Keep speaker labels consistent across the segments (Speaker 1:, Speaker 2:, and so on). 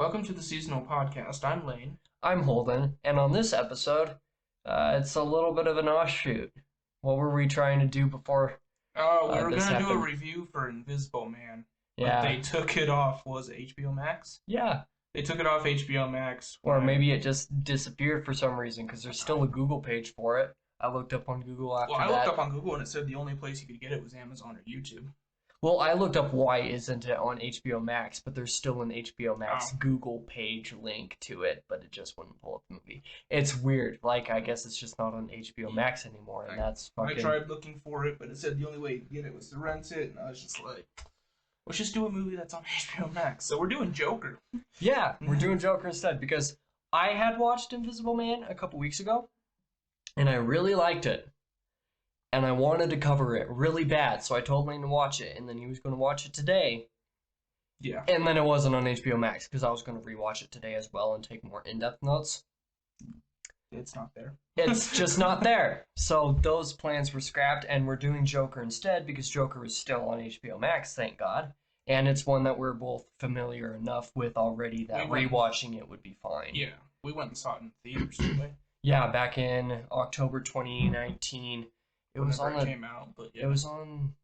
Speaker 1: Welcome to the Seasonal Podcast. I'm Lane.
Speaker 2: I'm Holden, and on this episode, it's a little bit of an offshoot. What were we trying to do before
Speaker 1: Oh, we were
Speaker 2: this
Speaker 1: gonna do a
Speaker 2: happened?
Speaker 1: review for Invisible Man, but
Speaker 2: Yeah,
Speaker 1: they took it off. Was it HBO Max?
Speaker 2: yeah.
Speaker 1: They took it off HBO Max.
Speaker 2: Or maybe it just disappeared for some reason, because there's still a Google page for it. I looked up on Google after
Speaker 1: Well, I looked
Speaker 2: that.
Speaker 1: up on Google and it said the only place you could get it was Amazon or YouTube.
Speaker 2: Well, I looked up why isn't it on HBO Max, but there's still an HBO Max Google page link to it, but it just wouldn't pull up the movie. It's weird. Like, I guess it's just not on HBO Max anymore, and that's fucking...
Speaker 1: I tried looking for it, but it said the only way to get it was to rent it, and I was just like, let's just do a movie that's on HBO Max. So we're doing Joker.
Speaker 2: Yeah, we're doing Joker instead, because I had watched Invisible Man a couple weeks ago, and I really liked it. And I wanted to cover it really bad, so I told Lane to watch it, and then he was going to watch it today.
Speaker 1: Yeah.
Speaker 2: And then it wasn't on HBO Max, because I was going to rewatch it today as well and take more in-depth notes.
Speaker 1: It's not there.
Speaker 2: It's just not there. So those plans were scrapped, and we're doing Joker instead, because Joker is still on HBO Max, thank God. And it's one that we're both familiar enough with already that rewatching it would be fine.
Speaker 1: Yeah, we went and saw it in theaters, didn't we?
Speaker 2: Yeah, back in October 2019. It was
Speaker 1: came out, but yeah.
Speaker 2: It was on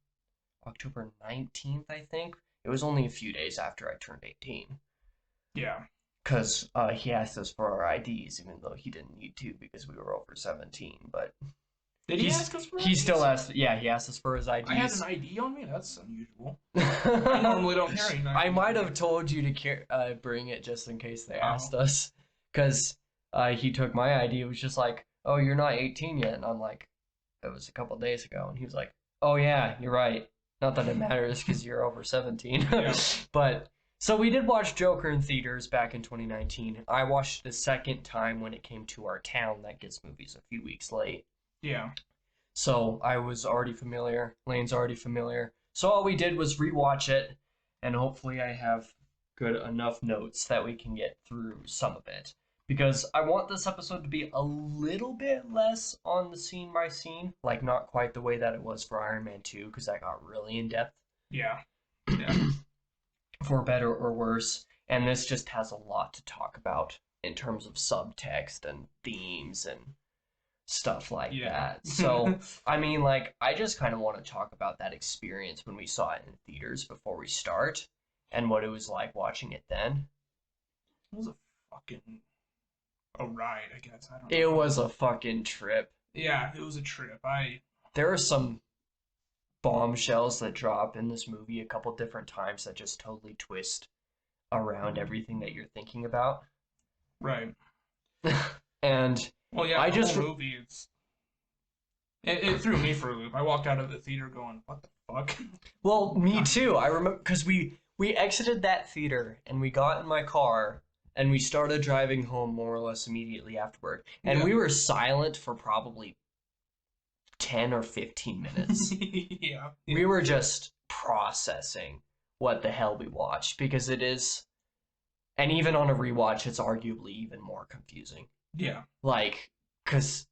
Speaker 2: October 19th, I think. It was only a few days after I turned 18.
Speaker 1: Yeah.
Speaker 2: Because he asked us for our IDs, even though he didn't need to because we were over 17. But
Speaker 1: did he ask us for IDs?
Speaker 2: He still asked. Yeah, he asked us for his IDs.
Speaker 1: I had an ID on me. That's unusual. I normally don't carry an ID.
Speaker 2: I might have told you to bring it just in case they asked us, because he took my ID. It was just like, "Oh, you're not 18 yet," and I'm like, "It was a couple days ago," and he was like, "Oh yeah, you're right. Not that it matters because you're over 17."
Speaker 1: Yeah.
Speaker 2: But so we did watch Joker in theaters back in 2019. I watched it the second time when it came to our town that gets movies a few weeks late.
Speaker 1: Yeah.
Speaker 2: So I was already familiar. Lane's already familiar. So all we did was rewatch it, and hopefully I have good enough notes that we can get through some of it. Because I want this episode to be a little bit less on the scene by scene, like not quite the way that it was for Iron Man 2, because that got really in depth.
Speaker 1: Yeah.
Speaker 2: For better or worse. And this just has a lot to talk about in terms of subtext and themes and stuff like that. So, I mean, like, I just kind of want to talk about that experience when we saw it in theaters before we start, and what it was like watching it then.
Speaker 1: It was a ride, I guess. I don't know.
Speaker 2: It was a fucking trip.
Speaker 1: Yeah, it was a trip.
Speaker 2: There are some bombshells that drop in this movie a couple different times that just totally twist around everything that you're thinking about.
Speaker 1: Right.
Speaker 2: And
Speaker 1: well, yeah, the whole movie, it threw me for a loop. I walked out of the theater going, "What the fuck?"
Speaker 2: Well, me too. I remember because we exited that theater and we got in my car. And we started driving home more or less immediately afterward. And we were silent for probably 10 or 15 minutes.
Speaker 1: Yeah.
Speaker 2: We were just processing what the hell we watched. Because it is... And even on a rewatch, it's arguably even more confusing.
Speaker 1: Yeah.
Speaker 2: Like, because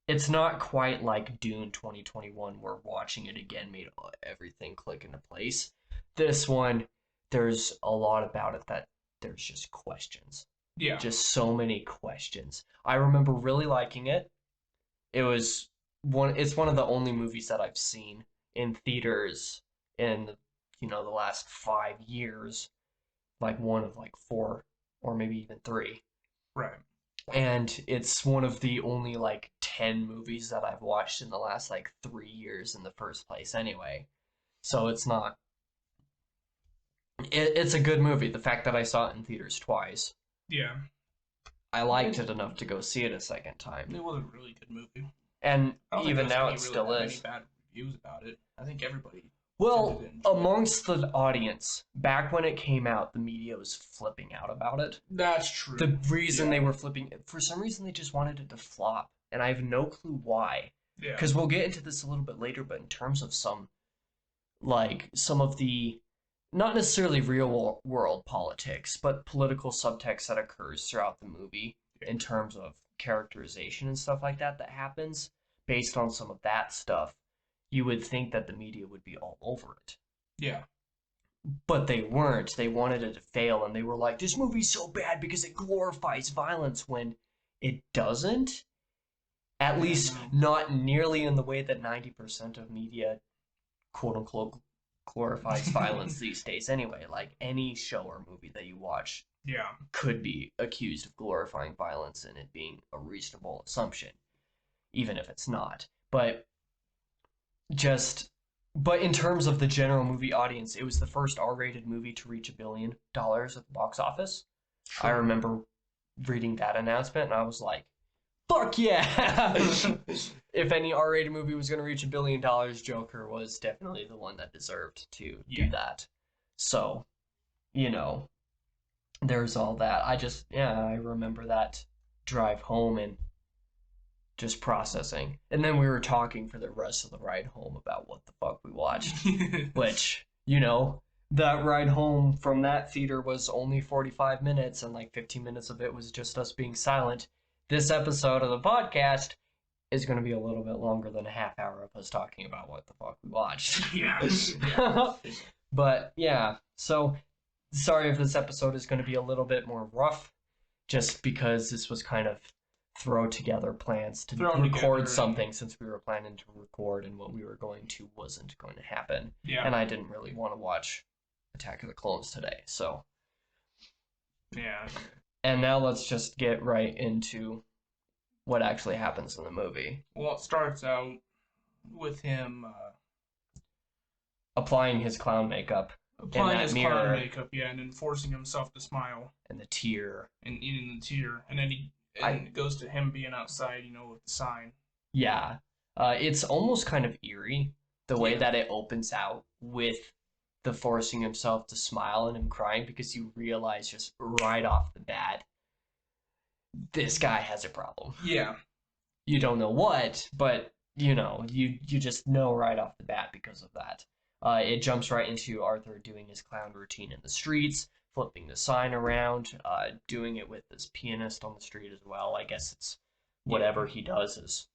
Speaker 2: it's not quite like Dune 2021 where watching it again made everything click into place. This one, there's a lot about it that there's just questions.
Speaker 1: Yeah.
Speaker 2: Just so many questions. I remember really liking it. It's one of the only movies that I've seen in theaters in, the last 5 years. Like one of like 4 or maybe even 3.
Speaker 1: Right.
Speaker 2: And it's one of the only like 10 movies that I've watched in the last like 3 years in the first place anyway. So it's not... It's a good movie. The fact that I saw it in theaters twice.
Speaker 1: Yeah.
Speaker 2: I liked it enough to go see it a second time.
Speaker 1: It was a really good movie.
Speaker 2: And even now it still is.
Speaker 1: Any bad reviews about it. I think everybody...
Speaker 2: Well, amongst the audience, back when it came out, the media was flipping out about it.
Speaker 1: That's true.
Speaker 2: The reason they were flipping... For some reason, they just wanted it to flop. And I have no clue why.
Speaker 1: Yeah.
Speaker 2: Because we'll get into this a little bit later, but in terms of some of the... Not necessarily real world politics, but political subtext that occurs throughout the movie in terms of characterization and stuff like that happens. Based on some of that stuff, you would think that the media would be all over it.
Speaker 1: Yeah.
Speaker 2: but they weren't. They wanted it to fail, and they were like, this movie's so bad because it glorifies violence, when it doesn't. At least not nearly in the way that 90% of media, quote unquote, glorifies violence these days anyway. Like, any show or movie that you watch could be accused of glorifying violence and it being a reasonable assumption, even if it's not. But in terms of the general movie audience, it was the first R-rated movie to reach $1 billion at the box office. Sure. I remember reading that announcement and I was like, fuck yeah! If any R-rated movie was going to reach $1 billion, Joker was definitely the one that deserved to do that. So, there's all that. I remember that drive home and just processing. And then we were talking for the rest of the ride home about what the fuck we watched. Which, that ride home from that theater was only 45 minutes and like 15 minutes of it was just us being silent. This episode of the podcast is going to be a little bit longer than a half hour of us talking about what the fuck we watched. Yeah. But yeah, so sorry if this episode is going to be a little bit more rough, just because this was kind of throw together plans to record something since we were planning to record and what we were going to wasn't going to happen. Yeah. And I didn't really want to watch Attack of the Clones today, so. Yeah. And now let's just get right into what actually happens in the movie.
Speaker 1: Well, it starts out with him
Speaker 2: applying his clown makeup. Applying his clown
Speaker 1: makeup, and then forcing himself to smile.
Speaker 2: And the tear.
Speaker 1: And eating the tear. And then it goes to him being outside, with the sign.
Speaker 2: Yeah. It's almost kind of eerie, the way that it opens out with the forcing himself to smile and him crying, because you realize just right off the bat, this guy has a problem. Yeah. You don't know what, but, you just know right off the bat because of that. It jumps right into Arthur doing his clown routine in the streets, flipping the sign around, doing it with this pianist on the street as well. I guess it's whatever he does is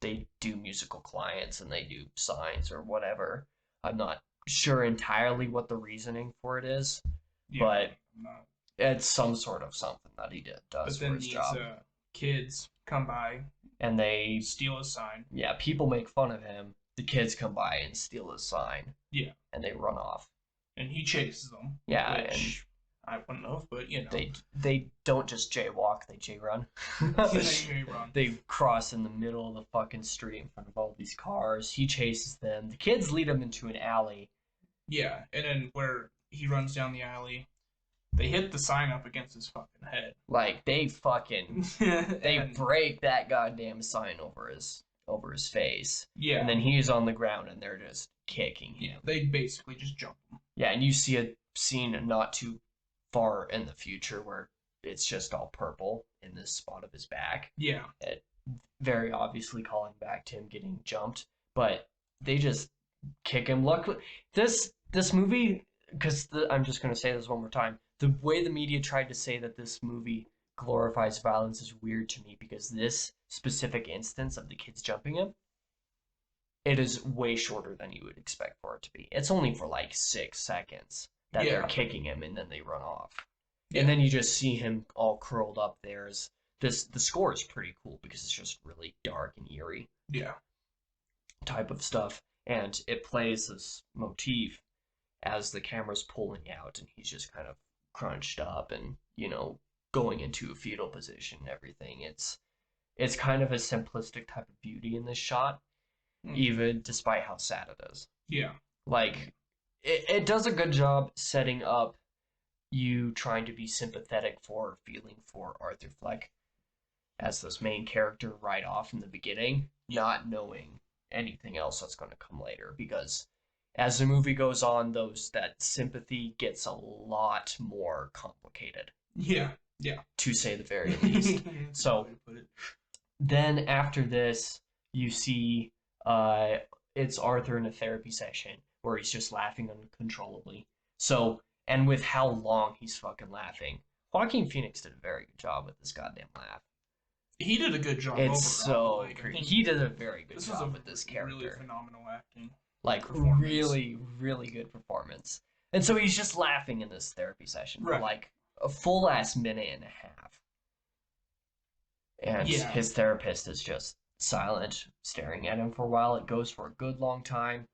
Speaker 2: they do musical clients and they do signs or whatever. I'm not sure entirely what the reasoning for it is, but it's some sort of something that he does for his job. But then these
Speaker 1: kids come by
Speaker 2: and they
Speaker 1: steal his sign.
Speaker 2: Yeah, people make fun of him. The kids come by and steal his sign. Yeah. And they run off.
Speaker 1: And he chases them.
Speaker 2: Yeah,
Speaker 1: which I wouldn't know, but
Speaker 2: They don't just jaywalk, they J-run. They cross in the middle of the fucking street in front of all these cars. He chases them. The kids lead him into an alley.
Speaker 1: Yeah, and then where he runs down the alley, they hit the sign up against his fucking head.
Speaker 2: Like, they fucking they break that goddamn sign over his face. Yeah. And then he's on the ground and they're just kicking him.
Speaker 1: They basically just jump him.
Speaker 2: Yeah, and you see a scene not too far in the future where it's just all purple in this spot of his back. Yeah. It very obviously calling back to him getting jumped, but they just kick him. Luckily, this movie, because I'm just going to say this one more time, the way the media tried to say that this movie glorifies violence is weird to me, because this specific instance of the kids jumping him, it is way shorter than you would expect for it to be. It's only for like 6 seconds that they're kicking him and then they run off. Yeah. And then you just see him all curled up there. The score is pretty cool because it's just really dark and eerie. Yeah. Type of stuff. And it plays this motif as the camera's pulling out and he's just kind of crunched up and, going into a fetal position and everything. It's kind of a simplistic type of beauty in this shot, even despite how sad it is. Yeah. Like, it does a good job setting up you trying to be sympathetic for, feeling for Arthur Fleck as this main character right off in the beginning, not knowing anything else that's going to come later, because as the movie goes on, that sympathy gets a lot more complicated. Yeah. Yeah. To say the very least. So then after this, you see it's Arthur in a therapy session where he's just laughing uncontrollably. So, and with how long he's fucking laughing, Joaquin Phoenix did a very good job with this goddamn laugh.
Speaker 1: He did a good job.
Speaker 2: It's overall. He did a very good job with this character.
Speaker 1: Really phenomenal acting.
Speaker 2: Like, really, really good performance. And so he's just laughing in this therapy session for like a full ass minute and a half. And his therapist is just silent, staring at him for a while. It goes for a good long time.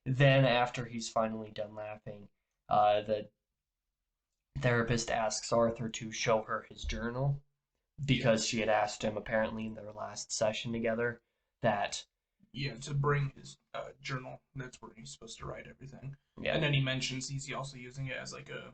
Speaker 2: Then after he's finally done laughing, the therapist asks Arthur to show her his journal because she had asked him apparently in their last session together that
Speaker 1: to bring his journal. That's where he's supposed to write everything.
Speaker 2: Yeah.
Speaker 1: And then he mentions he's also using it as like a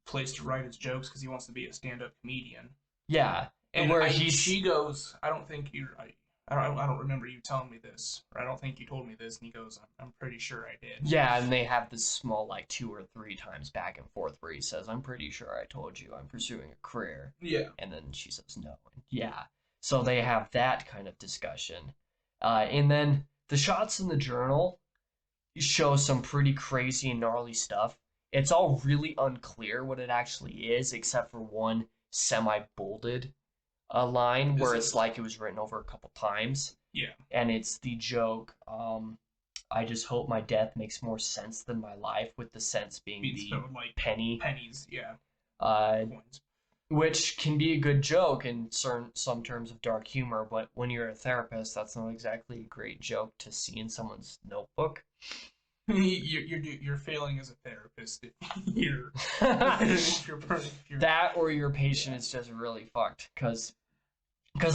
Speaker 1: place to write his jokes because he wants to be a stand-up comedian.
Speaker 2: Yeah.
Speaker 1: And where she goes, I don't think you're right. I don't remember you telling me this, or I don't think you told me this. And he goes, I'm pretty sure I did.
Speaker 2: Yeah, and they have this small, like, 2 or 3 times back and forth where he says, I'm pretty sure I told you I'm pursuing a career.
Speaker 1: Yeah.
Speaker 2: And then she says no. Yeah. So they have that kind of discussion. And then the shots in the journal show some pretty crazy and gnarly stuff. It's all really unclear what it actually is, except for one semi-bolded line where it's like it was written over a couple times.
Speaker 1: Yeah.
Speaker 2: And it's the joke, I just hope my death makes more sense than my life, with the sense being the like pennies, yeah.
Speaker 1: Coins.
Speaker 2: Which can be a good joke in some terms of dark humor, but when you're a therapist, that's not exactly a great joke to see in someone's notebook.
Speaker 1: You're failing as a therapist if you're
Speaker 2: that, or your patient is just really fucked, because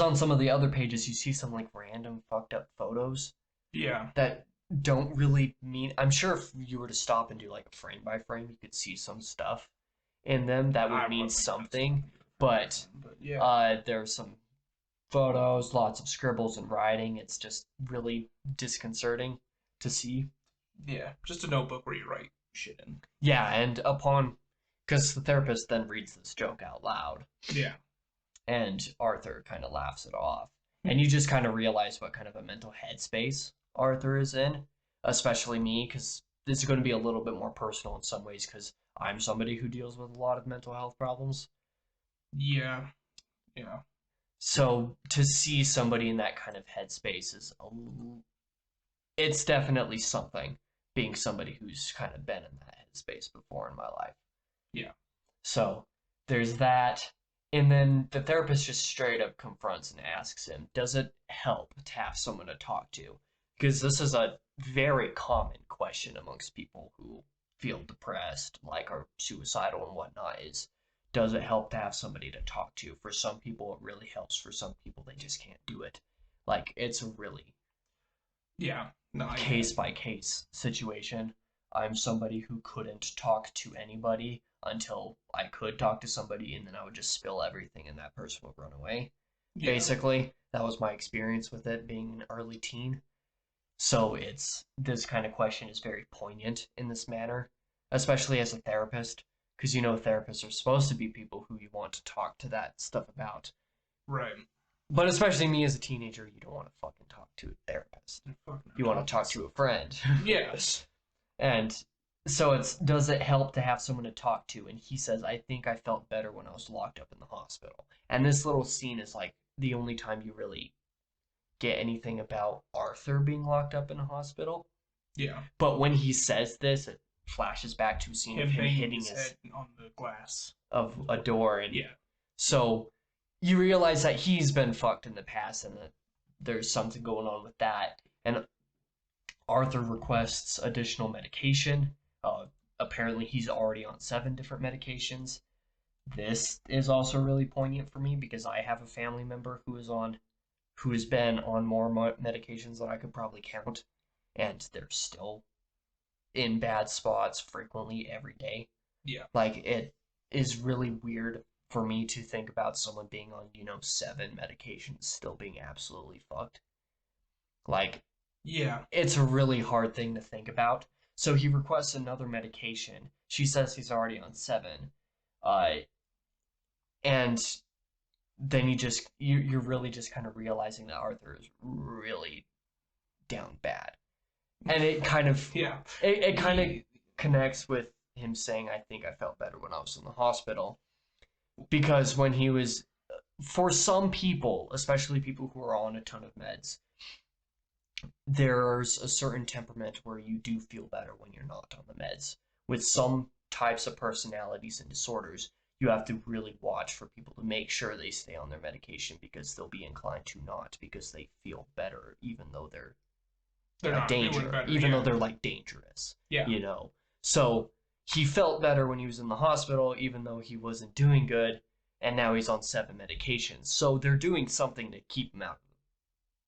Speaker 2: on some of the other pages you see some like random fucked up photos that don't really mean. I'm sure if you were to stop and do like a frame by frame, you could see some stuff in them that would mean something, but there's some photos, lots of scribbles and writing. It's just really disconcerting to see.
Speaker 1: Yeah, just a notebook where you write shit in.
Speaker 2: Yeah, and because the therapist then reads this joke out loud.
Speaker 1: Yeah.
Speaker 2: And Arthur kind of laughs it off. And you just kind of realize what kind of a mental headspace Arthur is in, especially me, because this is going to be a little bit more personal in some ways, because I'm somebody who deals with a lot of mental health problems.
Speaker 1: Yeah. Yeah.
Speaker 2: So to see somebody in that kind of headspace it's definitely something, being somebody who's kind of been in that headspace before in my life.
Speaker 1: Yeah.
Speaker 2: So there's that. And then the therapist just straight up confronts and asks him, does it help to have someone to talk to? Because this is a very common question amongst people who feel depressed, like are suicidal and whatnot, is does it help to have somebody to talk to? For some people it really helps. For some people they just can't do it. Like, it's a really case by case situation. I'm somebody who couldn't talk to anybody until I could talk to somebody, and then I would just spill everything and that person would run away. Yeah. Basically, that was my experience with it, being an early teen. So this kind of question is very poignant in this manner, especially as a therapist, because therapists are supposed to be people who you want to talk to that stuff about.
Speaker 1: Right.
Speaker 2: But especially me as a teenager, you don't want to fucking talk to a therapist. You want to talk to a friend.
Speaker 1: Yes.
Speaker 2: And so does it help to have someone to talk to? And he says, I think I felt better when I was locked up in the hospital. And this little scene is like the only time you really get anything about Arthur being locked up in a hospital.
Speaker 1: Yeah.
Speaker 2: But when he says this, it flashes back to a scene of him hitting his
Speaker 1: head on the glass
Speaker 2: of a door. And so you realize that he's been fucked in the past and that there's something going on with that. And Arthur requests additional medication. Apparently he's already on 7 different medications. This is also really poignant for me because I have a family member who has been on more medications than I could probably count, and they're still in bad spots frequently every day.
Speaker 1: Yeah. Like,
Speaker 2: it is really weird for me to think about someone being on, 7 medications still being absolutely fucked. Like, yeah, it's a really hard thing to think about. So he requests another medication. She says he's already on 7. And then you're really just kind of realizing that Arthur is really down bad. And it kind of it kind of connects with him saying, I think I felt better when I was in the hospital. Because when he was, for some people, especially people who are on a ton of meds, there's a certain temperament where you do feel better when you're not on the meds. With some types of personalities and disorders, you have to really watch for people to make sure they stay on their medication because they'll be inclined to not because they feel better even though they're
Speaker 1: not doing
Speaker 2: danger,
Speaker 1: better,
Speaker 2: even
Speaker 1: yeah.
Speaker 2: though they're like dangerous.
Speaker 1: Yeah.
Speaker 2: You know. So he felt better when he was in the hospital, even though he wasn't doing good, and now he's on 7 medications. So they're doing something to keep him out of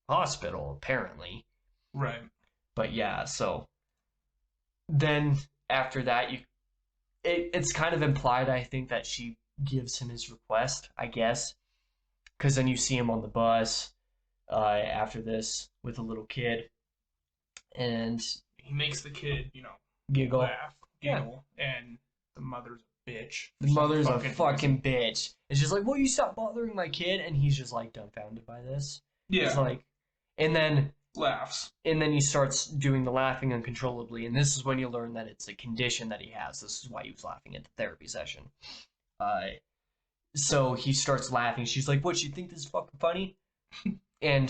Speaker 2: the hospital, apparently.
Speaker 1: Right.
Speaker 2: But yeah, so then after that, it's kind of implied, I think, that she gives him his request, I guess, because then you see him on the bus after this with a little kid, and
Speaker 1: he makes the kid,
Speaker 2: giggle,
Speaker 1: giggle, and the mother's a bitch.
Speaker 2: The mother's a fucking bitch. It's just like, will you stop bothering my kid? And he's just like dumbfounded by this.
Speaker 1: Yeah.
Speaker 2: It's like, and then
Speaker 1: laughs.
Speaker 2: And then he starts doing the laughing uncontrollably, and this is when you learn that it's a condition that he has. This is why he was laughing at the therapy session. So he starts laughing. She's like, "What? You think this is fucking funny?" and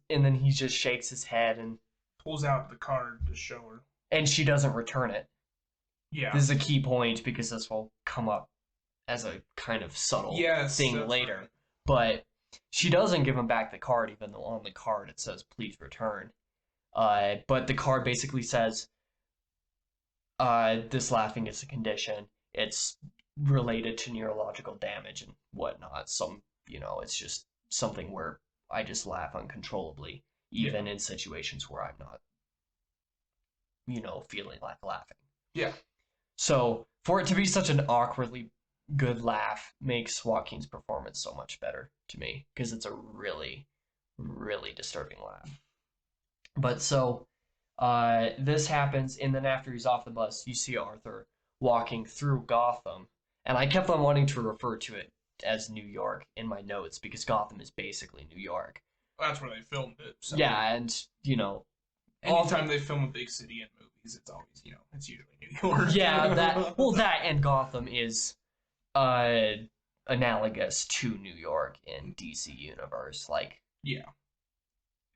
Speaker 2: then he just shakes his head and
Speaker 1: pulls out the card to show her,
Speaker 2: and she doesn't return it.
Speaker 1: Yeah,
Speaker 2: this is a key point because this will come up as a kind of subtle thing later. Right. But she doesn't give him back the card, even though on the card it says, "Please return." But the card basically says, this laughing is a condition. It's related to neurological damage and whatnot. It's just something where I just laugh uncontrollably, even in situations where I'm not, feeling like laughing.
Speaker 1: Yeah.
Speaker 2: So for it to be such an awkwardly good laugh makes Joaquin's performance so much better to me, because it's a really, really disturbing laugh. But so this happens, and then after he's off the bus, you see Arthur walking through Gotham, and I kept on wanting to refer to it as New York in my notes because Gotham is basically New York.
Speaker 1: That's where they filmed it. So.
Speaker 2: Yeah, and
Speaker 1: anytime they film a big city in movies, it's always it's usually New York.
Speaker 2: Yeah, that and Gotham is analogous to New York in DC universe, like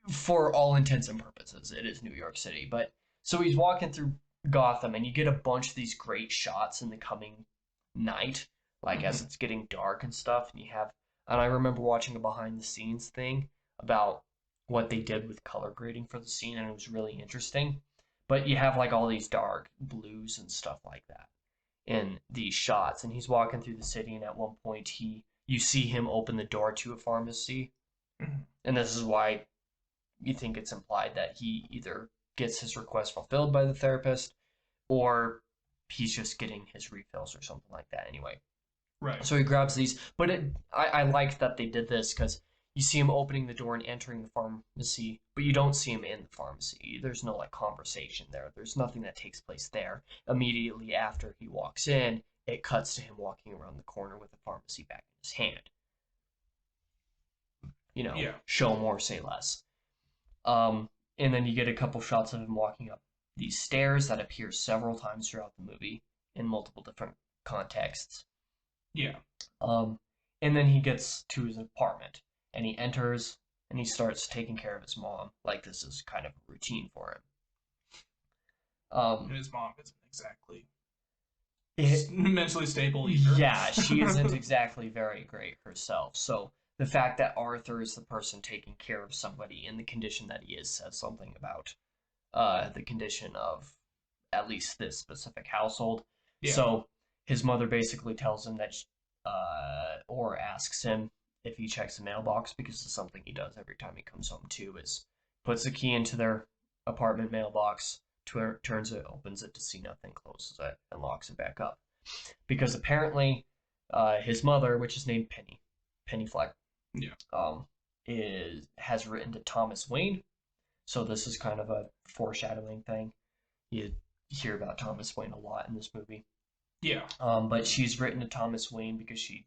Speaker 2: for all intents and purposes, it is New York City. But so he's walking through Gotham, and you get a bunch of these great shots in the coming night, like as it's getting dark and stuff. And I remember watching a behind the scenes thing about what they did with color grading for the scene, and it was really interesting. But you have like all these dark blues and stuff like that in these shots, and he's walking through the city, and at one point you see him open the door to a pharmacy, and this is why you think it's implied that he either gets his request fulfilled by the therapist or he's just getting his refills or something like that anyway.
Speaker 1: Right.
Speaker 2: So he grabs these, but I like that they did this because you see him opening the door and entering the pharmacy, but you don't see him in the pharmacy. There's no conversation there. There's nothing that takes place there. Immediately after he walks in, it cuts to him walking around the corner with the pharmacy bag in his hand. Show more, say less. And then you get a couple shots of him walking up these stairs that appear several times throughout the movie in multiple different contexts.
Speaker 1: Yeah.
Speaker 2: And then he gets to his apartment, and he enters, and he starts taking care of his mom, like this is kind of a routine for him.
Speaker 1: His mom isn't exactly mentally stable either.
Speaker 2: Yeah, she isn't exactly very great herself, so the fact that Arthur is the person taking care of somebody in the condition that he is says something about the condition of at least this specific household. Yeah. So his mother basically tells him that, or asks him if he checks the mailbox, because it's something he does every time he comes home too, is puts a key into their apartment mailbox, turns it, opens it to see nothing, closes it, and locks it back up. Because apparently his mother, which is named Penny Fleck, has written to Thomas Wayne. So this is kind of a foreshadowing thing. You hear about Thomas Wayne a lot in this movie.
Speaker 1: Yeah.
Speaker 2: But she's written to Thomas Wayne because she's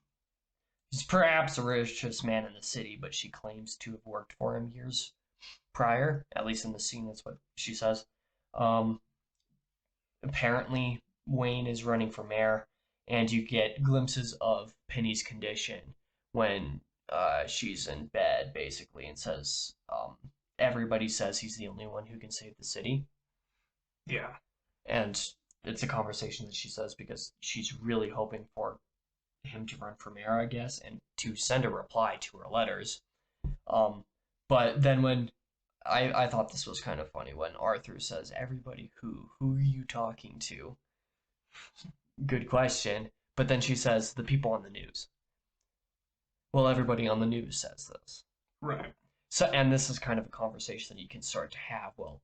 Speaker 2: perhaps the richest man in the city, but she claims to have worked for him years prior. At least in the scene, that's what she says. Apparently, Wayne is running for mayor, and you get glimpses of Penny's condition when she's in bed, basically, and says, everybody says he's the only one who can save the city.
Speaker 1: Yeah.
Speaker 2: And it's a conversation that she says because she's really hoping for him to run for mayor, I guess, and to send a reply to her letters. But then when I thought this was kind of funny when Arthur says, "Everybody who? Who are you talking to?" Good question. But then she says, "The people on the news." Well, everybody on the news says this.
Speaker 1: Right.
Speaker 2: So, and this is kind of a conversation that you can start to have. Well,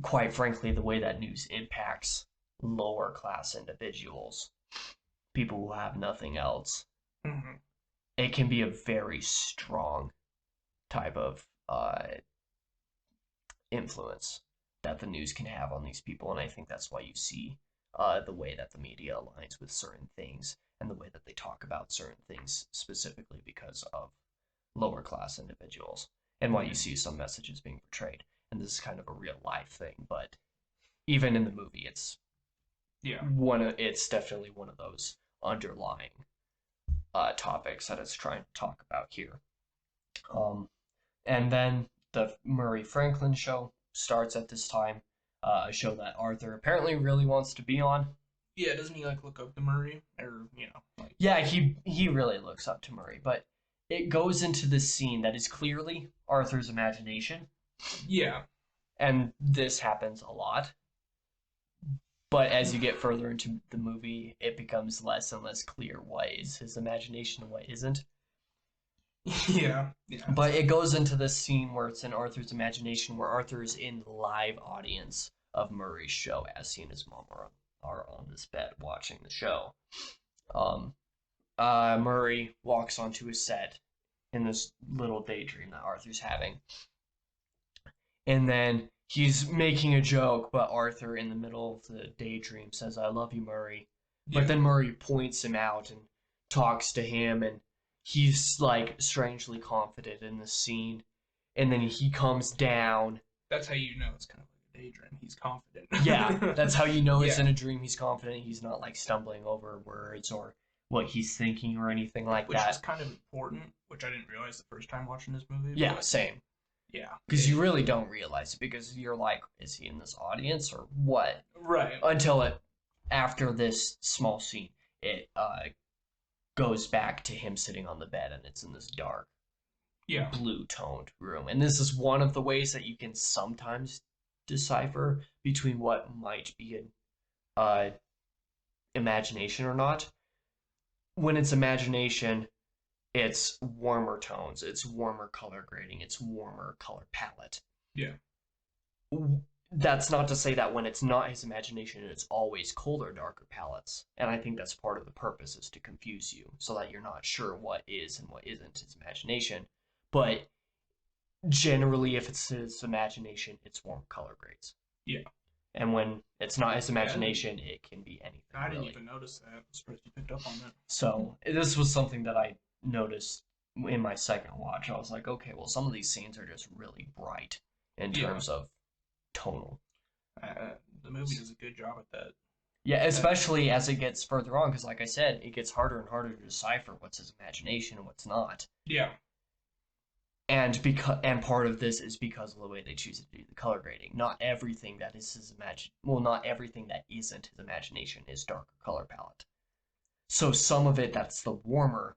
Speaker 2: quite frankly, the way that news impacts lower class individuals, people who have nothing else,
Speaker 1: Mm-hmm.
Speaker 2: it can be a very strong type of influence that the news can have on these people. And I think that's why you see the way that the media aligns with certain things and the way that they talk about certain things specifically because of lower class individuals, and why you see some messages being portrayed. And this is kind of a real life thing, but even in the movie, it's definitely one of those underlying topics that it's trying to talk about here. And then the Murray Franklin show starts at this time, a show that Arthur apparently really wants to be on.
Speaker 1: Yeah, doesn't he like look up to Murray, or like...
Speaker 2: Yeah, he really looks up to Murray, but it goes into this scene that is clearly Arthur's imagination.
Speaker 1: Yeah.
Speaker 2: And this happens a lot. But as you get further into the movie, it becomes less and less clear what is his imagination and what isn't.
Speaker 1: Yeah.
Speaker 2: But it goes into this scene where it's in Arthur's imagination, where Arthur is in the live audience of Murray's show, as he and his mom are on this bed watching the show. Murray walks onto his set in this little daydream that Arthur's having. And then he's making a joke, but Arthur, in the middle of the daydream, says, "I love you, Murray." But then Murray points him out and talks to him, and he's, like, strangely confident in the scene. And then he comes down.
Speaker 1: That's how you know it's kind of like a daydream. He's confident.
Speaker 2: Yeah, that's how you know it's in a dream. He's confident. He's not, like, stumbling over words or what he's thinking or anything like that.
Speaker 1: Which is kind of important, which I didn't realize the first time watching this movie.
Speaker 2: Yeah,
Speaker 1: but...
Speaker 2: same.
Speaker 1: Yeah.
Speaker 2: Because you really don't realize it, because you're like, is he in this audience or what?
Speaker 1: Right.
Speaker 2: Until after this small scene, it goes back to him sitting on the bed, and it's in this dark, blue-toned room. And this is one of the ways that you can sometimes decipher between what might be an imagination or not. When it's imagination, it's warmer tones, it's warmer color grading, it's warmer color palette.
Speaker 1: Yeah.
Speaker 2: That's not to say that when it's not his imagination, it's always colder, darker palettes. And I think that's part of the purpose, is to confuse you, so that you're not sure what is and what isn't his imagination. But generally, if it's his imagination, it's warm color grades.
Speaker 1: Yeah.
Speaker 2: And when it's not his imagination, it can be anything.
Speaker 1: I didn't even notice that. I was surprised you picked up on that.
Speaker 2: So this was something that I noticed in my second watch. I was like, okay, well, some of these scenes are just really bright in terms of tonal.
Speaker 1: The movie does a good job at that.
Speaker 2: Yeah, especially as it gets further on, because like I said, it gets harder and harder to decipher what's his imagination and what's not.
Speaker 1: Yeah.
Speaker 2: And part of this is because of the way they choose to do the color grading. Not everything that is his not everything that isn't his imagination is darker color palette. So some of it that's the warmer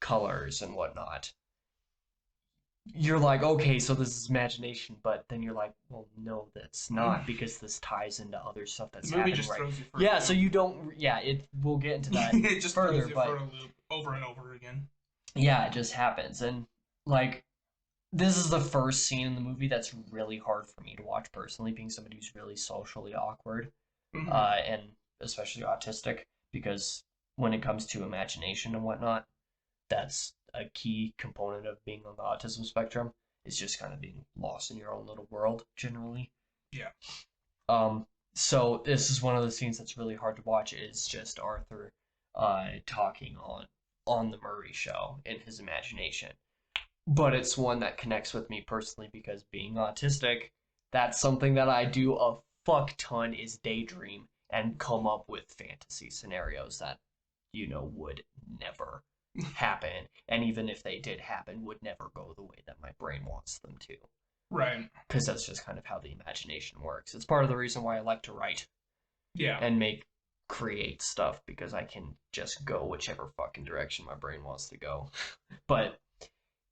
Speaker 2: colors and whatnot, you're like, okay, so this is imagination, but then you're like, well, no, that's not, because this ties into other stuff that's happening.
Speaker 1: The movie just throws you for
Speaker 2: a loop. So you don't, we'll get into that
Speaker 1: it just
Speaker 2: further,
Speaker 1: throws you for a loop over and over again.
Speaker 2: Yeah, it just happens. And, like, this is the first scene in the movie that's really hard for me to watch personally, being somebody who's really socially awkward, and especially autistic, because when it comes to imagination and whatnot, that's a key component of being on the autism spectrum, is just kind of being lost in your own little world, generally.
Speaker 1: Yeah.
Speaker 2: So this is one of the scenes that's really hard to watch. It's just Arthur talking on the Murray show in his imagination. But it's one that connects with me personally, because being autistic, that's something that I do a fuck ton, is daydream and come up with fantasy scenarios that, would never happen, and even if they did happen, would never go the way that my brain wants them to.
Speaker 1: Right.
Speaker 2: Because that's just kind of how the imagination works. It's part of the reason why I like to write.
Speaker 1: Yeah.
Speaker 2: And create stuff, because I can just go whichever fucking direction my brain wants to go. But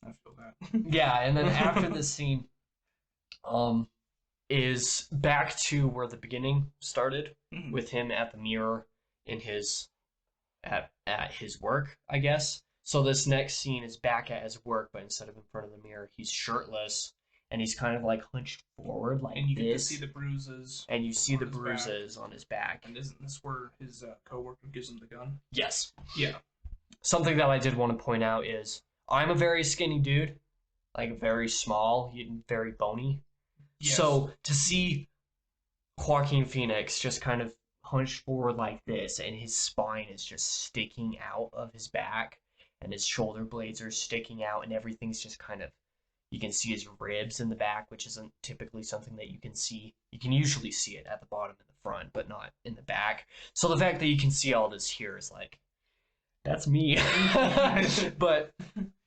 Speaker 1: I feel that.
Speaker 2: yeah, and then after this scene, is back to where the beginning started, with him at the mirror in his at his work, I guess. So this next scene is back at his work, but instead of in front of the mirror, he's shirtless and he's kind of like hunched forward like
Speaker 1: and you
Speaker 2: this.
Speaker 1: get to see the bruises.
Speaker 2: And you see the bruises on his back.
Speaker 1: And isn't this where his coworker gives him the gun?
Speaker 2: Yes.
Speaker 1: Yeah.
Speaker 2: Something that I did want to point out is I'm a very skinny dude, like very small, very bony. Yes. So to see Joaquin Phoenix just kind of hunched forward like this, and his spine is just sticking out of his back, and his shoulder blades are sticking out, and everything's just kind of, you can see his ribs in the back, which isn't typically something that you can see. You can usually see it at the bottom and the front, but not in the back. So the fact that you can see all this here is like, that's me. But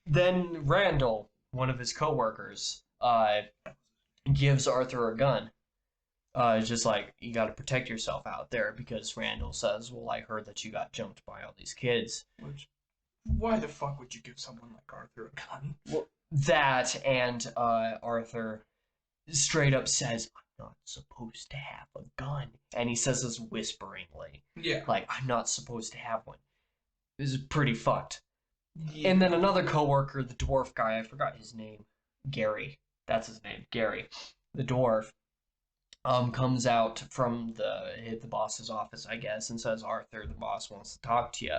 Speaker 2: then Randall, one of his coworkers, gives Arthur a gun. Just like, you got to protect yourself out there, because Randall says, well, I heard that you got jumped by all these kids.
Speaker 1: Why the fuck would you give someone like Arthur a gun?
Speaker 2: Well, that, and Arthur straight up says, I'm not supposed to have a gun. And he says this whisperingly. Yeah. Like, I'm not supposed to have one. This is pretty fucked. Yeah. And then another coworker, the dwarf guy, I forgot his name. Gary. That's his name. Gary. The dwarf. Comes out from the boss's office, I guess, and says, Arthur, the boss wants to talk to you.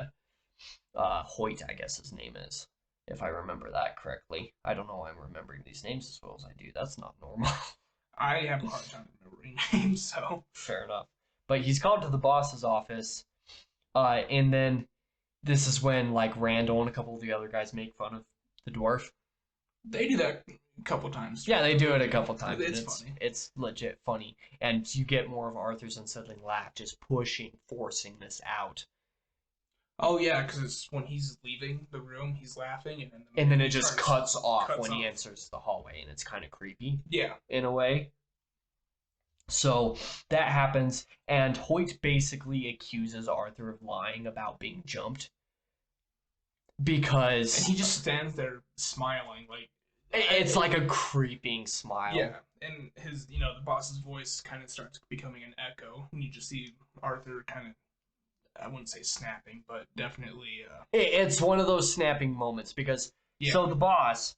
Speaker 2: Hoyt, I guess his name is, if I remember that correctly. I don't know why I'm remembering these names as well as I do. That's not normal.
Speaker 1: I have a hard time remembering names, so.
Speaker 2: Fair enough. But he's called to the boss's office, and then this is when, like, Randall and a couple of the other guys make fun of the dwarf.
Speaker 1: They do that a couple times.
Speaker 2: Yeah, they do it a couple times.
Speaker 1: It's funny.
Speaker 2: It's legit funny. And you get more of Arthur's unsettling laugh, just forcing this out.
Speaker 1: Oh, yeah, because it's when he's leaving the room, he's laughing,
Speaker 2: and then it just cuts off when he enters the hallway, and it's kind of creepy.
Speaker 1: Yeah.
Speaker 2: In a way. So that happens, and Hoyt basically accuses Arthur of lying about being jumped. Because...
Speaker 1: And he just stands there smiling, like...
Speaker 2: It's like a creeping smile.
Speaker 1: Yeah, and his, the boss's voice kind of starts becoming an echo, and you just see Arthur kind of, I wouldn't say snapping, but definitely...
Speaker 2: It's one of those snapping moments, because, so the boss,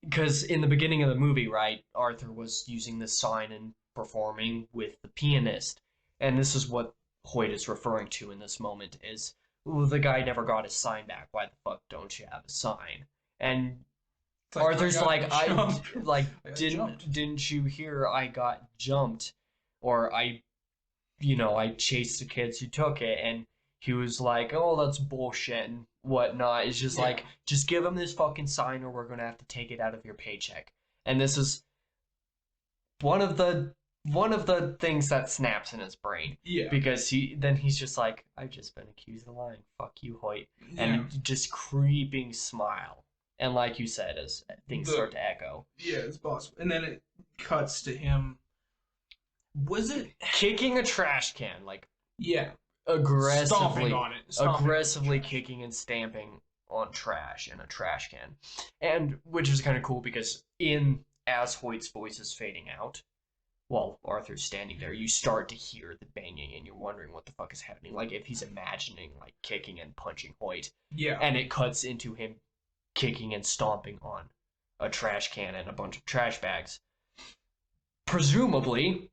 Speaker 2: because in the beginning of the movie, right, Arthur was using this sign and performing with the pianist, and this is what Hoyt is referring to in this moment, is, well, the guy never got his sign back, why the fuck don't you have a sign? And Arthur's didn't you hear I got jumped, or I chased the kids who took it, and he was like, oh, that's bullshit and whatnot. It's just like, just give him this fucking sign or we're gonna have to take it out of your paycheck. And this is one of the things that snaps in his brain. Yeah. Because he's just like, I've just been accused of lying. Fuck you, Hoyt. Yeah. And just creeping smile. And like you said, as things start to echo.
Speaker 1: Yeah, it's possible. And then it cuts to him. Was it
Speaker 2: kicking a trash can? Like,
Speaker 1: yeah,
Speaker 2: aggressively kicking and stamping on trash in a trash can, and which is kind of cool because as Hoyt's voice is fading out, while Arthur's standing there, you start to hear the banging, and you're wondering what the fuck is happening. Like if he's imagining like kicking and punching Hoyt. Yeah. And it cuts into him kicking and stomping on a trash can and a bunch of trash bags, presumably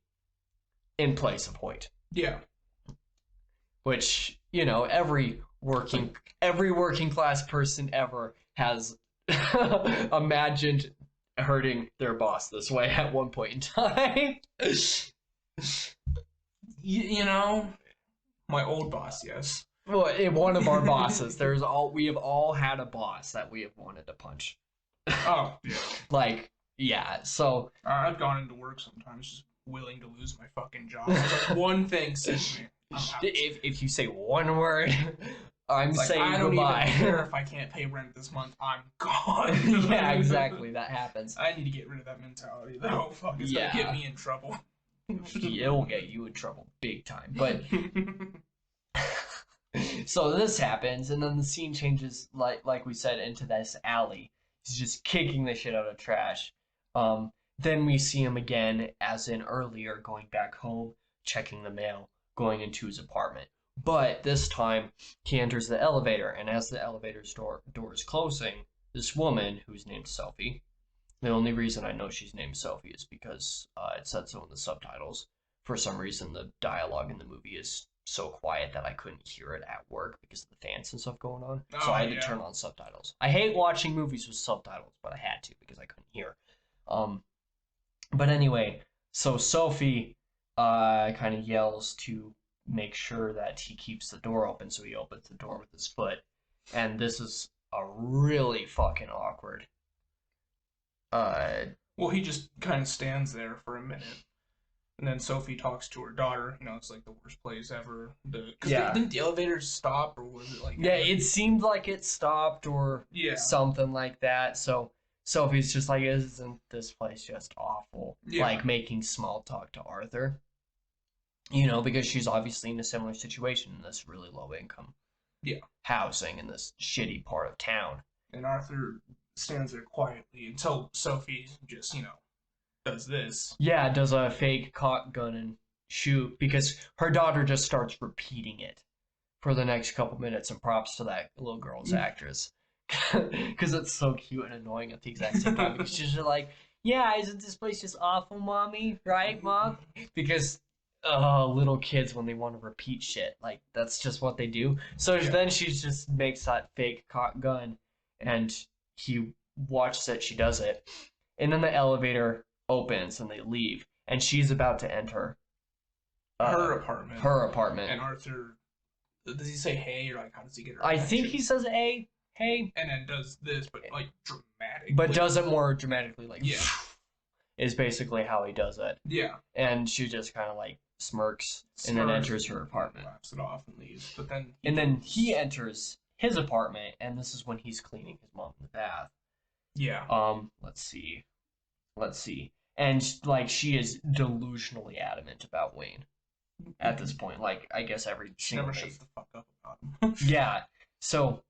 Speaker 2: in place of Hoyt.
Speaker 1: Yeah.
Speaker 2: Which, every working class person ever has imagined hurting their boss this way at one point in time.
Speaker 1: My old boss, yes.
Speaker 2: Well, one of our bosses. We have all had a boss that we have wanted to punch.
Speaker 1: Oh, yeah.
Speaker 2: So
Speaker 1: I've gone into work sometimes just willing to lose my fucking job. Like one thing says me.
Speaker 2: If you say one word, I'm
Speaker 1: It's like,
Speaker 2: saying
Speaker 1: I don't
Speaker 2: goodbye.
Speaker 1: even care if I can't pay rent this month. I'm gone.
Speaker 2: Yeah, exactly. That happens.
Speaker 1: I need to get rid of that mentality, though. Fuck, it's gonna get me in trouble.
Speaker 2: It will get you in trouble big time. But so this happens, and then the scene changes, like we said, into this alley. He's just kicking the shit out of trash. Then we see him again, as in earlier, going back home, checking the mail, going into his apartment. But this time, he enters the elevator, and as the elevator's door is closing, this woman, who's named Sophie, the only reason I know she's named Sophie is because it said so in the subtitles. For some reason, the dialogue in the movie is so quiet that I couldn't hear it at work because of the fans and stuff going on. So I had to turn on subtitles. I hate watching movies with subtitles, but I had to because I couldn't hear. But anyway, so Sophie kind of yells to make sure that he keeps the door open, so he opens the door with his foot. And this is a really fucking awkward.
Speaker 1: Well, he just kind of stands there for a minute. And then Sophie talks to her daughter. You know, it's like the worst place ever. Didn't the elevator stop, or was it like...
Speaker 2: Yeah, it seemed like it stopped or something like that. So Sophie's just like, isn't this place just awful? Yeah. Like, making small talk to Arthur. You know, because she's obviously in a similar situation in this really low income housing in this shitty part of town.
Speaker 1: And Arthur stands there quietly until Sophie just, does this.
Speaker 2: Yeah, does a fake cock gun and shoot, because her daughter just starts repeating it for the next couple minutes, and props to that little girl's actress. Because it's so cute and annoying at the exact same time, because she's just like, yeah, isn't this place just awful, mommy? Right, mom? Because little kids, when they want to repeat shit, like, that's just what they do. So then she just makes that fake cock gun, and he watches it, she does it, and then the elevator opens and they leave, and she's about to enter
Speaker 1: her apartment.
Speaker 2: And
Speaker 1: Arthur, does he say hey, or like, how does he get her
Speaker 2: attention? I think he says hey,
Speaker 1: and then does this, but like dramatically.
Speaker 2: But does it more dramatically, like is basically how he does it.
Speaker 1: Yeah.
Speaker 2: And she just kind of like smirks and then enters her apartment.
Speaker 1: Laps it off and leaves. But then
Speaker 2: he enters his apartment, and this is when he's cleaning his mom in the bath.
Speaker 1: Yeah.
Speaker 2: Let's see. And like, she is delusionally adamant about Wayne at this point. Like, I guess
Speaker 1: she never shuts the fuck up about him.
Speaker 2: Yeah. So,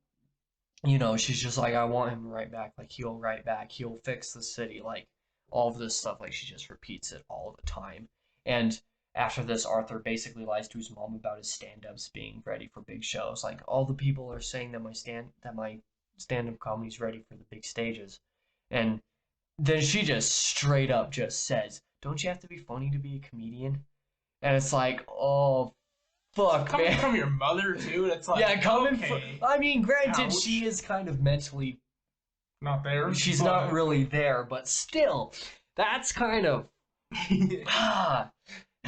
Speaker 2: she's just like, I want him right back. Like, he'll right back. He'll fix the city. Like, all of this stuff. Like, she just repeats it all the time. And after this, Arthur basically lies to his mom about his stand-ups being ready for big shows. Like, all the people are saying that my stand-up comedy's ready for the big stages. And then she just straight up just says, don't you have to be funny to be a comedian? And it's like, oh, fuck,
Speaker 1: coming from your mother, too? It's like,
Speaker 2: yeah, I mean, granted, ouch. She is kind of mentally...
Speaker 1: not there?
Speaker 2: She's not really there, but still, that's kind of... that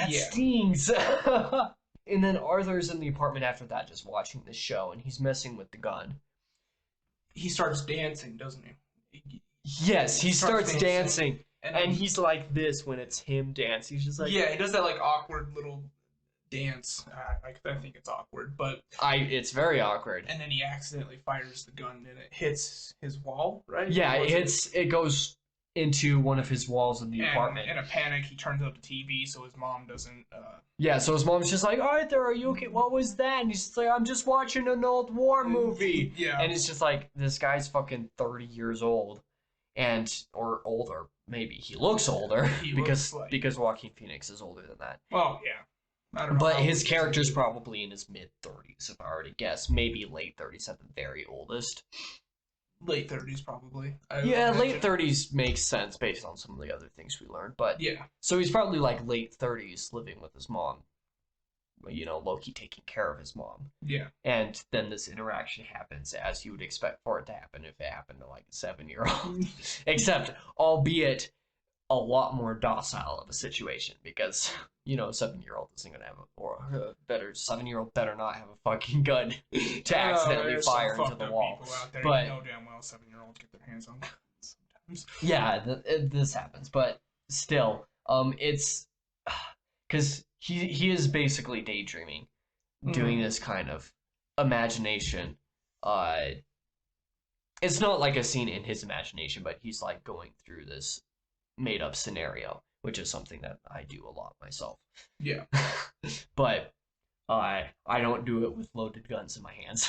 Speaker 2: stings. And then Arthur's in the apartment after that, just watching the show, and he's messing with the gun.
Speaker 1: He starts dancing, doesn't he?
Speaker 2: Yes, he starts dancing. And he's like this when it's him dancing. He's just like...
Speaker 1: yeah, he does that, like, awkward little dance. I think it's awkward, but...
Speaker 2: it's very awkward.
Speaker 1: And then he accidentally fires the gun, and it hits his wall, right?
Speaker 2: Yeah, it goes into one of his walls in the apartment.
Speaker 1: In a panic, he turns up the TV so his mom doesn't...
Speaker 2: Yeah, so his mom's just like, Arthur, are you okay? What was that? And he's just like, I'm just watching an old war movie.
Speaker 1: Yeah.
Speaker 2: And it's just like, this guy's fucking 30 years old. Or older, maybe. He looks older because Joaquin Phoenix is older than that.
Speaker 1: Well, yeah. I don't know.
Speaker 2: But his character's probably in his mid-30s, if I were to guess. Maybe late 30s at the very oldest.
Speaker 1: Late 30s, probably.
Speaker 2: Late 30s makes sense based on some of the other things we learned. But
Speaker 1: yeah.
Speaker 2: So he's probably like late 30s living with his mom. Loki taking care of his mom.
Speaker 1: Yeah.
Speaker 2: And then this interaction happens as you would expect for it to happen if it happened to like a 7-year-old. Except, albeit a lot more docile of a situation, because, a 7-year-old isn't going to have 7-year-old better not have a fucking gun to accidentally fire into the wall.
Speaker 1: But know damn well 7-year-olds get their hands on guns sometimes.
Speaker 2: Yeah, this happens, but still, it's because he is basically daydreaming, doing this kind of imagination, it's not like a scene in his imagination, but he's like going through this made up scenario, which is something that I do a lot myself.
Speaker 1: Yeah.
Speaker 2: But I don't do it with loaded guns in my hands.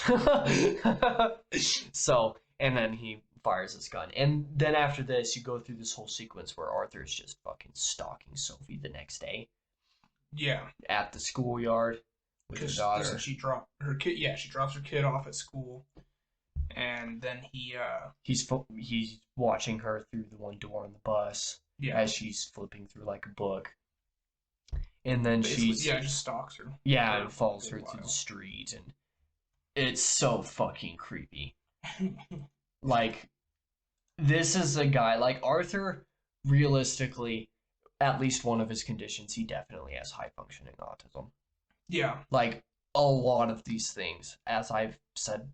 Speaker 2: So, and then he fires his gun. And then after this, you go through this whole sequence where Arthur's just fucking stalking Sophie the next day.
Speaker 1: Yeah.
Speaker 2: At the schoolyard with her daughter.
Speaker 1: Doesn't she drop her kid? Yeah, she drops her kid off at school. And then
Speaker 2: he's watching her through the one door on the bus.
Speaker 1: Yeah.
Speaker 2: As she's flipping through like a book. And then
Speaker 1: just stalks her.
Speaker 2: Yeah, and follows her through the street, and it's so fucking creepy. Like, this is a guy, like, Arthur, realistically, at least one of his conditions, he definitely has high-functioning autism.
Speaker 1: Yeah.
Speaker 2: Like, a lot of these things, as I've said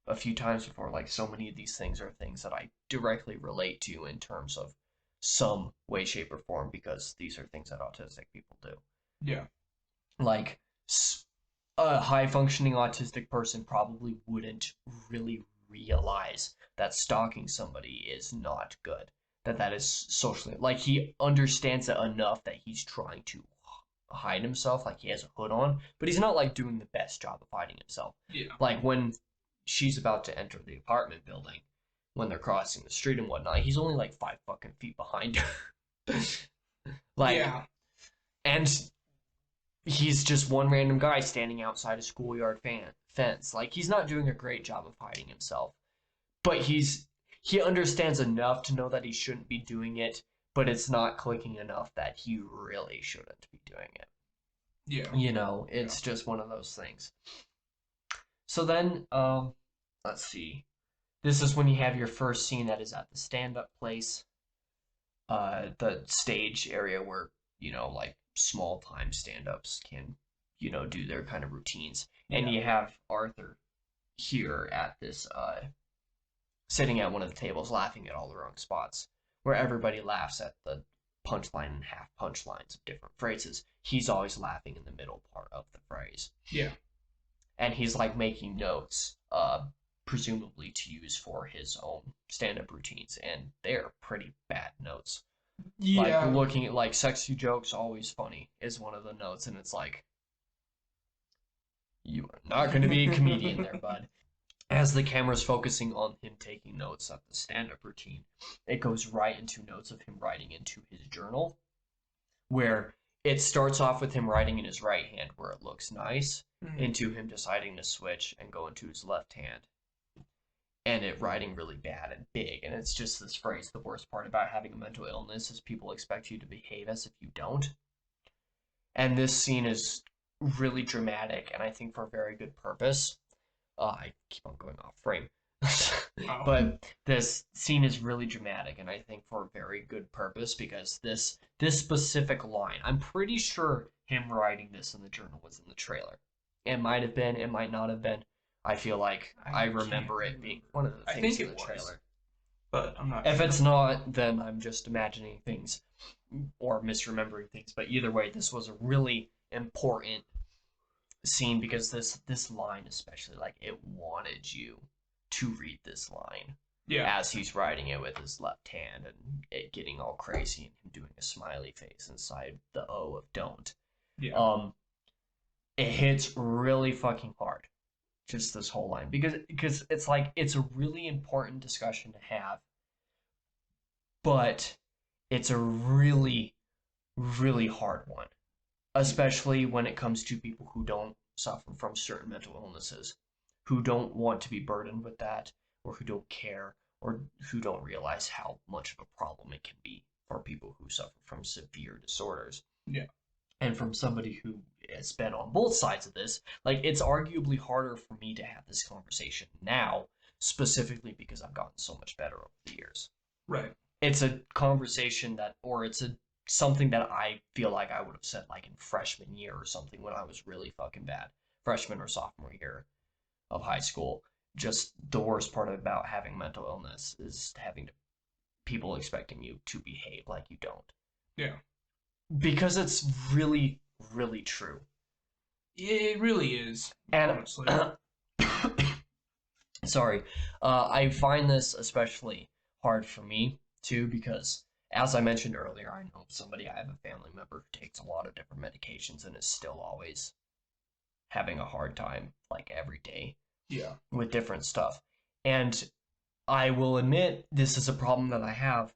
Speaker 2: a few times before, like, so many of these things are things that I directly relate to in terms of some way, shape, or form, because these are things that autistic people do.
Speaker 1: Yeah.
Speaker 2: Like, a high-functioning autistic person probably wouldn't really realize that stalking somebody is not good. That is socially... Like, he understands it enough that he's trying to hide himself, like he has a hood on, but he's not, like, doing the best job of hiding himself.
Speaker 1: Yeah.
Speaker 2: Like, when she's about to enter the apartment building, when they're crossing the street and whatnot, he's only like 5 fucking feet behind her. Like, yeah. And he's just one random guy standing outside a schoolyard fence. Like, he's not doing a great job of hiding himself, but he understands enough to know that he shouldn't be doing it, but it's not clicking enough that he really shouldn't be doing it.
Speaker 1: Yeah.
Speaker 2: You know, it's just one of those things. So then, let's see. This is when you have your first scene that is at the stand-up place, the stage area where, you know, like, small-time stand-ups can, you know, do their kind of routines. And you have Arthur here at this, sitting at one of the tables laughing at all the wrong spots, where everybody laughs at the punchline and half punchlines of different phrases. He's always laughing in the middle part of the phrase.
Speaker 1: Yeah.
Speaker 2: And he's, like, making notes, presumably to use for his own stand-up routines, and they're pretty bad notes. Yeah. Like, looking at, like, sexy jokes, always funny, is one of the notes, and it's like, you are not going to be a comedian there, bud. As the camera's focusing on him taking notes of the stand-up routine, it goes right into notes of him writing into his journal, where it starts off with him writing in his right hand, where it looks nice, into him deciding to switch and go into his left hand. And it writing really bad and big, and it's just this phrase. The worst part about having a mental illness is people expect you to behave as if you don't. And this scene is really dramatic, and I think for a very good purpose. I keep on going off frame. But this scene is really dramatic, and I think for a very good purpose, because this specific line, I'm pretty sure him writing this in the journal was in the trailer. It might have been, it might not have been. I feel like I remember it being one of the things in the trailer.
Speaker 1: But I'm not
Speaker 2: sure. If it's not, then I'm just imagining things or misremembering things. But either way, this was a really important scene because this line especially, like, it wanted you to read this line. Yeah. As he's writing it with his left hand and it getting all crazy and him doing a smiley face inside the O of don't. Yeah. It hits really fucking hard. Just this whole line, because it's like, it's a really important discussion to have, but it's a really, really hard one, especially when it comes to people who don't suffer from certain mental illnesses, who don't want to be burdened with that, or who don't care, or who don't realize how much of a problem it can be for people who suffer from severe disorders. Yeah. And from somebody who has been on both sides of this, like, it's arguably harder for me to have this conversation now, specifically because I've gotten so much better over the years. Right. It's a conversation that, or it's something that I feel like I would have said, like, in freshman year or something when I was really fucking bad. Freshman or sophomore year of high school. Just the worst part about having mental illness is having people expecting you to behave like you don't. Yeah. Because it's really, really true.
Speaker 1: It really is.
Speaker 2: And
Speaker 1: honestly.
Speaker 2: Sorry. I find this especially hard for me too because, as I mentioned earlier, I know somebody, I have a family member who takes a lot of different medications and is still always having a hard time, like every day, with different stuff. And I will admit this is a problem that I have.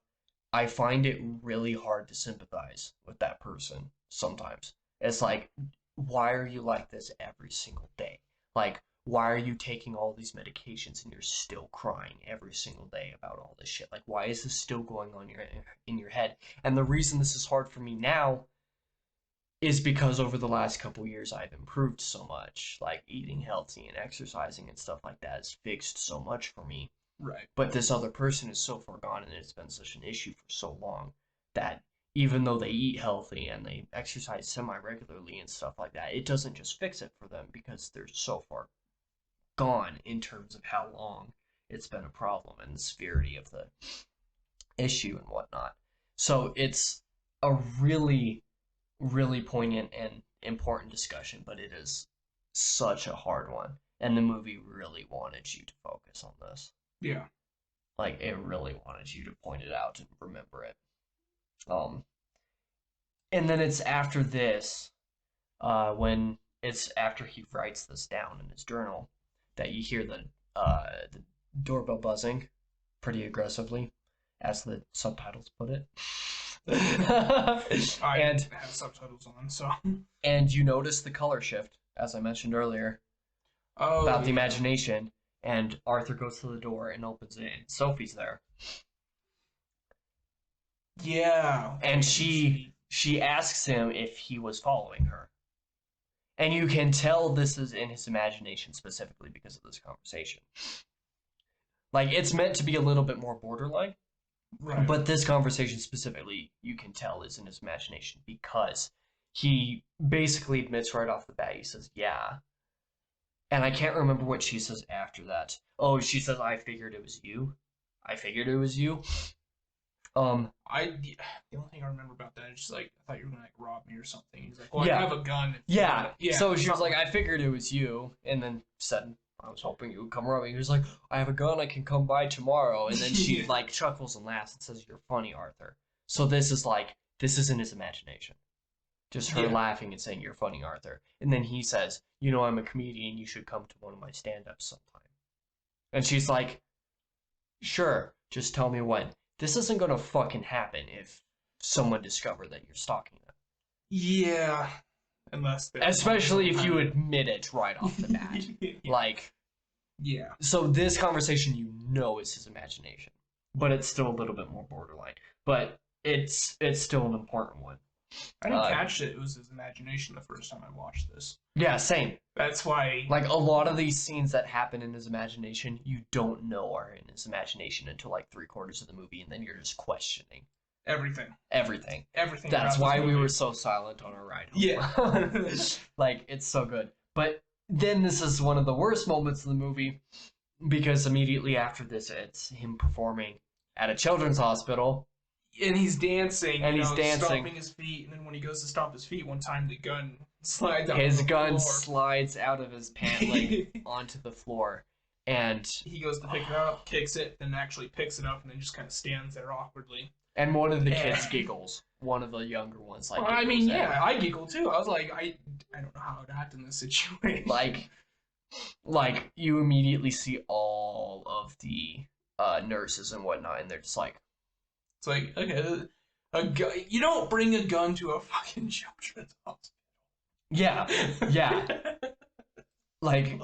Speaker 2: I find it really hard to sympathize with that person sometimes. It's like, why are you like this every single day? Like, why are you taking all these medications and you're still crying every single day about all this shit? Like, why is this still going on in your head? And the reason this is hard for me now is because over the last couple years I've improved so much. Like, eating healthy and exercising and stuff like that has fixed so much for me.
Speaker 1: Right.
Speaker 2: But this other person is so far gone and it's been such an issue for so long that even though they eat healthy and they exercise semi-regularly and stuff like that, it doesn't just fix it for them because they're so far gone in terms of how long it's been a problem and the severity of the issue and whatnot. So it's a really, really poignant and important discussion, but it is such a hard one. And the movie really wanted you to focus on this.
Speaker 1: Yeah.
Speaker 2: Like, it really wanted you to point it out and remember it. And then it's after this, when it's after he writes this down in his journal, that you hear the doorbell buzzing pretty aggressively, as the subtitles put it.
Speaker 1: I
Speaker 2: and
Speaker 1: have subtitles on, so.
Speaker 2: And you notice the color shift, as I mentioned earlier, about the imagination. And Arthur goes to the door and opens it, and Sophie's there.
Speaker 1: Yeah.
Speaker 2: And she asks him if he was following her. And you can tell this is in his imagination specifically because of this conversation. Like, it's meant to be a little bit more borderline.
Speaker 1: Right.
Speaker 2: But this conversation specifically, you can tell is in his imagination because he basically admits right off the bat, he says, yeah. And I can't remember what she says after that. Oh, she says, I figured it was you. I figured it was you.
Speaker 1: The only thing I remember about that is just like, I thought you were gonna like rob me or something. He's like, well,
Speaker 2: yeah.
Speaker 1: I have a gun.
Speaker 2: Yeah. So she was like, I figured it was you, and then said, I was hoping you would come rob me. He was like, I have a gun, I can come by tomorrow. And then she like chuckles and laughs and says, you're funny, Arthur. So this is in his imagination. Just her laughing and saying, you're funny, Arthur. And then he says, you know, I'm a comedian. You should come to one of my stand-ups sometime. And she's like, sure, just tell me when. This isn't going to fucking happen if someone discovered that you're stalking them.
Speaker 1: Yeah.
Speaker 2: Especially if you admit it right off the bat. Like,
Speaker 1: yeah.
Speaker 2: So this conversation, you know, is his imagination. But it's still a little bit more borderline. But it's still an important one.
Speaker 1: I didn't catch it was his imagination the first time I watched this.
Speaker 2: Yeah, same.
Speaker 1: That's why...
Speaker 2: Like, a lot of these scenes that happen in his imagination, you don't know are in his imagination until, like, 3/4 of the movie, and then you're just questioning.
Speaker 1: Everything.
Speaker 2: That's why we were so silent on our ride home.
Speaker 1: Yeah.
Speaker 2: Like, it's so good. But then this is one of the worst moments of the movie, because immediately after this, it's him performing at a children's hospital.
Speaker 1: And he's dancing, stomping his feet, and then when he goes to stomp his feet, one time the gun slides out
Speaker 2: His gun slides out of his pant leg onto the floor, and
Speaker 1: he goes to pick it up, kicks it, then actually picks it up, and then just kind of stands there awkwardly.
Speaker 2: And one of the kids giggles. One of the younger ones, like.
Speaker 1: Well, I mean, yeah, I giggle too. I was like, I don't know how to act in this situation.
Speaker 2: Like you immediately see all of the nurses and whatnot, and they're just like.
Speaker 1: It's like, okay, you don't bring a gun to a fucking children's hospital.
Speaker 2: Yeah. Like,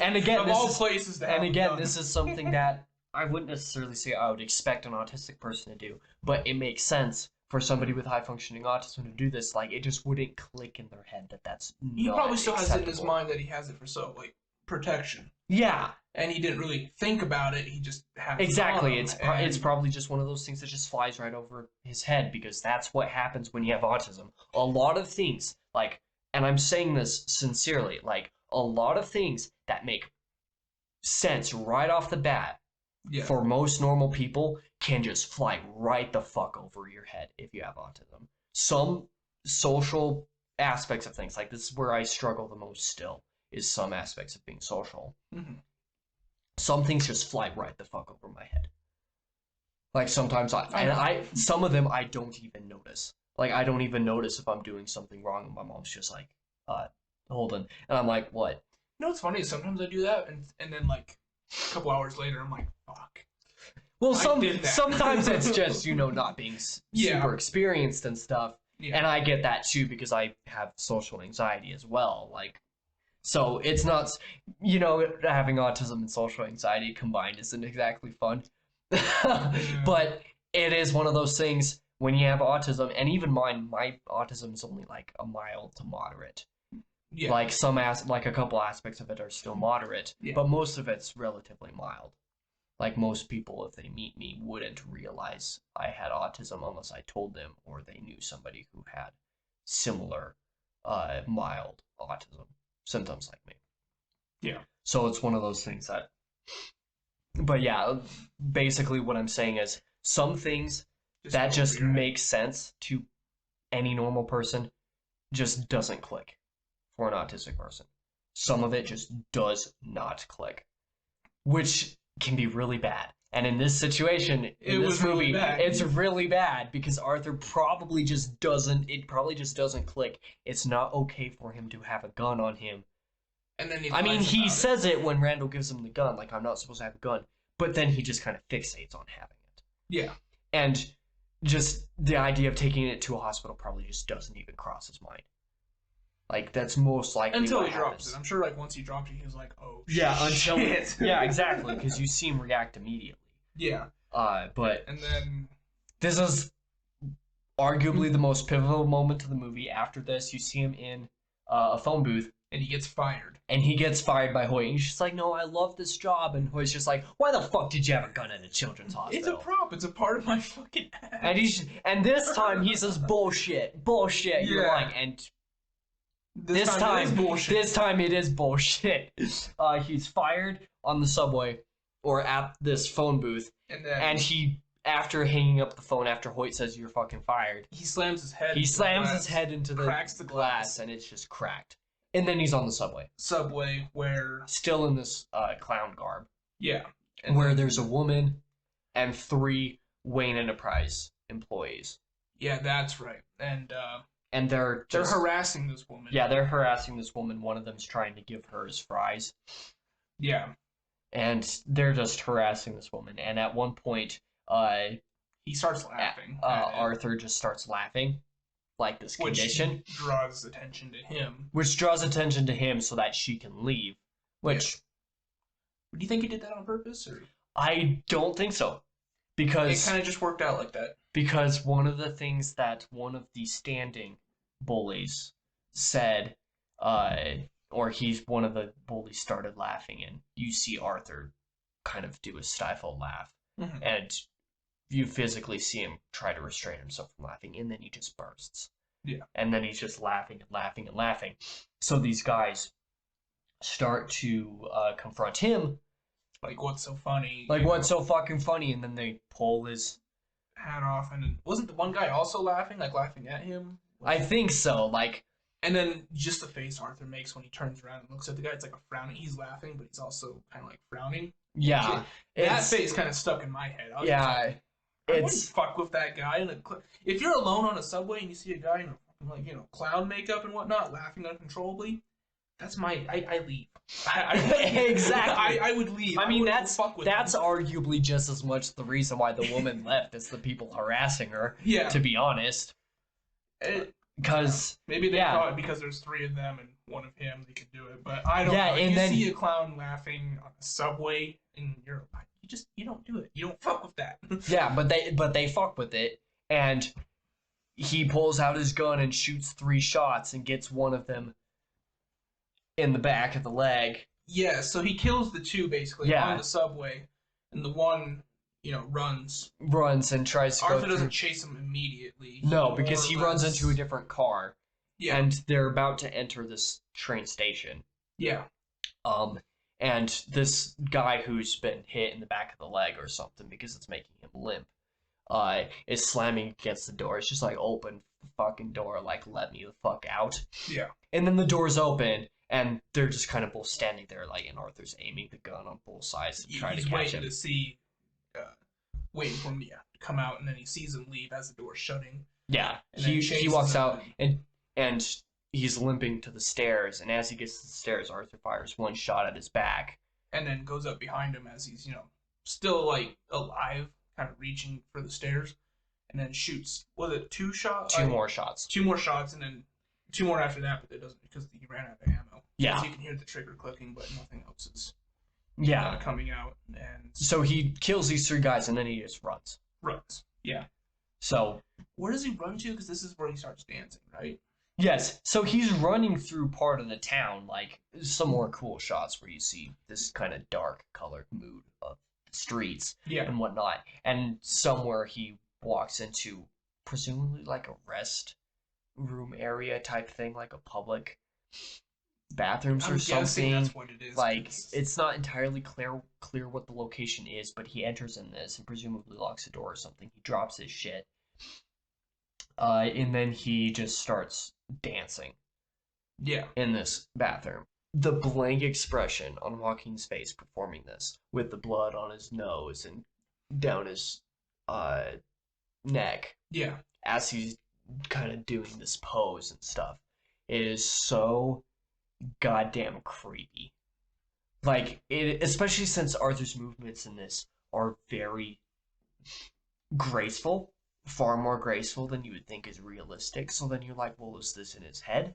Speaker 2: and again,
Speaker 1: of all places to have
Speaker 2: and again, this is something that I wouldn't necessarily say I would expect an autistic person to do, but it makes sense for somebody with high functioning autism to do this. Like, it just wouldn't click in their head that that's not
Speaker 1: He probably still
Speaker 2: acceptable.
Speaker 1: has it in his mind that he has it for protection.
Speaker 2: Yeah.
Speaker 1: And he didn't really think about it. He just has
Speaker 2: exactly.
Speaker 1: It
Speaker 2: it's probably just one of those things that just flies right over his head because that's what happens when you have autism. A lot of things, like, and I'm saying this sincerely, like, a lot of things that make sense right off the bat for most normal people can just fly right the fuck over your head if you have autism. Some social aspects of things, like this is where I struggle the most still, is some aspects of being social.
Speaker 1: Mm-hmm.
Speaker 2: some things just fly right the fuck over my head. Like sometimes some of them I don't even notice. Like I don't even notice if I'm doing something wrong, and my mom's just like, Holden, and I'm like, what?
Speaker 1: You know what's funny? Sometimes I do that, and then like a couple hours later, I'm like, fuck.
Speaker 2: Well, sometimes it's just not being super experienced and stuff, and I get that too because I have social anxiety as well. Like, so it's not, having autism and social anxiety combined isn't exactly fun. But it is one of those things when you have autism, and even my autism is only like a mild to moderate. Yeah. Like like a couple aspects of it are still moderate, but most of it's relatively mild. Like most people, if they meet me, wouldn't realize I had autism unless I told them or they knew somebody who had similar mild autism symptoms like me. Yeah. So it's one of those things that... But yeah, basically what I'm saying is some things that just make sense to any normal person just doesn't click for an autistic person. Some of it just does not click, which can be really bad. And in this situation, in this movie, it's really bad because Arthur probably just doesn't click. It's not okay for him to have a gun on him. And then he says it when Randall gives him the gun, like, I'm not supposed to have a gun. But then he just kind of fixates on having it. Yeah. And just the idea of taking it to a hospital probably just doesn't even cross his mind. Like, that's most likely
Speaker 1: until he drops it. I'm sure, like, once he dropped it, he was like, oh,
Speaker 2: shit. Yeah, exactly, because you see him react immediately. Yeah. But... And then... This is arguably the most pivotal moment of the movie. After this, you see him in a phone booth.
Speaker 1: And he gets fired.
Speaker 2: And he gets fired by Hoyt. And he's just like, no, I love this job. And Hoyt's just like, why the fuck did you have a gun at a children's hospital?
Speaker 1: It's a prop. It's a part of my fucking act.
Speaker 2: And this time he says, bullshit. Bullshit. You're like, and this time it is bullshit. He's fired on the subway or at this phone booth. And he, after hanging up the phone, after Hoyt says you're fucking fired,
Speaker 1: he slams his head.
Speaker 2: Into the glass, and it's just cracked. And then he's on the subway.
Speaker 1: Where...
Speaker 2: Still in this clown garb.
Speaker 1: Yeah.
Speaker 2: Where there's a woman and 3 Wayne Enterprise employees.
Speaker 1: Yeah, that's right. And
Speaker 2: they're
Speaker 1: harassing this woman.
Speaker 2: Yeah, they're harassing this woman. One of them's trying to give her his fries.
Speaker 1: Yeah.
Speaker 2: And they're just harassing this woman. And at one point...
Speaker 1: he starts laughing.
Speaker 2: Arthur just starts laughing. Like this condition.
Speaker 1: Which draws attention
Speaker 2: to him so that she can leave. Which...
Speaker 1: Do you think he did that on purpose? Or?
Speaker 2: I don't think so. Because...
Speaker 1: It kind of just worked out like that.
Speaker 2: Because one of the things that one of the standing bullies said, or one of the bullies started laughing, and you see Arthur kind of do a stifled laugh. Mm-hmm. And you physically see him try to restrain himself from laughing, and then he just bursts. Yeah. And then he's just laughing and laughing and laughing. So these guys start to confront him.
Speaker 1: Like, what's so funny?
Speaker 2: Like, what's so fucking funny? And then they pull his
Speaker 1: hat off, and wasn't the one guy also laughing, like laughing at him?
Speaker 2: I think so. Like,
Speaker 1: and then just the face Arthur makes when he turns around and looks at the guy, it's like a frowning. He's laughing, but he's also kind of like frowning.
Speaker 2: Yeah,
Speaker 1: that face kind of stuck in my head. I wouldn't fuck with that guy. If you're alone on a subway and you see a guy in clown makeup and whatnot laughing uncontrollably, that's I leave.
Speaker 2: Exactly.
Speaker 1: I would leave.
Speaker 2: I mean, that's arguably just as much the reason why the woman left as the people harassing her. Yeah. To be honest. Because
Speaker 1: maybe they thought because there's 3 of them and 1 of him, they could do it. But I don't know. You see a clown laughing on a subway, and you don't do it. You don't fuck with that.
Speaker 2: Yeah, but they fuck with it, and he pulls out his gun and shoots 3 shots and gets one of them in the back of the leg.
Speaker 1: Yeah, so he kills the 2 basically on the subway, and the one runs
Speaker 2: and tries to
Speaker 1: Arthur doesn't chase him immediately.
Speaker 2: No, because he runs into a different car. Yeah. And they're about to enter this train station. Yeah. And this guy who's been hit in the back of the leg or something because it's making him limp, is slamming against the door. It's just like, open fucking door, like, let me the fuck out.
Speaker 1: Yeah.
Speaker 2: And then the doors open, and they're just kind of both standing there, like, and Arthur's aiming the gun on both sides to try to catch him.
Speaker 1: He's waiting to see, waiting for him to come out, and then he sees him leave as the door's shutting.
Speaker 2: Yeah, he walks out, and he's limping to the stairs, and as he gets to the stairs, Arthur fires one shot at his back.
Speaker 1: And then goes up behind him as he's, still, like, alive, kind of reaching for the stairs, and then shoots, was it 2 shots?
Speaker 2: 2 more shots.
Speaker 1: 2 more shots, and then 2 more after that, but it doesn't, because he ran out of ammo.
Speaker 2: Yeah.
Speaker 1: So you can hear the trigger clicking, but nothing else is coming out. And
Speaker 2: so he kills these 3 guys, and then he just runs.
Speaker 1: Yeah.
Speaker 2: So
Speaker 1: where does he run to? Because this is where he starts dancing, right?
Speaker 2: Yes, so he's running through part of the town, like some more cool shots where you see this kind of dark colored mood of the streets and whatnot. And somewhere he walks into presumably like a rest room area type thing, like a public bathrooms or something.
Speaker 1: That's what it is.
Speaker 2: Like, it's not entirely clear what the location is, but he enters in this and presumably locks the door or something. He drops his shit. And then he just starts dancing.
Speaker 1: Yeah.
Speaker 2: In this bathroom. The blank expression on Joaquin's face performing this, with the blood on his nose and down his neck.
Speaker 1: Yeah.
Speaker 2: As he's kind of doing this pose and stuff, it is so goddamn creepy. Like, it, especially since Arthur's movements in this are very graceful. Far more graceful than you would think is realistic. So then you're like, well, is this in his head?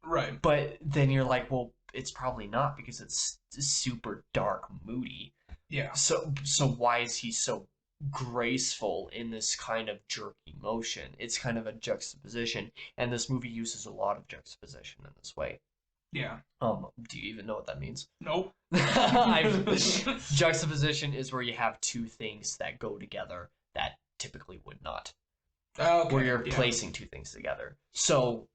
Speaker 1: Right.
Speaker 2: But then you're like, well, it's probably not because it's super dark, moody.
Speaker 1: Yeah.
Speaker 2: So why is he so graceful in this kind of jerky motion? It's kind of a juxtaposition, and this movie uses a lot of juxtaposition in this way.
Speaker 1: Yeah.
Speaker 2: Do you even know what that means?
Speaker 1: Nope.
Speaker 2: Juxtaposition is where you have 2 things that go together that typically would not.
Speaker 1: Okay.
Speaker 2: Where you're placing 2 things together. So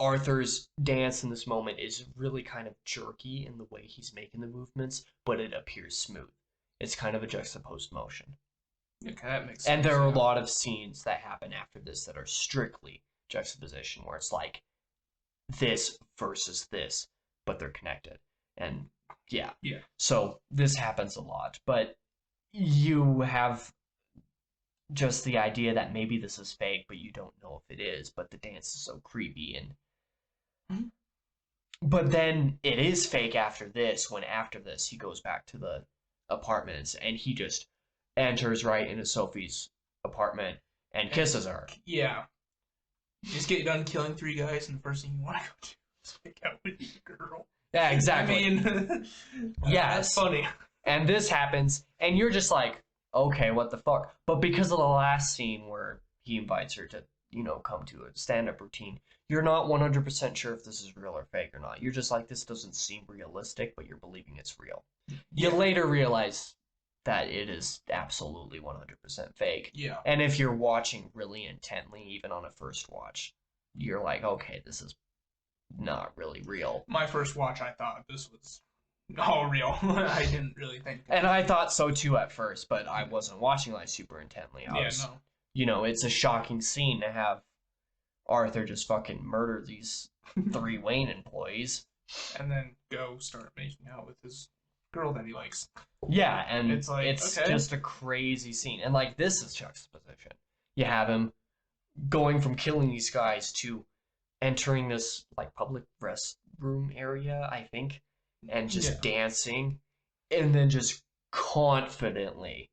Speaker 2: Arthur's dance in this moment is really kind of jerky in the way he's making the movements, but it appears smooth. It's kind of a juxtaposed motion.
Speaker 1: Okay, that makes sense.
Speaker 2: And there are a lot of scenes that happen after this that are strictly juxtaposition, where it's like this versus this, but they're connected. And yeah. So this happens a lot, but you have just the idea that maybe this is fake, but you don't know if it is, but the dance is so creepy. And but then it is fake after this, when after this he goes back to the apartments and he just enters right into Sophie's apartment and kisses her.
Speaker 1: Yeah. You just get done killing 3 guys, and the first thing you want to go do is make out with your girl.
Speaker 2: Yeah, exactly.
Speaker 1: I mean, yeah, that's funny.
Speaker 2: And this happens, and you're just like, okay, what the fuck? But because of the last scene where he invites her to, come to a stand-up routine, you're not 100% sure if this is real or fake or not. You're just like, this doesn't seem realistic, but you're believing it's real. You later realize that it is absolutely 100% fake.
Speaker 1: Yeah.
Speaker 2: And if you're watching really intently, even on a first watch, you're like, okay, this is not really real.
Speaker 1: My first watch, I thought this was all real. I didn't really think.
Speaker 2: And I thought so too at first, but I wasn't watching like super intently. It's a shocking scene to have Arthur just fucking murder these 3 Wayne employees.
Speaker 1: And then go start making out with his girl that he likes.
Speaker 2: Yeah, and
Speaker 1: it's like,
Speaker 2: just a crazy scene. And like, this is juxtaposition. You have him going from killing these guys to entering this like public restroom area, I think, and just dancing, and then just confidently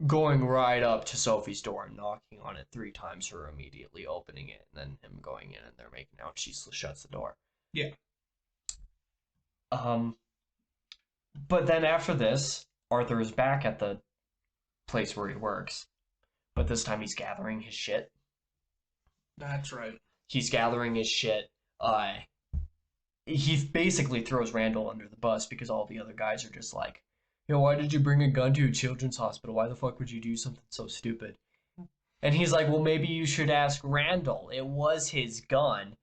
Speaker 2: going right up to Sophie's door and knocking on it 3 times, her immediately opening it, and then him going in and they're making out. She shuts the door.
Speaker 1: Yeah.
Speaker 2: But then after this, Arthur is back at the place where he works, but this time he's gathering his shit.
Speaker 1: That's right.
Speaker 2: He's gathering his shit. He basically throws Randall under the bus because all the other guys are just like, why did you bring a gun to a children's hospital? Why the fuck would you do something so stupid? And he's like, well, maybe you should ask Randall. It was his gun.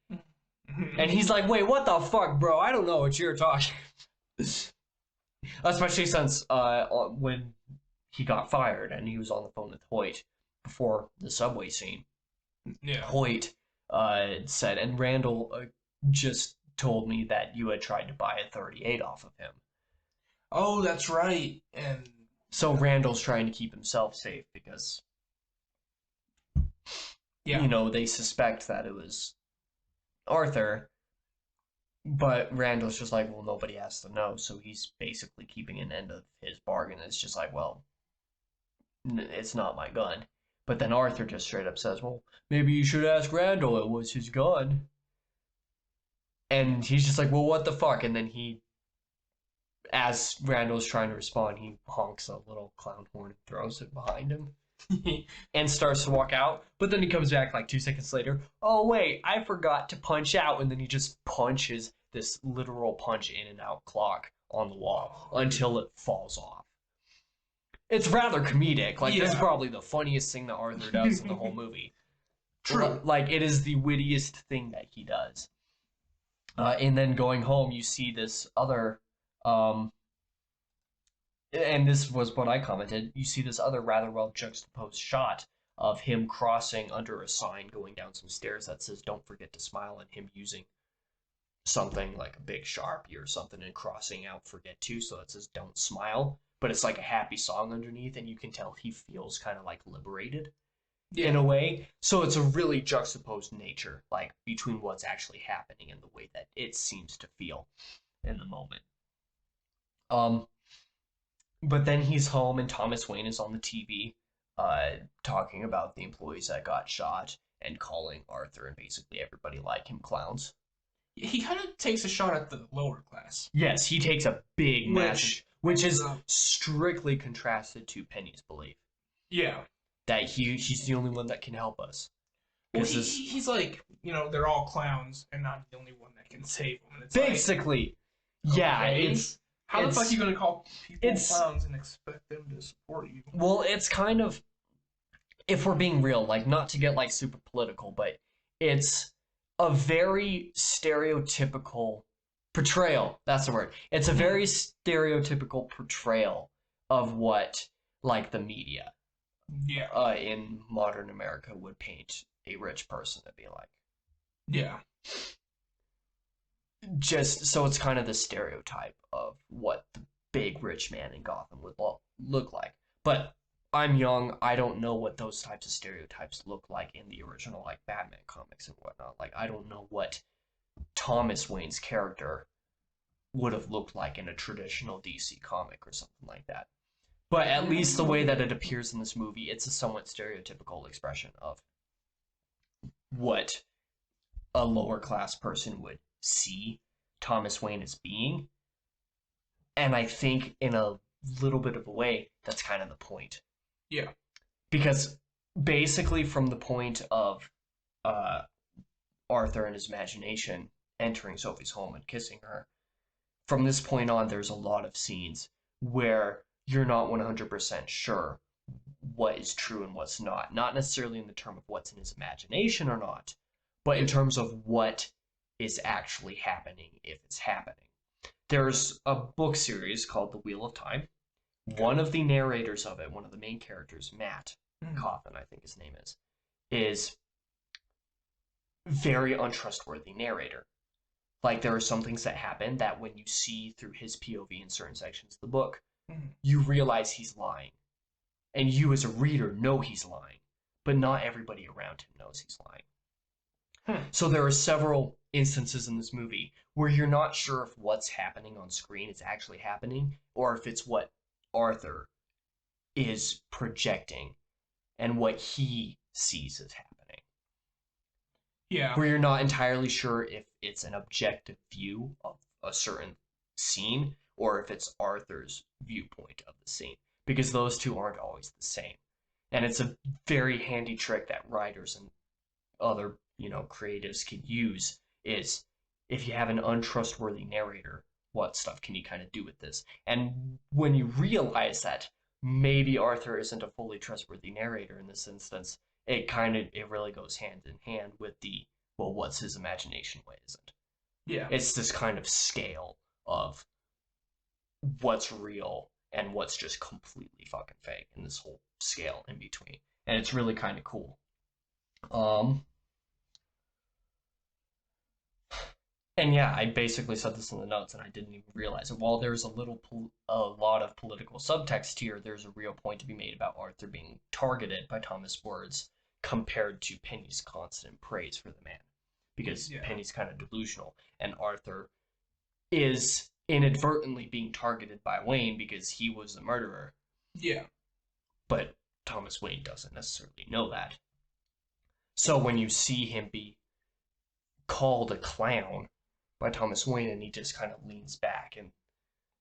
Speaker 2: And he's like, wait, what the fuck, bro? I don't know what you're talking. Especially since when he got fired and he was on the phone with Hoyt before the subway scene. Hoyt said, and Randall just told me that you had tried to buy a 38 off of him.
Speaker 1: Oh, that's right. And
Speaker 2: so Randall's trying to keep himself safe because, they suspect that it was Arthur, but Randall's just like, well, nobody has to know, so he's basically keeping an end of his bargain. It's just like, well, it's not my gun. But then Arthur just straight up says, well, maybe you should ask Randall, it was his gun. And he's just like, well, what the fuck? And then as Randall's trying to respond, he honks a little clown horn and throws it behind him and starts to walk out. But then he comes back like 2 seconds later. Oh, wait, I forgot to punch out. And then he just punches this literal punch in and out clock on the wall until it falls off. It's rather comedic. This is probably the funniest thing that Arthur does in the whole movie.
Speaker 1: True.
Speaker 2: It is the wittiest thing that he does. And then going home, you see this other... and this was what I commented, you see this other rather well juxtaposed shot of him crossing under a sign going down some stairs that says, don't forget to smile, and him using something like a big Sharpie or something and crossing out forget to, so it says don't smile, but it's like a happy song underneath, and you can tell he feels kind of like liberated in a way. So it's a really juxtaposed nature, like between what's actually happening and the way that it seems to feel in the moment. But then he's home and Thomas Wayne is on the TV talking about the employees that got shot and calling Arthur and basically everybody like him clowns.
Speaker 1: He kind of takes a shot at the lower class.
Speaker 2: Yes, he takes a big message, which is strictly contrasted to Penny's belief.
Speaker 1: Yeah.
Speaker 2: That he's the only one that can help us.
Speaker 1: Well, he's like, they're all clowns and I'm the only one that can save them. And it's
Speaker 2: basically, it's...
Speaker 1: How the fuck are you going to call people clowns and expect them to support you?
Speaker 2: Well, it's kind of, if we're being real, not to get super political, but it's a very stereotypical portrayal. That's the word. It's a very stereotypical portrayal of what, the media in modern America would paint a rich person to be like.
Speaker 1: Yeah.
Speaker 2: Just so it's kind of the stereotype of what the big rich man in Gotham would look like. But I'm young. I don't know what those types of stereotypes look like in the original Batman comics and whatnot. I don't know what Thomas Wayne's character would have looked like in a traditional DC comic or something like that. But at least the way that it appears in this movie, it's a somewhat stereotypical expression of what a lower class person would see Thomas Wayne as being. And I think in a little bit of a way, that's kind of the point.
Speaker 1: Yeah.
Speaker 2: Because basically from the point of Arthur and his imagination entering Sophie's home and kissing her, from this point on, there's a lot of scenes where you're not 100% sure what is true and what's not. Not necessarily in the term of what's in his imagination or not, but in terms of what is actually happening, if it's happening. There's a book series called The Wheel of Time. One of the narrators of it, one of the main characters, Matt Coffin, I think his name is very untrustworthy narrator. There are some things that happen that when you see through his POV in certain sections of the book, you realize he's lying. And you as a reader know he's lying, but not everybody around him knows he's lying. So there are several instances in this movie where you're not sure if what's happening on screen is actually happening or if it's what Arthur is projecting and what he sees as happening.
Speaker 1: Yeah.
Speaker 2: Where you're not entirely sure if it's an objective view of a certain scene or if it's Arthur's viewpoint of the scene, because those two aren't always the same. And it's a very handy trick that writers and other creatives can use, is if you have an untrustworthy narrator, what stuff can you kind of do with this? And when you realize that maybe Arthur isn't a fully trustworthy narrator in this instance, it really goes hand in hand with what's his imagination, what isn't.
Speaker 1: Yeah.
Speaker 2: It's this kind of scale of what's real and what's just completely fucking fake, and this whole scale in between. And it's really kind of cool. And yeah, I basically said this in the notes, and I didn't even realize it. While there's a lot of political subtext here, there's a real point to be made about Arthur being targeted by Thomas' words compared to Penny's constant praise for the man, because Penny's kind of delusional, and Arthur is inadvertently being targeted by Wayne because he was the murderer.
Speaker 1: Yeah.
Speaker 2: But Thomas Wayne doesn't necessarily know that. So when you see him be called a clown by Thomas Wayne, and he just kind of leans back and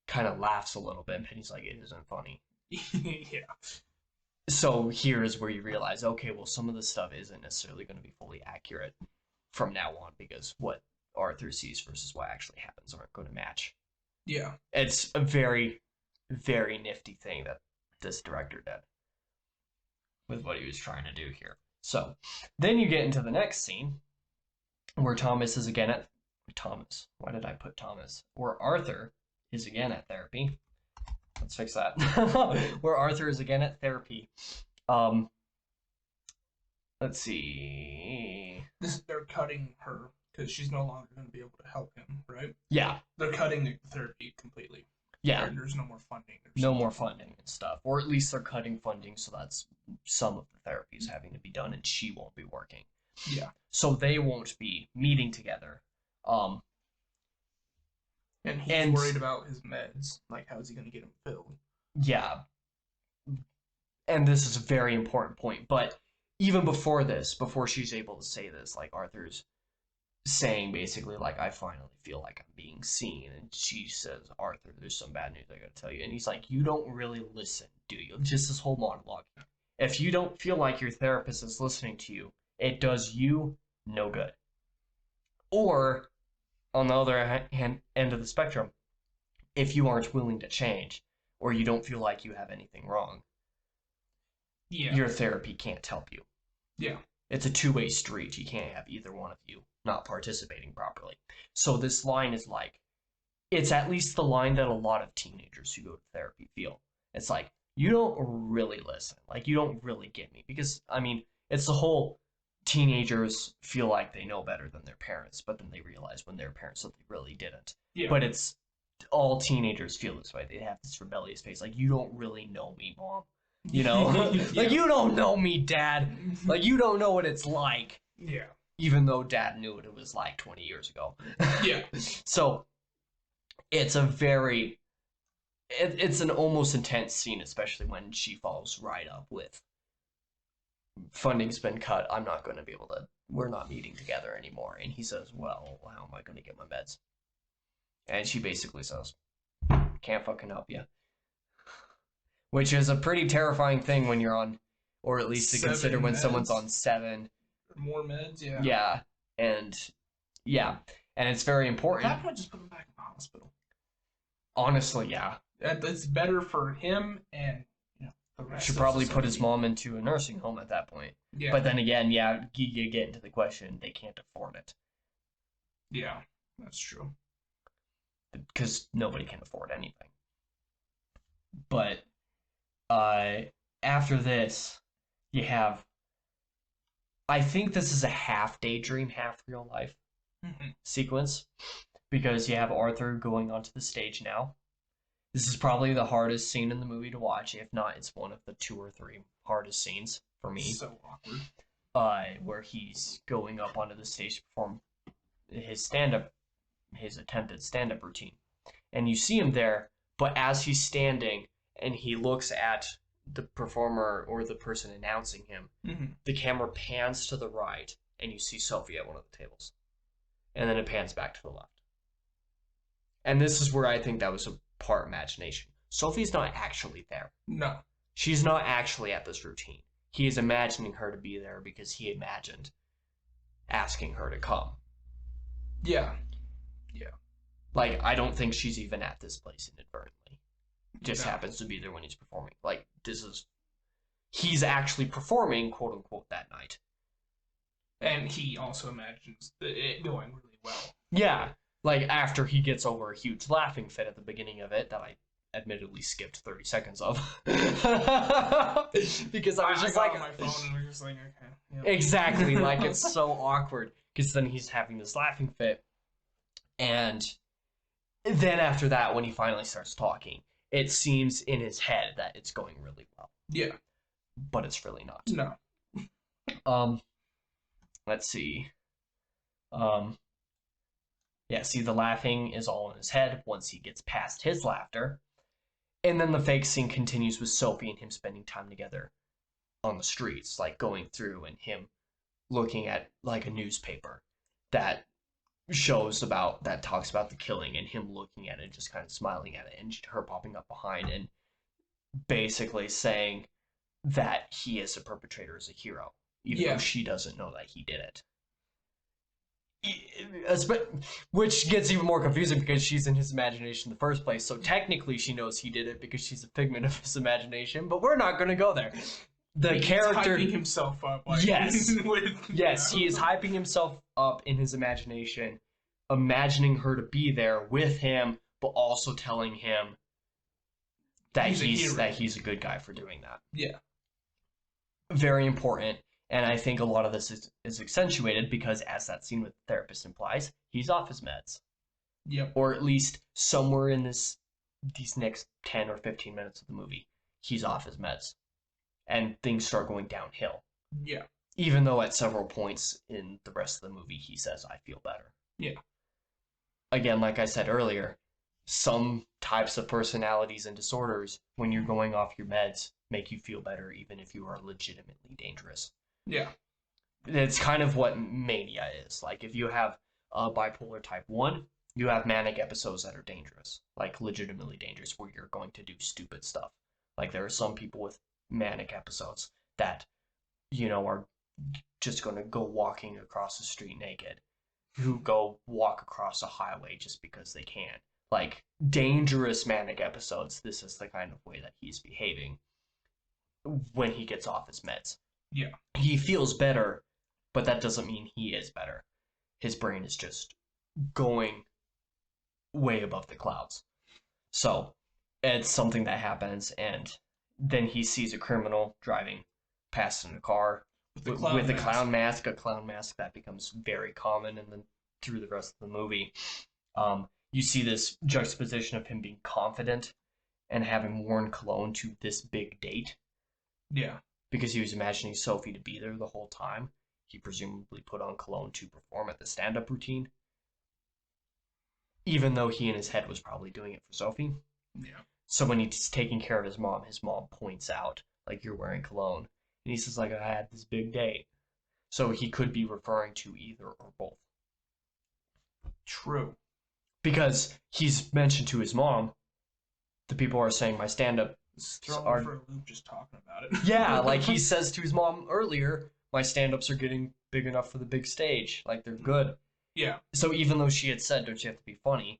Speaker 2: kind of laughs a little bit, and Penny's like, it isn't funny.
Speaker 1: Yeah.
Speaker 2: So here is where you realize, okay, well, some of the stuff isn't necessarily going to be fully accurate from now on, because what Arthur sees versus what actually happens aren't going to match.
Speaker 1: Yeah.
Speaker 2: It's a very, very nifty thing that this director did with what he was trying to do here. So then you get into the next scene where Thomas is again at Thomas. Why did I put Thomas? Where Arthur is again at therapy. Let's fix that. Where Arthur is again at therapy. Let's see.
Speaker 1: They're cutting her because she's no longer going to be able to help him, right?
Speaker 2: Yeah.
Speaker 1: They're cutting the therapy completely.
Speaker 2: Yeah.
Speaker 1: There's no more funding.
Speaker 2: No more funding and stuff. Or at least they're cutting funding, so that's some of the therapies having to be done, and she won't be working.
Speaker 1: Yeah.
Speaker 2: So they won't be meeting together.
Speaker 1: And he's worried about his meds. Like, how is he going to get them filled?
Speaker 2: Yeah. And this is a very important point. But even before this, before she's able to say this, like, Arthur's saying basically, like, I finally feel like I'm being seen. And she says, Arthur, there's some bad news I gotta tell you. And he's like, you don't really listen, do you? Just this whole monologue. If you don't feel like your therapist is listening to you, it does you no good. Or, on the other end of the spectrum, if you aren't willing to change, or you don't feel like you have anything wrong, your therapy can't help you.
Speaker 1: Yeah.
Speaker 2: It's a two-way street. You can't have either one of you not participating properly. So this line is like, it's at least the line that a lot of teenagers who go to therapy feel. It's like, you don't really listen. Like, you don't really get me. Because, I mean, it's the whole teenagers feel like they know better than their parents, but then they realize when they're parents that they really didn't.
Speaker 1: Yeah.
Speaker 2: But it's all teenagers feel this way. They have this rebellious face. Like, you don't really know me, Mom. You know? Like, you don't know me, Dad. Like, you don't know what it's like.
Speaker 1: Yeah.
Speaker 2: Even though Dad knew what it was like 20 years ago.
Speaker 1: Yeah.
Speaker 2: So, it's a very... It's an almost intense scene, especially when she follows right up with, funding's been cut, I'm not going to be able to, we're not meeting together anymore. And he says, well, how am I going to get my meds? And she basically says, can't fucking help you. Which is a pretty terrifying thing when you're on, or at least to consider when someone's on 7.
Speaker 1: More meds, yeah.
Speaker 2: Yeah, and it's very important.
Speaker 1: At that point, just put him back in the hospital.
Speaker 2: Honestly, yeah.
Speaker 1: It's better for him and the rest.
Speaker 2: Should probably put his mom into a nursing home at that point.
Speaker 1: Yeah.
Speaker 2: But then again, you get into the question, they can't afford it.
Speaker 1: Yeah, that's true.
Speaker 2: Because nobody can afford anything. But after this, you have, I think this is a half daydream, half real life sequence, because you have Arthur going onto the stage now. This is probably the hardest scene in the movie to watch. If not, it's one of the 2 or 3 hardest scenes for me.
Speaker 1: So awkward.
Speaker 2: Where he's going up onto the stage to perform his attempted stand-up routine. And you see him there, but as he's standing and he looks at the performer or the person announcing him, the camera pans to the right and you see Sophie at one of the tables. And then it pans back to the left. And this is where I think that was a part imagination. Sophie's not actually there.
Speaker 1: No.
Speaker 2: She's not actually at this routine. He is imagining her to be there because he imagined asking her to come.
Speaker 1: Yeah. Yeah.
Speaker 2: Like, I don't think she's even at this place inadvertently. Just happens to be there when he's performing. Like, he's actually performing, quote unquote, that night.
Speaker 1: And he also imagines it going really well.
Speaker 2: Yeah. Like, after he gets over a huge laughing fit at the beginning of it, that I admittedly skipped 30 seconds of. Because I was just
Speaker 1: like on my phone and we're just like, okay. Yep.
Speaker 2: Exactly, like it's so awkward. Because then he's having this laughing fit. And then after that, when he finally starts talking, it seems in his head that it's going really well.
Speaker 1: Yeah.
Speaker 2: But it's really not.
Speaker 1: No.
Speaker 2: Let's see. Yeah, see, the laughing is all in his head once he gets past his laughter. And then the fake scene continues with Sophie and him spending time together on the streets, like going through and him looking at like a newspaper that talks about the killing and him looking at it, just kind of smiling at it, and her popping up behind and basically saying that he is a perpetrator, as a hero, even though she doesn't know that he did it. Which gets even more confusing because she's in his imagination in the first place. So technically she knows he did it because she's a figment of his imagination, but we're not going to go there. The character
Speaker 1: hyping himself up. Like,
Speaker 2: yes. Yes, he is hyping himself up in his imagination, imagining her to be there with him, but also telling him that he's a good guy for doing that.
Speaker 1: Yeah.
Speaker 2: Very important. And I think a lot of this is accentuated because, as that scene with the therapist implies, he's off his meds.
Speaker 1: Yep.
Speaker 2: Or at least somewhere in these next 10 or 15 minutes of the movie, he's off his meds. And things start going downhill.
Speaker 1: Yeah.
Speaker 2: Even though at several points in the rest of the movie, he says, I feel better.
Speaker 1: Yeah.
Speaker 2: Again, like I said earlier, some types of personalities and disorders, when you're going off your meds, make you feel better even if you are legitimately dangerous.
Speaker 1: Yeah.
Speaker 2: It's kind of what mania is. Like, if you have bipolar type 1, you have manic episodes that are dangerous. Like, legitimately dangerous, where you're going to do stupid stuff. Like, there are some people with manic episodes that, are just going to go walking across the street naked. Who go walk across a highway just because they can. Like, dangerous manic episodes, this is the kind of way that he's behaving when he gets off his meds.
Speaker 1: Yeah.
Speaker 2: He feels better, but that doesn't mean he is better. His brain is just going way above the clouds. So, it's something that happens, and then he sees a criminal driving past in a car with a clown mask, a clown mask that becomes very common and then through the rest of the movie. You see this juxtaposition of him being confident and having worn cologne to this big date.
Speaker 1: Yeah.
Speaker 2: Because he was imagining Sophie to be there the whole time. He presumably put on cologne to perform at the stand-up routine. Even though he in his head was probably doing it for Sophie.
Speaker 1: Yeah.
Speaker 2: So when he's taking care of his mom points out, like, you're wearing cologne. And he says, like, I had this big date. So he could be referring to either or both.
Speaker 1: True.
Speaker 2: Because he's mentioned to his mom, the people are saying my stand-up
Speaker 1: are for a loop just talking about it.
Speaker 2: Yeah, like he says to his mom earlier, my stand-ups are getting big enough for the big stage. Like, they're good.
Speaker 1: Yeah.
Speaker 2: So even though she had said, don't you have to be funny,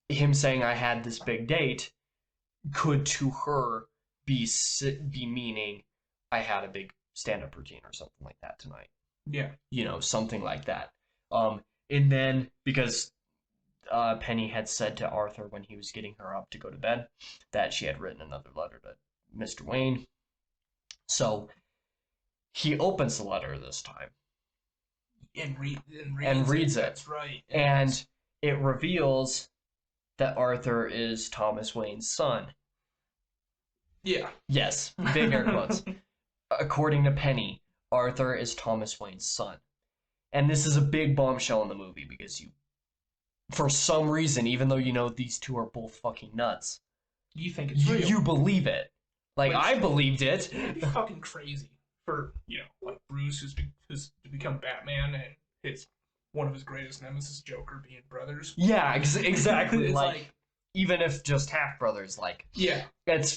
Speaker 2: him saying I had this big date could to her be meaning I had a big stand-up routine or something like that tonight.
Speaker 1: Yeah.
Speaker 2: Something like that. And then, because Penny had said to Arthur when he was getting her up to go to bed that she had written another letter to Mr. Wayne. So he opens the letter this time.
Speaker 1: And
Speaker 2: reads it.
Speaker 1: That's right.
Speaker 2: And it reveals that Arthur is Thomas Wayne's son.
Speaker 1: Yeah.
Speaker 2: Yes, big air quotes. According to Penny, Arthur is Thomas Wayne's son. And this is a big bombshell in the movie because for some reason, even though these two are both fucking nuts,
Speaker 1: you think it's real.
Speaker 2: You believe it. Like, I believed it.
Speaker 1: It'd be fucking crazy for, like Bruce, who's become Batman, and one of his greatest nemesis, Joker, being brothers.
Speaker 2: Yeah, exactly.
Speaker 1: It's
Speaker 2: like, even if just half brothers, like,
Speaker 1: yeah,
Speaker 2: it's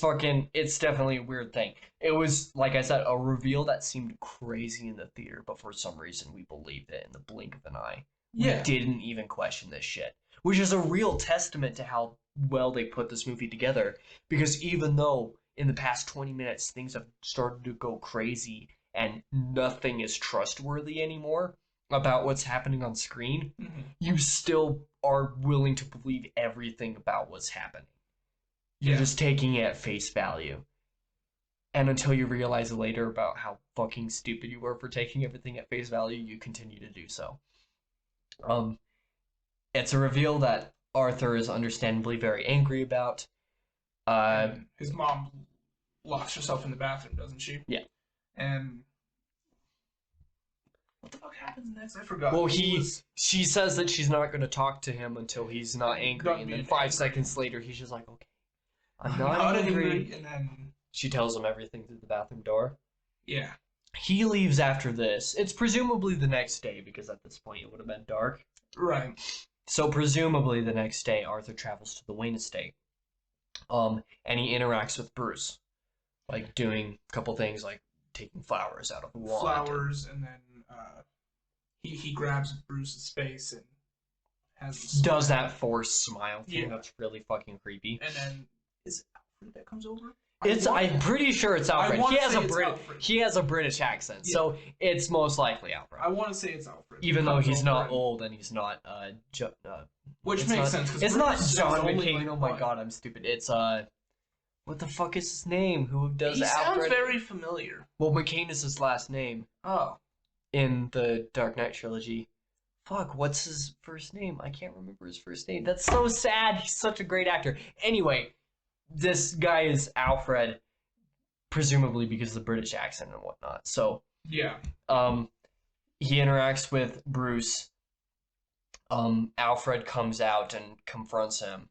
Speaker 2: definitely a weird thing. It was, like I said, a reveal that seemed crazy in the theater, but for some reason we believed it in the blink of an eye.
Speaker 1: Yeah.
Speaker 2: We didn't even question this shit, which is a real testament to how well they put this movie together, because even though in the past 20 minutes things have started to go crazy and nothing is trustworthy anymore, about what's happening on screen, you still are willing to believe everything about what's happening. You're just taking it at face value. And until you realize later about how fucking stupid you were for taking everything at face value, you continue to do so. It's a reveal that Arthur is understandably very angry about.
Speaker 1: His mom locks herself in the bathroom, doesn't she?
Speaker 2: Yeah.
Speaker 1: And what the fuck happens next? I forgot.
Speaker 2: Well, she says that she's not going to talk to him until he's not angry, and then 5 seconds later, he's just like, okay, I'm not angry.
Speaker 1: And then
Speaker 2: she tells him everything through the bathroom door.
Speaker 1: Yeah.
Speaker 2: He leaves after this. It's presumably the next day, because at this point it would have been dark.
Speaker 1: Right.
Speaker 2: So presumably the next day, Arthur travels to the Wayne estate. And he interacts with Bruce. Like, doing a couple things, like taking flowers out of the wall.
Speaker 1: Flowers, and then he grabs Bruce's face and
Speaker 2: does that forced smile thing. Yeah. That's really fucking creepy.
Speaker 1: And then is it Alfred that comes over?
Speaker 2: I'm pretty sure it's Alfred. He has a British accent, yeah. So it's most likely Alfred.
Speaker 1: I want to say it's Alfred.
Speaker 2: Even though he's not old and he's not
Speaker 1: which makes sense.
Speaker 2: It's not John McCain. Oh my god, I'm stupid. It's what the fuck is his name? Who does Alfred?
Speaker 1: He sounds very familiar.
Speaker 2: Well, McCain is his last name.
Speaker 1: Oh.
Speaker 2: In the Dark Knight trilogy. Fuck, what's his first name? I can't remember his first name. That's so sad. He's such a great actor. Anyway, this guy is Alfred, presumably because of the British accent and whatnot. So
Speaker 1: yeah.
Speaker 2: He interacts with Bruce. Alfred comes out and confronts him.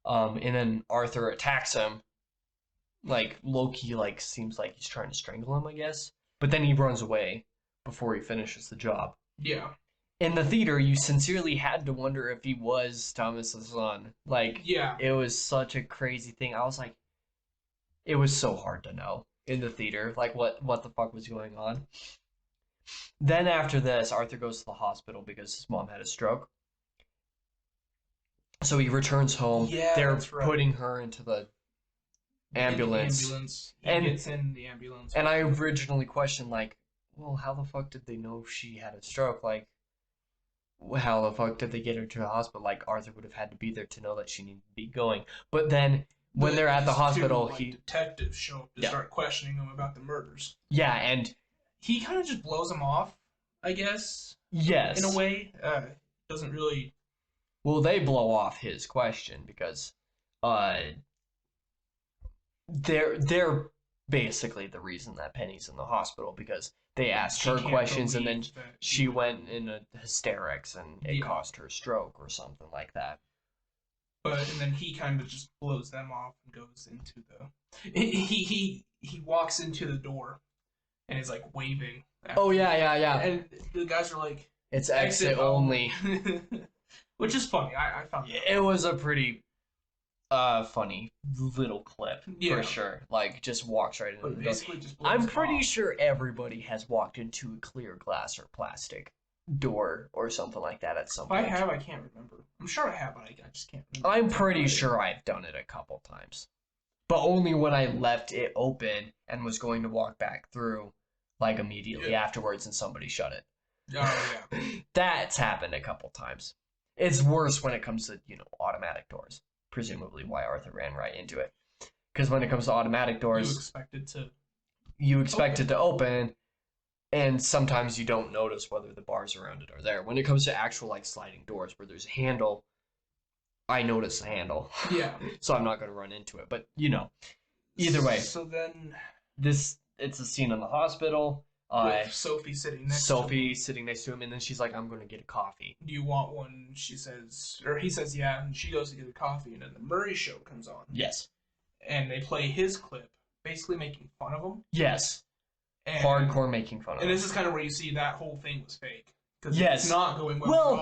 Speaker 2: And then Arthur attacks him. Like, Loki, like, seems like he's trying to strangle him, I guess. But then he runs away before he finishes the job.
Speaker 1: Yeah.
Speaker 2: In the theater, you sincerely had to wonder if he was Thomas's son. Like,
Speaker 1: yeah.
Speaker 2: It was such a crazy thing. I was like, it was so hard to know in the theater, like, what the fuck was going on. Then after this, Arthur goes to the hospital because his mom had a stroke. So he returns home.
Speaker 1: Yeah,
Speaker 2: they're
Speaker 1: that's right.
Speaker 2: putting her into the ambulance.
Speaker 1: He gets in the ambulance.
Speaker 2: And I originally questioned, like, well, how the fuck did they know she had a stroke? Like, how the fuck did they get her to the hospital? Like, Arthur would have had to be there to know that she needed to be going. But then, when they're at the hospital,
Speaker 1: detectives show up to start questioning him about the murders.
Speaker 2: Yeah, and
Speaker 1: he kind of just blows them off, I guess.
Speaker 2: Yes.
Speaker 1: In a way. Doesn't really...
Speaker 2: Well, they blow off his question because they're basically the reason that Penny's in the hospital, because they asked her questions and then she went in a hysterics and it caused her a stroke or something like that.
Speaker 1: And then he kind of just blows them off and goes into the... He walks into the door and is like waving.
Speaker 2: Oh, yeah.
Speaker 1: And the guys are like...
Speaker 2: It's exit only.
Speaker 1: Which is funny. I found that.
Speaker 2: It was a pretty funny little clip, for sure. Like, just walks right into the door. I'm pretty sure everybody has walked into a clear glass or plastic door or something like that at some point.
Speaker 1: If I have, I can't remember. I'm sure I have, but I just can't remember.
Speaker 2: I'm pretty sure I've done it a couple times. But only when I left it open and was going to walk back through, like, immediately afterwards, and somebody shut it.
Speaker 1: Oh, yeah.
Speaker 2: That's happened a couple times. It's worse when it comes to, automatic doors. Presumably why Arthur ran right into it. Because when it comes to automatic doors... You expect it to open, and sometimes you don't notice whether the bars around it are there. When it comes to actual, like, sliding doors where there's a handle, I notice the handle.
Speaker 1: Yeah.
Speaker 2: So I'm not going to run into it. But, either way.
Speaker 1: So then...
Speaker 2: It's a scene in the hospital.
Speaker 1: With Sophie sitting next
Speaker 2: to him, and then she's like, I'm going to get a coffee.
Speaker 1: Do you want one? She says, or he says, yeah, and she goes to get a coffee, and then the Murray show comes on.
Speaker 2: Yes.
Speaker 1: And they play his clip, basically making fun of him.
Speaker 2: Yes. And hardcore making fun of him.
Speaker 1: And this is kind of where you see that whole thing was fake. Because it's not going well at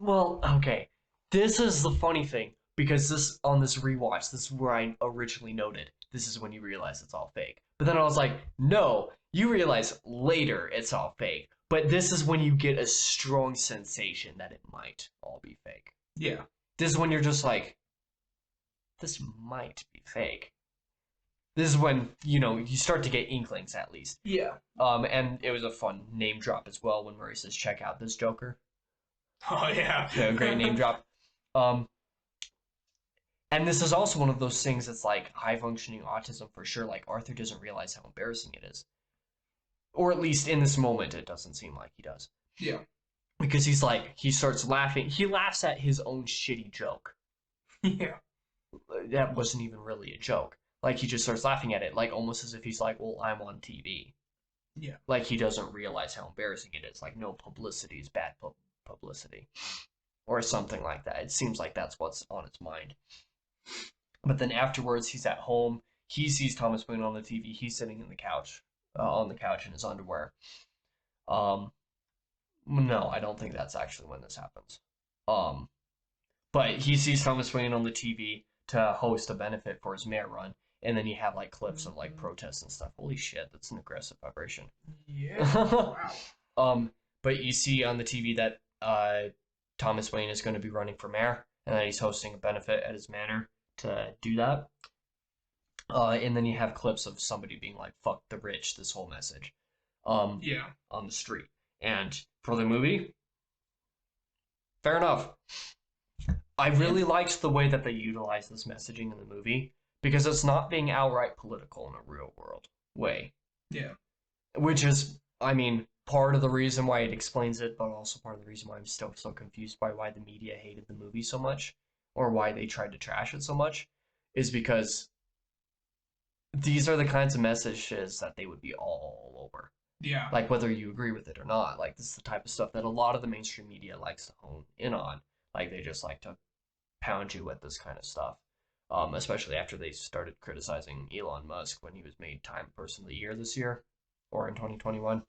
Speaker 1: all.
Speaker 2: Okay. This is the funny thing, because on this rewatch, this is where I originally noted, this is when you realize it's all fake. But then I was like, no, you realize later it's all fake. But this is when you get a strong sensation that it might all be fake.
Speaker 1: Yeah.
Speaker 2: This is when you're just like, this might be fake. This is when, you start to get inklings at least.
Speaker 1: Yeah.
Speaker 2: And it was a fun name drop as well when Murray says, check out this Joker.
Speaker 1: Oh, yeah.
Speaker 2: Yeah, great name drop. And this is also one of those things that's like high-functioning autism for sure. Like, Arthur doesn't realize how embarrassing it is. Or at least in this moment, it doesn't seem like he does.
Speaker 1: Yeah.
Speaker 2: Because he's like, he starts laughing. He laughs at his own shitty joke.
Speaker 1: Yeah.
Speaker 2: That wasn't even really a joke. Like, he just starts laughing at it, like, almost as if he's like, well, I'm on TV.
Speaker 1: Yeah.
Speaker 2: Like, he doesn't realize how embarrassing it is. Like, no publicity is bad publicity. Or something like that. It seems like that's what's on his mind. But then afterwards, he's at home. He sees Thomas Wayne on the TV. He's sitting on the couch in his underwear. No, I don't think that's actually when this happens. But he sees Thomas Wayne on the TV to host a benefit for his mayor run, and then you have like clips of like protests and stuff. Holy shit, that's an aggressive vibration.
Speaker 1: Yeah. Wow.
Speaker 2: But you see on the TV that Thomas Wayne is going to be running for mayor, and that he's hosting a benefit at his manor to do that. And then you have clips of somebody being like, fuck the rich, this whole message.
Speaker 1: Yeah.
Speaker 2: On the street. And for the movie, fair enough. I really liked the way that they utilized this messaging in the movie, because it's not being outright political in a real world way.
Speaker 1: Yeah.
Speaker 2: Which is, I mean, part of the reason why it explains it, but also part of the reason why I'm still so confused by why the media hated the movie so much, or why they tried to trash it so much, is because these are the kinds of messages that they would be all over.
Speaker 1: Yeah.
Speaker 2: Like, whether you agree with it or not. Like, this is the type of stuff that a lot of the mainstream media likes to hone in on. Like, they just like to pound you with this kind of stuff. Especially after they started criticizing Elon Musk when he was made Time Person of the Year this year, or in 2021.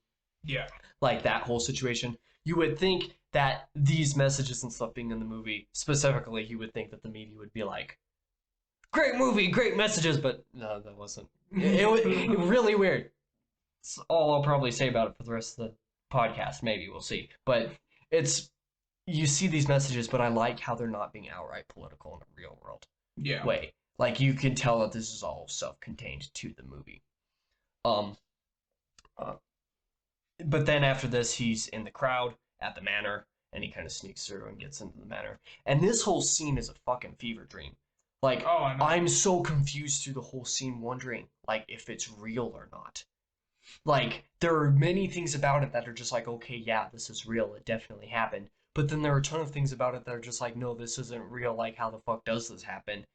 Speaker 1: Yeah.
Speaker 2: Like, that whole situation. You would think that these messages and stuff being in the movie, specifically, you would think that the media would be like, great movie, great messages, but no, that wasn't. It was really weird. It's all I'll probably say about it for the rest of the podcast. Maybe we'll see. But you see these messages, but I like how they're not being outright political in a real world way. Like, you can tell that this is all self-contained to the movie. But then after this, he's in the crowd at the manor, and he kind of sneaks through and gets into the manor. And this whole scene is a fucking fever dream. Like, I'm so confused through the whole scene, wondering, like, if it's real or not. Like, there are many things about it that are just like, okay, yeah, this is real, it definitely happened. But then there are a ton of things about it that are just like, no, this isn't real, like, how the fuck does this happen?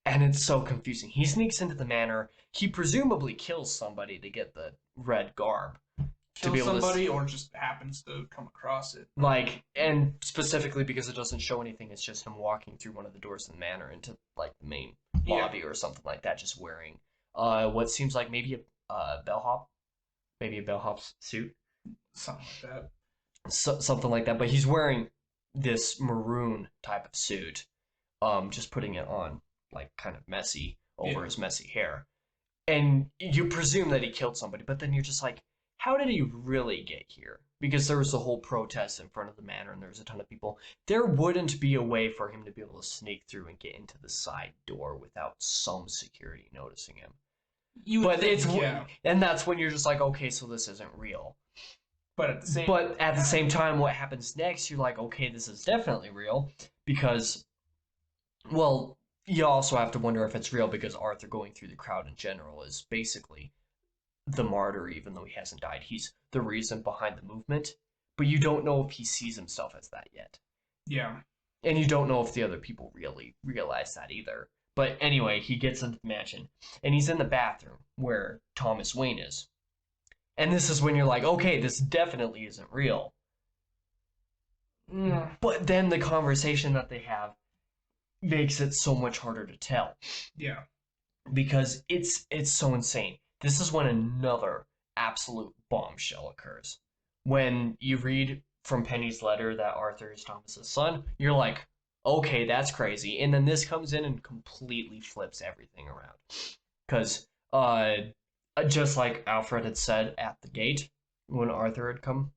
Speaker 2: And it's so confusing. He sneaks into the manor, he presumably kills somebody to get the red garb.
Speaker 1: Kills somebody or just happens to come across it.
Speaker 2: Like, and specifically because it doesn't show anything, it's just him walking through one of the doors in the manor into, like, the main lobby or something like that, just wearing what seems like maybe a bellhop. Maybe a bellhop's suit.
Speaker 1: Something like that.
Speaker 2: Something like that. But he's wearing this maroon type of suit. Just putting it on, like, kind of messy over his messy hair. And you presume that he killed somebody, but then you're just like, how did he really get here? Because there was a whole protest in front of the manor and there was a ton of people. There wouldn't be a way for him to be able to sneak through and get into the side door without some security noticing him. And that's when you're just like, okay, so this isn't real. But at the same time, what happens next? You're like, okay, this is definitely real, because, well, you also have to wonder if it's real because Arthur going through the crowd in general is basically the martyr, even though he hasn't died. He's the reason behind the movement, but you don't know if he sees himself as that yet.
Speaker 1: Yeah,
Speaker 2: and you don't know if the other people really realize that either. But anyway, he gets into the mansion, and he's in the bathroom where Thomas Wayne is. And this is when you're like, okay, this definitely isn't real. But then the conversation that they have makes it so much harder to tell.
Speaker 1: Yeah.
Speaker 2: Because it's so insane. This is when another absolute bombshell occurs. When you read from Penny's letter that Arthur is Thomas's son, you're like, okay, that's crazy. And then this comes in and completely flips everything around. Because, just like Alfred had said at the gate when Arthur had come,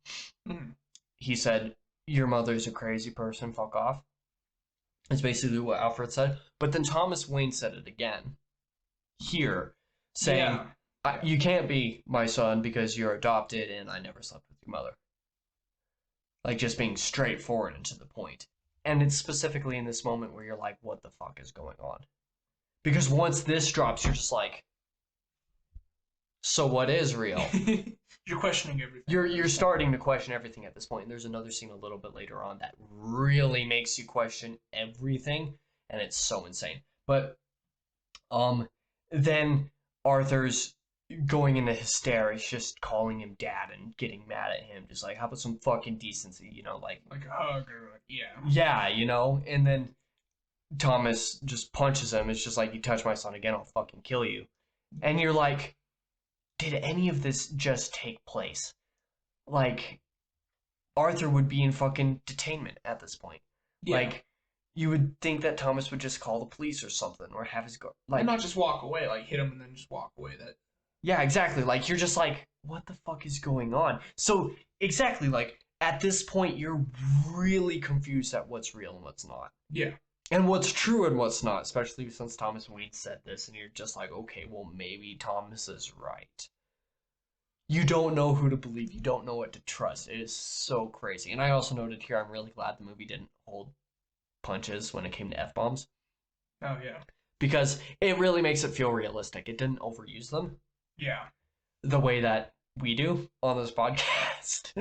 Speaker 2: he said, your mother's a crazy person, fuck off. It's basically what Alfred said. But then Thomas Wayne said it again here, saying, you can't be my son because you're adopted and I never slept with your mother. Like, just being straightforward and to the point. And it's specifically in this moment where you're like, what the fuck is going on? Because once this drops, you're just like, so what is real?
Speaker 1: You're questioning everything.
Speaker 2: You're starting to question everything at this point. And there's another scene a little bit later on that really makes you question everything, and it's so insane. But then Arthur's going into hysterics, just calling him dad and getting mad at him, just like, how about some fucking decency, you know, like
Speaker 1: a hug or
Speaker 2: yeah, you know. And then Thomas just punches him. It's just like, you touch my son again, I'll fucking kill you. And you're like, did any of this just take place? Like, Arthur would be in fucking detainment at this point. Yeah. Like, you would think that Thomas would just call the police or something, or have his
Speaker 1: like, and not just walk away, like hit him and then just walk away. That.
Speaker 2: Yeah, exactly. Like, you're just like, what the fuck is going on? So exactly, like, at this point, you're really confused at what's real and what's not.
Speaker 1: Yeah.
Speaker 2: And what's true and what's not, especially since Thomas Wayne said this, and you're just like, okay, well, maybe Thomas is right. You don't know who to believe. You don't know what to trust. It is so crazy. And I also noted here, I'm really glad the movie didn't hold punches when it came to F-bombs.
Speaker 1: Oh, yeah.
Speaker 2: Because it really makes it feel realistic. It didn't overuse them.
Speaker 1: Yeah.
Speaker 2: The way that we do on this podcast.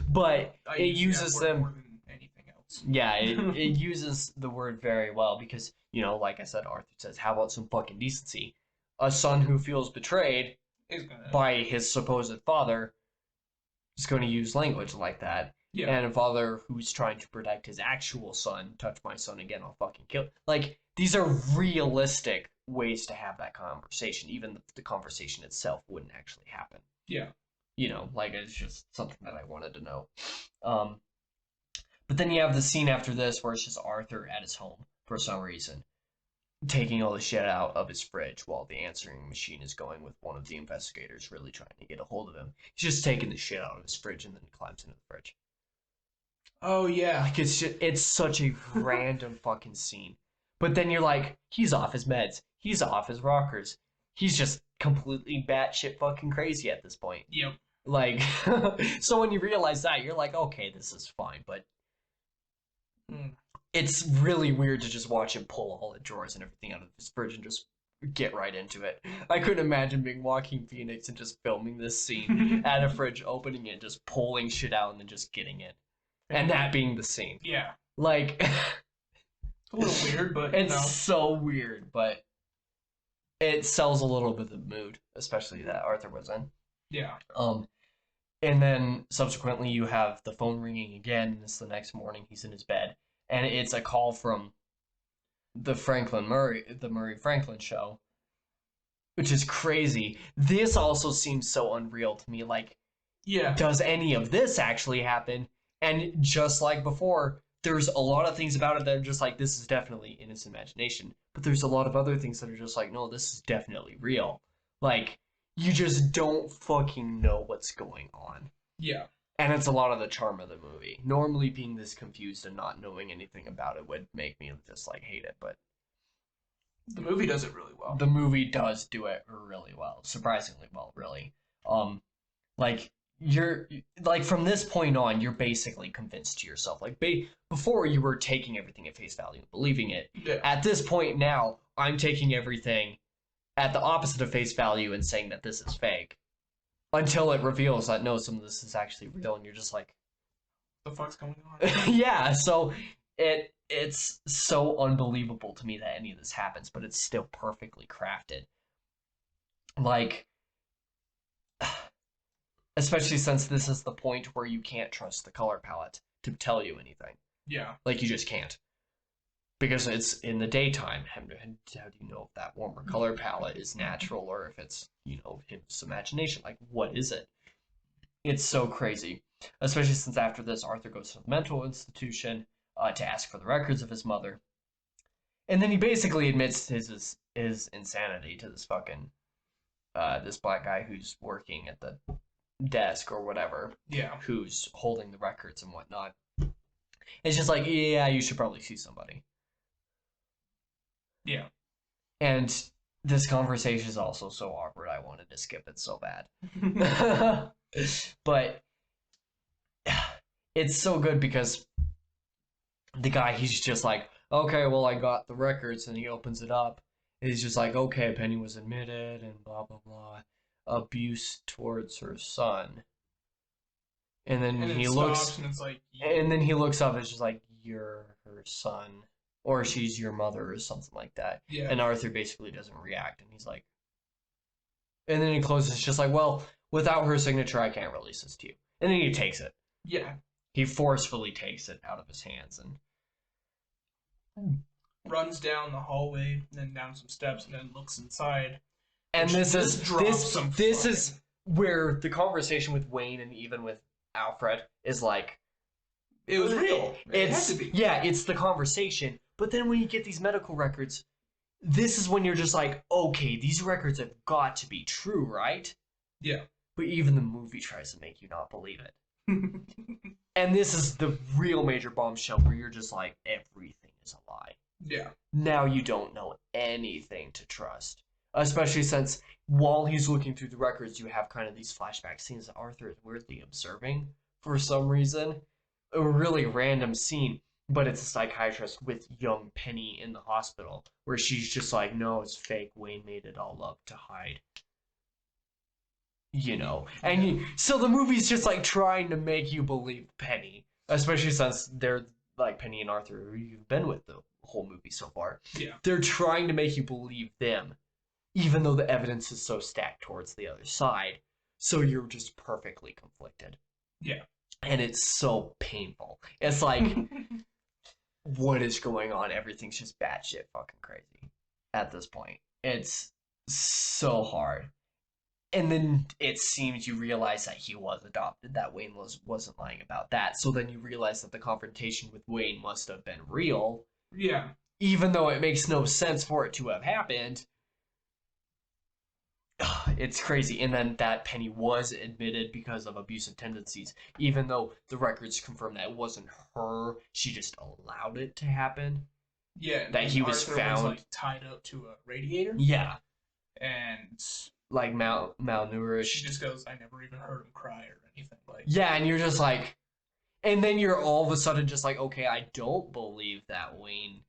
Speaker 2: But it uses them
Speaker 1: more than anything else.
Speaker 2: Yeah, it uses the word very well because, you know, like I said, Arthur says, how about some fucking decency? A son who feels betrayed by his supposed father is going to use language like that. Yeah. And a father who's trying to protect his actual son, touch my son again, I'll fucking kill. Like, these are realistic ways to have that conversation. Even the conversation itself wouldn't actually happen.
Speaker 1: Yeah.
Speaker 2: You know, like, it's just something that I wanted to know. But then you have the scene after this where it's just Arthur at his home for some reason, taking all the shit out of his fridge while the answering machine is going with one of the investigators really trying to get a hold of him. He's just taking the shit out of his fridge and then climbs into the fridge.
Speaker 1: Oh, yeah.
Speaker 2: Like, it's such a random fucking scene. But then you're like, he's off his meds. He's off his rockers. He's just completely batshit fucking crazy at this point.
Speaker 1: Yep.
Speaker 2: Like, so when you realize that, you're like, okay, this is fine. But it's really weird to just watch him pull all the drawers and everything out of his fridge and just get right into it. I couldn't imagine being Joaquin Phoenix and just filming this scene at a fridge, opening it, just pulling shit out and then just getting it. And that being the scene.
Speaker 1: Yeah.
Speaker 2: Like,
Speaker 1: it's a little weird, but
Speaker 2: it's so weird, but it sells a little bit of the mood, especially that Arthur was in.
Speaker 1: Yeah.
Speaker 2: And then subsequently you have the phone ringing again, and it's the next morning, he's in his bed, and it's a call from the Murray Franklin show, which is crazy. This also seems so unreal to me, like,
Speaker 1: yeah,
Speaker 2: does any of this actually happen? And just like before, there's a lot of things about it that are just like, this is definitely in his imagination. But there's a lot of other things that are just like, no, this is definitely real. Like, you just don't fucking know what's going on.
Speaker 1: Yeah.
Speaker 2: And it's a lot of the charm of the movie. Normally being this confused and not knowing anything about it would make me just, like, hate it, but
Speaker 1: the movie does it really well.
Speaker 2: The movie does do it really well. Surprisingly well, really. Like, you're like, from this point on, you're basically convinced to yourself. Like, before you were taking everything at face value and believing it.
Speaker 1: Yeah.
Speaker 2: At this point now, I'm taking everything at the opposite of face value and saying that this is fake. Until it reveals that, no, some of this is actually real, and you're just like,
Speaker 1: what the fuck's going on?
Speaker 2: Yeah, so it's so unbelievable to me that any of this happens, but it's still perfectly crafted. Like, especially since this is the point where you can't trust the color palette to tell you anything.
Speaker 1: Yeah.
Speaker 2: Like, you just can't. Because it's in the daytime. How do you know if that warmer color palette is natural or if it's, you know, his imagination? Like, what is it? It's so crazy. Especially since after this, Arthur goes to the mental institution to ask for the records of his mother. And then he basically admits his insanity to this fucking, this black guy who's working at the desk or whatever.
Speaker 1: Yeah.
Speaker 2: Who's holding the records and whatnot. It's just like, yeah, you should probably see somebody.
Speaker 1: Yeah.
Speaker 2: And this conversation is also so awkward. I wanted to skip it so bad. But it's so good because the guy, he's just like, okay, well, I got the records, and he opens it up. And he's just like, okay, Penny was admitted, and blah, blah, blah. Abuse towards her son. And then he looks,
Speaker 1: and it's like,
Speaker 2: and then he looks up, and it's just like, you're her son. Or she's your mother, or something like that.
Speaker 1: Yeah.
Speaker 2: And Arthur basically doesn't react, and he's like... And then he closes, just like, well, without her signature, I can't release this to you. And then he takes it.
Speaker 1: Yeah.
Speaker 2: He forcefully takes it out of his hands, and...
Speaker 1: runs down the hallway, then down some steps, and then looks inside.
Speaker 2: And this is where the conversation with Wayne and even with Alfred is like...
Speaker 1: It was real. It had to be.
Speaker 2: Yeah, it's the conversation. But then when you get these medical records, this is when you're just like, okay, these records have got to be true, right?
Speaker 1: Yeah.
Speaker 2: But even the movie tries to make you not believe it. And this is the real major bombshell where you're just like, everything is a lie.
Speaker 1: Yeah.
Speaker 2: Now you don't know anything to trust. Especially since while he's looking through the records, you have kind of these flashback scenes that Arthur is weirdly observing for some reason. A really random scene, but it's a psychiatrist with young Penny in the hospital where she's just like, no, it's fake. Wayne made it all up to hide. You know. And so the movie's just like trying to make you believe Penny. Especially since they're like Penny and Arthur, who you've been with the whole movie so far.
Speaker 1: Yeah.
Speaker 2: They're trying to make you believe them, even though the evidence is so stacked towards the other side. So you're just perfectly conflicted.
Speaker 1: Yeah.
Speaker 2: And it's so painful. It's like, what is going on? Everything's just batshit fucking crazy at this point. It's so hard. And then it seems you realize that he was adopted, that Wayne wasn't lying about that. So then you realize that the confrontation with Wayne must have been real.
Speaker 1: Yeah.
Speaker 2: Even though it makes no sense for it to have happened. It's crazy. And then that Penny was admitted because of abusive tendencies. Even though the records confirm that it wasn't her, she just allowed it to happen.
Speaker 1: Yeah.
Speaker 2: That he was
Speaker 1: Arthur
Speaker 2: found.
Speaker 1: was, like, tied up to a radiator.
Speaker 2: Yeah.
Speaker 1: And...
Speaker 2: like malnourished.
Speaker 1: She just goes, I never even heard him cry or anything. Like,
Speaker 2: yeah, and you're just like... And then you're all of a sudden just like, okay, I don't believe that Wayne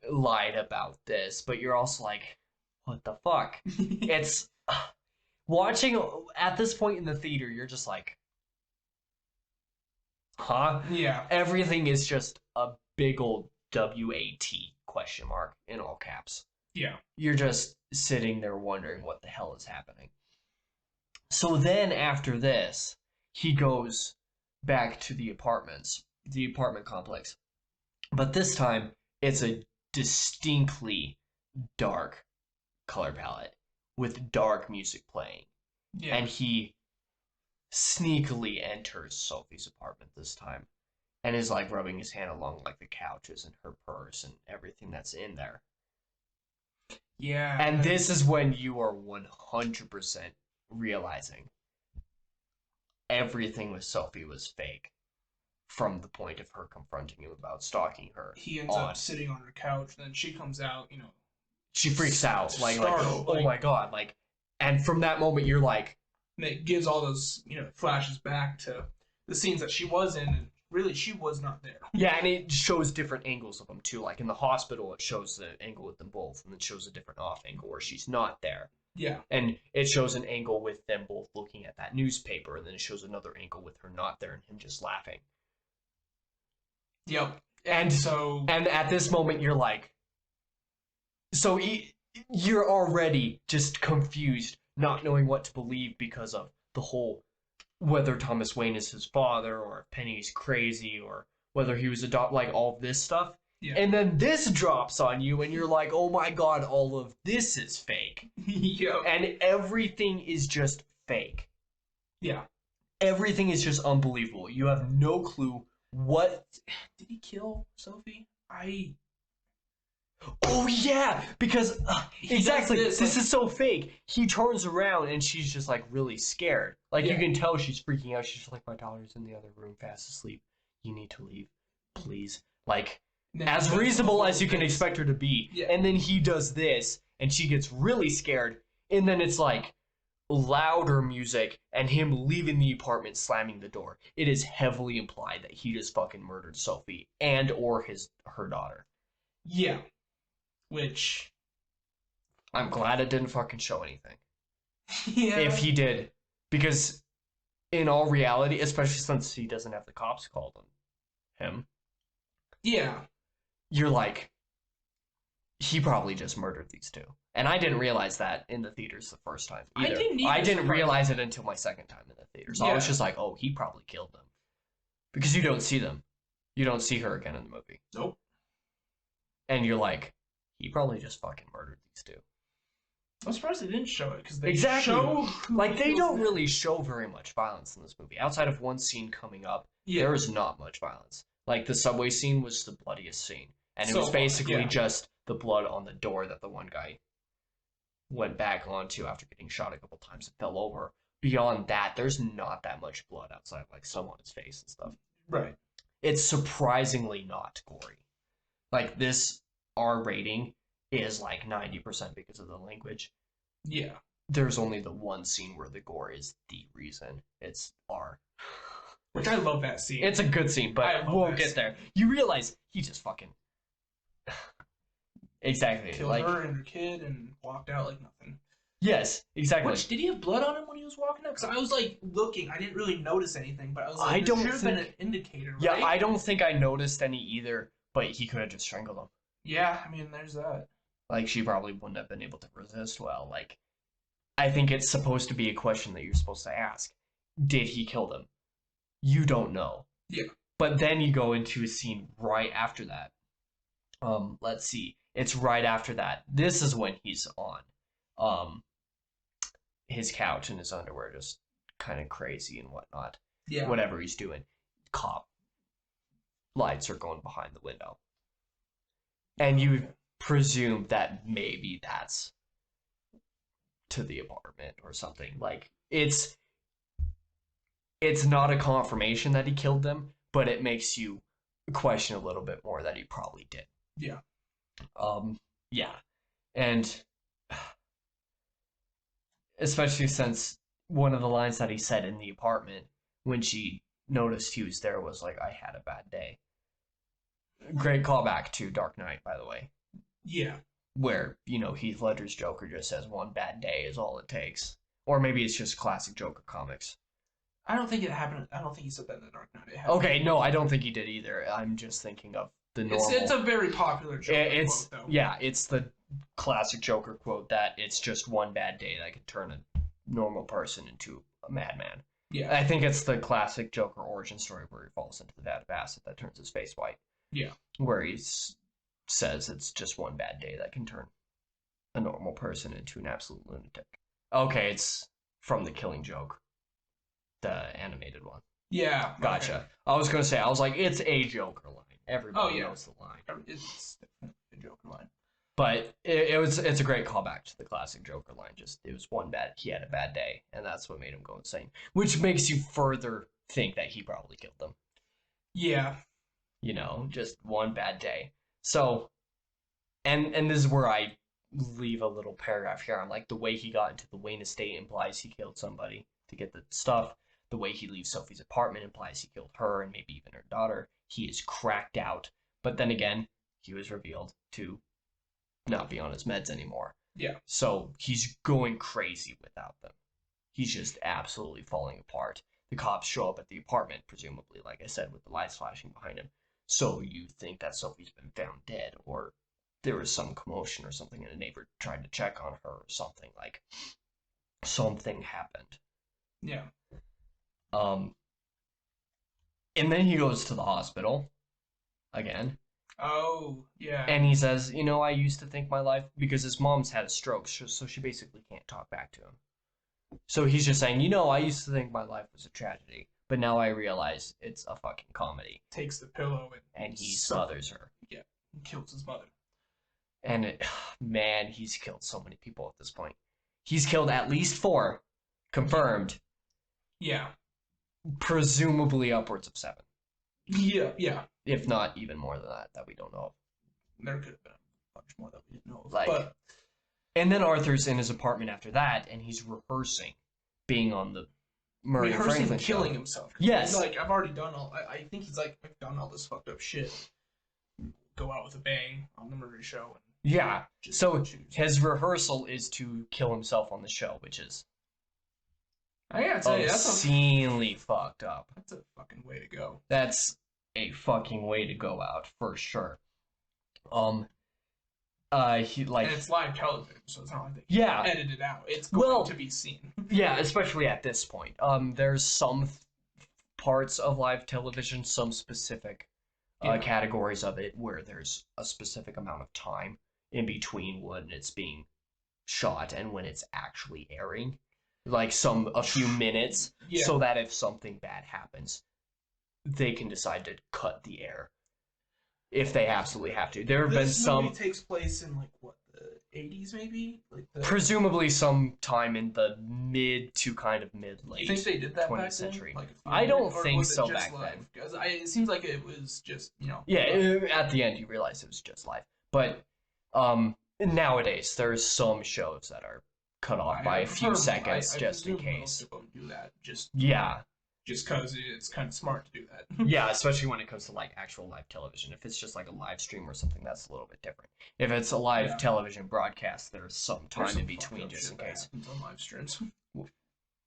Speaker 2: lied about this. But you're also like... what the fuck? It's watching at this point in the theater, you're just like, huh?
Speaker 1: Yeah.
Speaker 2: Everything is just a big old WAT question mark in all caps.
Speaker 1: Yeah.
Speaker 2: You're just sitting there wondering what the hell is happening. So then after this, he goes back to the apartment complex. But this time, it's a distinctly dark color palette with dark music playing.
Speaker 1: Yeah.
Speaker 2: And he sneakily enters Sophie's apartment this time and is like rubbing his hand along like the couches and her purse and everything that's in there.
Speaker 1: Yeah.
Speaker 2: And this is when you are 100% realizing everything with Sophie was fake from the point of her confronting him about stalking her.
Speaker 1: He ends up sitting on her couch, and then she comes out, you know.
Speaker 2: She freaks out, like oh my god, like, and from that moment you're like...
Speaker 1: And it gives all those, you know, flashes back to the scenes that she was in, and really she was not there.
Speaker 2: Yeah, and it shows different angles of them too. Like in the hospital, it shows the angle with them both, and then shows a different off angle where she's not there.
Speaker 1: Yeah.
Speaker 2: And it shows an angle with them both looking at that newspaper, and then it shows another angle with her not there and him just laughing.
Speaker 1: Yep.
Speaker 2: And at this moment, you're like... So you're already just confused, not knowing what to believe because of the whole... whether Thomas Wayne is his father, or if Penny's crazy, or whether he was adopted, like all this stuff. Yeah. And then this drops on you, and you're like, oh my god, all of this is fake.
Speaker 1: Yep.
Speaker 2: And everything is just fake.
Speaker 1: Yeah.
Speaker 2: Everything is just unbelievable. You have no clue what...
Speaker 1: Did he kill Sophie?
Speaker 2: Oh yeah, because exactly, this is so fake. He turns around and she's just like really scared. Like you can tell she's freaking out. She's just like, my daughter's in the other room fast asleep. You need to leave, please. Like as reasonable as you can expect her to be. Yeah. And then he does this, and she gets really scared, and then it's like louder music and him leaving the apartment, slamming the door. It is heavily implied that he just fucking murdered Sophie and or her daughter.
Speaker 1: Yeah. Which
Speaker 2: I'm glad it didn't fucking show anything.
Speaker 1: Yeah.
Speaker 2: If he did. Because in all reality, especially since he doesn't have the cops called him.
Speaker 1: Yeah.
Speaker 2: You're like, he probably just murdered these two. And I didn't realize that in the theaters the first time either. I didn't realize it until my second time in the theaters. So I was just like, oh, he probably killed them. Because you don't see them. You don't see her again in the movie.
Speaker 1: Nope.
Speaker 2: And you're like, he probably just fucking murdered these two.
Speaker 1: I'm surprised they didn't show it, because they
Speaker 2: they don't really show very much violence in this movie. Outside of one scene coming up, there is not much violence. Like, the subway scene was the bloodiest scene. And it was basically just the blood on the door that the one guy went back onto after getting shot a couple times and fell over. Beyond that, there's not that much blood outside of, like, some on his face and stuff.
Speaker 1: Right.
Speaker 2: It's surprisingly not gory. Like, this R rating is like 90% because of the language.
Speaker 1: Yeah.
Speaker 2: There's only the one scene where the gore is the reason. It's R.
Speaker 1: Which I love that scene.
Speaker 2: It's a good scene, but we'll get there. You realize he just fucking... Exactly.
Speaker 1: Killed her and her kid and walked out like nothing.
Speaker 2: Yes, exactly.
Speaker 1: Which, did he have blood on him when he was walking out? Because I was like looking, I didn't really notice anything, but I was like, there should have been an indicator, right?
Speaker 2: Yeah, I don't think I noticed any either, but he could have just strangled him.
Speaker 1: Yeah, I mean, there's that.
Speaker 2: Like, she probably wouldn't have been able to resist well. Like, I think it's supposed to be a question that you're supposed to ask. Did he kill them? You don't know.
Speaker 1: Yeah.
Speaker 2: But then you go into a scene right after that. Let's see. It's right after that. This is when he's on his couch in his underwear, just kind of crazy and whatnot.
Speaker 1: Yeah.
Speaker 2: Whatever he's doing. Cop lights are going behind the window. And you presume that maybe that's to the apartment or something. Like, it's not a confirmation that he killed them, but it makes you question a little bit more that he probably did.
Speaker 1: Yeah.
Speaker 2: Yeah. And especially since one of the lines that he said in the apartment when she noticed he was there was like, I had a bad day. Great callback to Dark Knight, by the way.
Speaker 1: Yeah.
Speaker 2: Where, Heath Ledger's Joker just says one bad day is all it takes. Or maybe it's just classic Joker comics.
Speaker 1: I don't think it happened. I don't think he said that in the Dark Knight.
Speaker 2: Okay, no, I don't think he did either. I'm just thinking of the normal...
Speaker 1: It's a very popular Joker quote, though.
Speaker 2: Yeah, it's the classic Joker quote that it's just one bad day that could turn a normal person into a madman.
Speaker 1: Yeah.
Speaker 2: I think it's the classic Joker origin story where he falls into the vat of acid that turns his face white.
Speaker 1: Yeah.
Speaker 2: Where he says it's just one bad day that can turn a normal person into an absolute lunatic. Okay, it's from The Killing Joke. The animated one.
Speaker 1: Yeah.
Speaker 2: Gotcha.
Speaker 1: Okay.
Speaker 2: I was going to say, I was like, it's a Joker line. Everybody knows the line.
Speaker 1: It's definitely a Joker line.
Speaker 2: But it's a great callback to the classic Joker line. Just, it was he had a bad day, and that's what made him go insane. Which makes you further think that he probably killed them.
Speaker 1: Yeah.
Speaker 2: Just one bad day. So, and this is where I leave a little paragraph here. I'm like, the way he got into the Wayne estate implies he killed somebody to get the stuff. The way he leaves Sophie's apartment implies he killed her and maybe even her daughter. He is cracked out. But then again, he was revealed to not be on his meds anymore.
Speaker 1: Yeah.
Speaker 2: So he's going crazy without them. He's just absolutely falling apart. The cops show up at the apartment, presumably, like I said, with the lights flashing behind him. So you think that Sophie's been found dead, or there was some commotion or something, and a neighbor tried to check on her or something. Like, something happened.
Speaker 1: Yeah.
Speaker 2: And then he goes to the hospital again.
Speaker 1: Oh, yeah.
Speaker 2: And he says, I used to think my life, because his mom's had a stroke, so she basically can't talk back to him. So he's just saying, I used to think my life was a tragedy, but now I realize it's a fucking comedy.
Speaker 1: Takes the pillow
Speaker 2: and he smothers her.
Speaker 1: Yeah, he kills his mother.
Speaker 2: And man, he's killed so many people at this point. He's killed at least 4, confirmed.
Speaker 1: Yeah.
Speaker 2: Presumably upwards of 7.
Speaker 1: Yeah.
Speaker 2: If not even more than that we don't know of.
Speaker 1: There could have been a bunch more that we didn't know of.
Speaker 2: Like,
Speaker 1: but
Speaker 2: And then Arthur's in his apartment after that, and he's rehearsing being on the Murray Franklin show.
Speaker 1: Killing himself.
Speaker 2: Yes.
Speaker 1: He's like, I've already done all... I think he's like, I've done all this fucked up shit. Go out with a bang on the Murray show. And
Speaker 2: yeah. So his rehearsal is to kill himself on the show, which is...
Speaker 1: I gotta tell you, that's
Speaker 2: obscenely fucked up.
Speaker 1: That's a fucking way to go.
Speaker 2: That's a fucking way to go out, for sure. He like,
Speaker 1: and it's live television, so it's not like they
Speaker 2: can
Speaker 1: edit it out. It's going to be seen.
Speaker 2: Yeah, especially at this point. There's some parts of live television, some specific categories of it where there's a specific amount of time in between when it's being shot and when it's actually airing. Like a few minutes, so that if something bad happens, they can decide to cut the air. If they absolutely have to. There have been some...
Speaker 1: This movie takes place in, like, what, the 80s, maybe?
Speaker 2: Presumably sometime in the mid to kind of mid-late 20th
Speaker 1: you think they did that back
Speaker 2: century.
Speaker 1: Then? Like
Speaker 2: I don't think so back
Speaker 1: live?
Speaker 2: then.
Speaker 1: Because it seems like it was just,
Speaker 2: Yeah, at the end you realize it was just live. But nowadays, there's some shows that are cut off by a few seconds just in case.
Speaker 1: Most of them do that. Just because it's kind of smart to do that.
Speaker 2: Yeah, especially when it comes to like actual live television. If it's just like a live stream or something, that's a little bit different. If it's a live television broadcast, there's some time in between just in case.
Speaker 1: On live streams.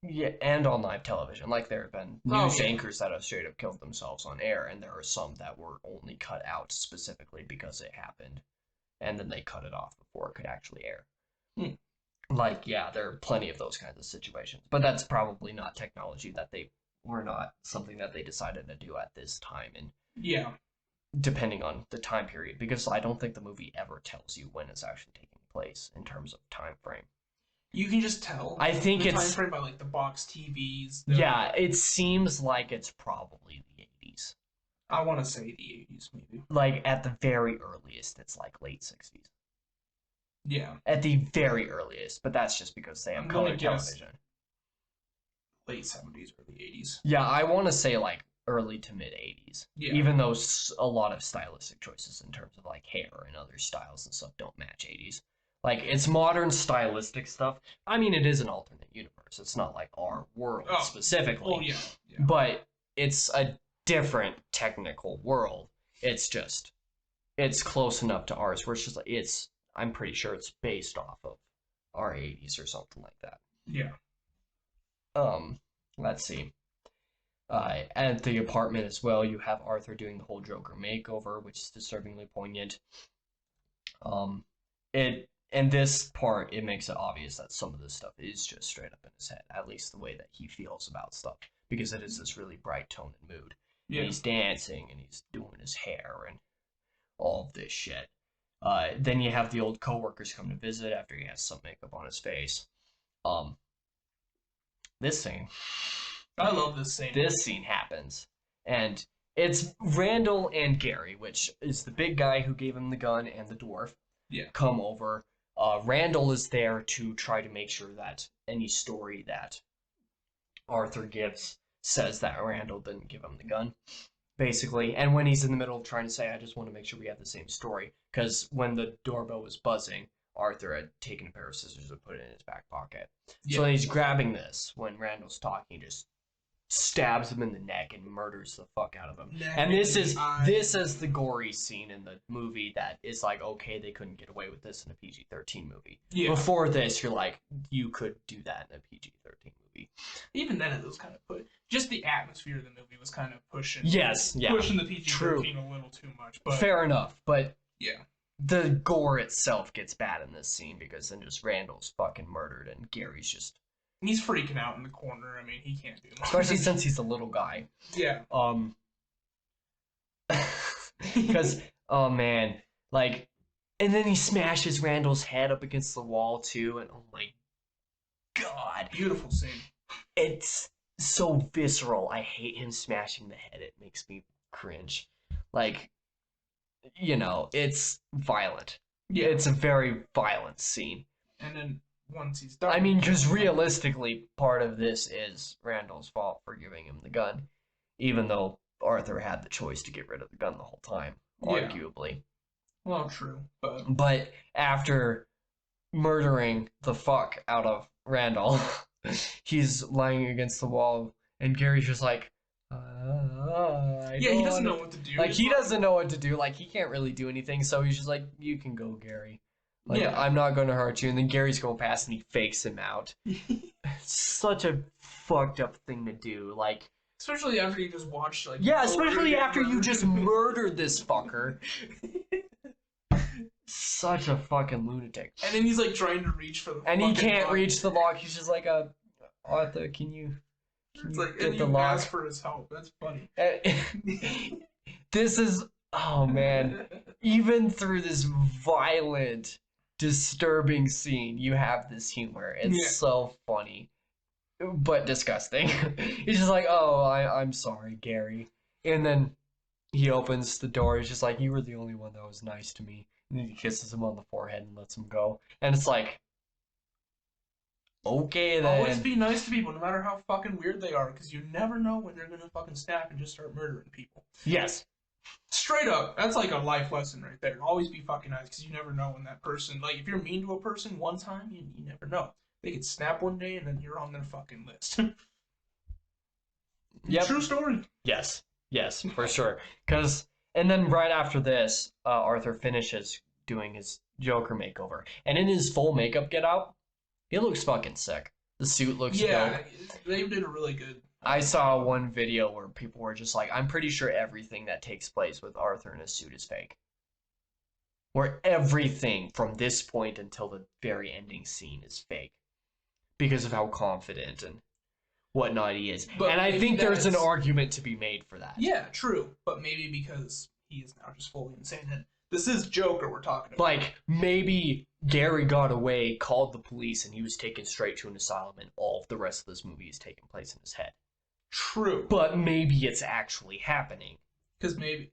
Speaker 2: Yeah, and on live television. Like there have been news anchors that have straight up killed themselves on air, and there are some that were only cut out specifically because it happened, and then they cut it off before it could actually air. Like, yeah, there are plenty of those kinds of situations, but that's probably not technology that they were not something that they decided to do at this time, and depending on the time period, because I don't think the movie ever tells you when it's actually taking place in terms of time frame.
Speaker 1: You can just tell.
Speaker 2: I think
Speaker 1: the
Speaker 2: it's
Speaker 1: time frame by like the box TVs.
Speaker 2: Yeah, it seems like it's probably the 80s.
Speaker 1: I want to say the 80s, maybe.
Speaker 2: Like at the very earliest, it's like late 60s.
Speaker 1: Yeah.
Speaker 2: At the very earliest, but that's just because they have color television.
Speaker 1: Late 70s, early 80s.
Speaker 2: Yeah, I want to say like early to mid 80s. Yeah. Even though a lot of stylistic choices in terms of like hair and other styles and stuff don't match 80s. Like it's modern stylistic stuff. I mean, it is an alternate universe. It's not like our world specifically.
Speaker 1: Oh yeah.
Speaker 2: But it's a different technical world. It's just it's close enough to ours where it's just like I'm pretty sure it's based off of our 80s or something like that.
Speaker 1: Yeah.
Speaker 2: Let's see. At the apartment as well, you have Arthur doing the whole Joker makeover, which is disturbingly poignant. In this part, it makes it obvious that some of this stuff is just straight up in his head, at least the way that he feels about stuff, because it is this really bright tone and mood. Yeah. And he's dancing, and he's doing his hair, and all of this shit. Then you have the old coworkers come to visit after he has some makeup on his face. This scene.
Speaker 1: I love this scene.
Speaker 2: This scene happens. And it's Randall and Gary, which is the big guy who gave him the gun and the dwarf, come over. Randall is there to try to make sure that any story that Arthur gives says that Randall didn't give him the gun, basically. And when he's in the middle of trying to say, I just want to make sure we have the same story, because when the doorbell was buzzing, Arthur had taken a pair of scissors and put it in his back pocket. So he's grabbing this when Randall's talking, just stabs him in the neck and murders the fuck out of him. And this is the gory scene in the movie that is like, okay, they couldn't get away with this in a PG-13 movie. Yeah. Before this, you're like, you could do that in a PG-13 movie.
Speaker 1: Even then, it was kind of just the atmosphere of the movie was kind of pushing. Pushing the PG-13 a little too much. But
Speaker 2: fair enough, but the gore itself gets bad in this scene because then just Randall's fucking murdered and Gary's just...
Speaker 1: He's freaking out in the corner. I mean, he can't do much.
Speaker 2: Especially since he's a little guy.
Speaker 1: Yeah.
Speaker 2: Because, oh man, like, and then he smashes Randall's head up against the wall too, and oh my god.
Speaker 1: Beautiful scene.
Speaker 2: It's so visceral. I hate him smashing the head. It makes me cringe. Like, you know, it's violent. Yeah. It's a very violent scene.
Speaker 1: And then once he's done...
Speaker 2: I mean, because realistically, part of this is Randall's fault for giving him the gun, even though Arthur had the choice to get rid of the gun the whole time, arguably.
Speaker 1: Well, true,
Speaker 2: But after murdering the fuck out of Randall. He's lying against the wall, and Gary's just like,
Speaker 1: he doesn't know what to do.
Speaker 2: Like, he doesn't know what to do. Like, he can't really do anything, so he's just like, you can go, Gary. Like, I'm not going to hurt you. And then Gary's going past, and he fakes him out. It's such a fucked up thing to do. Like,
Speaker 1: especially after you just watched, like...
Speaker 2: Yeah, especially after you just murdered this fucker. Such a fucking lunatic.
Speaker 1: And then he's, like, trying to reach for the
Speaker 2: And he can't
Speaker 1: lock.
Speaker 2: reach the lock. He's just like, Arthur, can you
Speaker 1: get the lock? Ask for his help. That's funny.
Speaker 2: This is... Oh, man. Even through this violent, disturbing scene, you have this humor. It's so funny. But disgusting. He's just like, oh, I'm sorry, Gary. And then he opens the door. He's just like, you were the only one that was nice to me. And then he kisses him on the forehead and lets him go. And it's like, okay then.
Speaker 1: Always be nice to people, no matter how fucking weird they are, because you never know when they're gonna fucking snap and just start murdering people.
Speaker 2: Yes.
Speaker 1: Straight up, that's like a life lesson right there. Always be fucking nice, because you never know when that person, like, if you're mean to a person one time, you never know. They could snap one day, and then you're on their fucking list.
Speaker 2: Yep.
Speaker 1: True story.
Speaker 2: Yes, for sure. And then right after this, Arthur finishes doing his Joker makeover. And in his full makeup get out, he looks fucking sick. The suit looks dope.
Speaker 1: They did a really good...
Speaker 2: I saw one video where people were just like, I'm pretty sure everything that takes place with Arthur in his suit is fake. Where everything from this point until the very ending scene is fake. Because of how confident and whatnot he is. And I think there's an argument to be made for that.
Speaker 1: Yeah, true. But maybe because he is now just fully insane. And this is Joker we're talking about.
Speaker 2: Like, maybe Gary got away, called the police, and he was taken straight to an asylum, and all of the rest of this movie is taking place in his head.
Speaker 1: True.
Speaker 2: But maybe it's actually happening.
Speaker 1: Because maybe,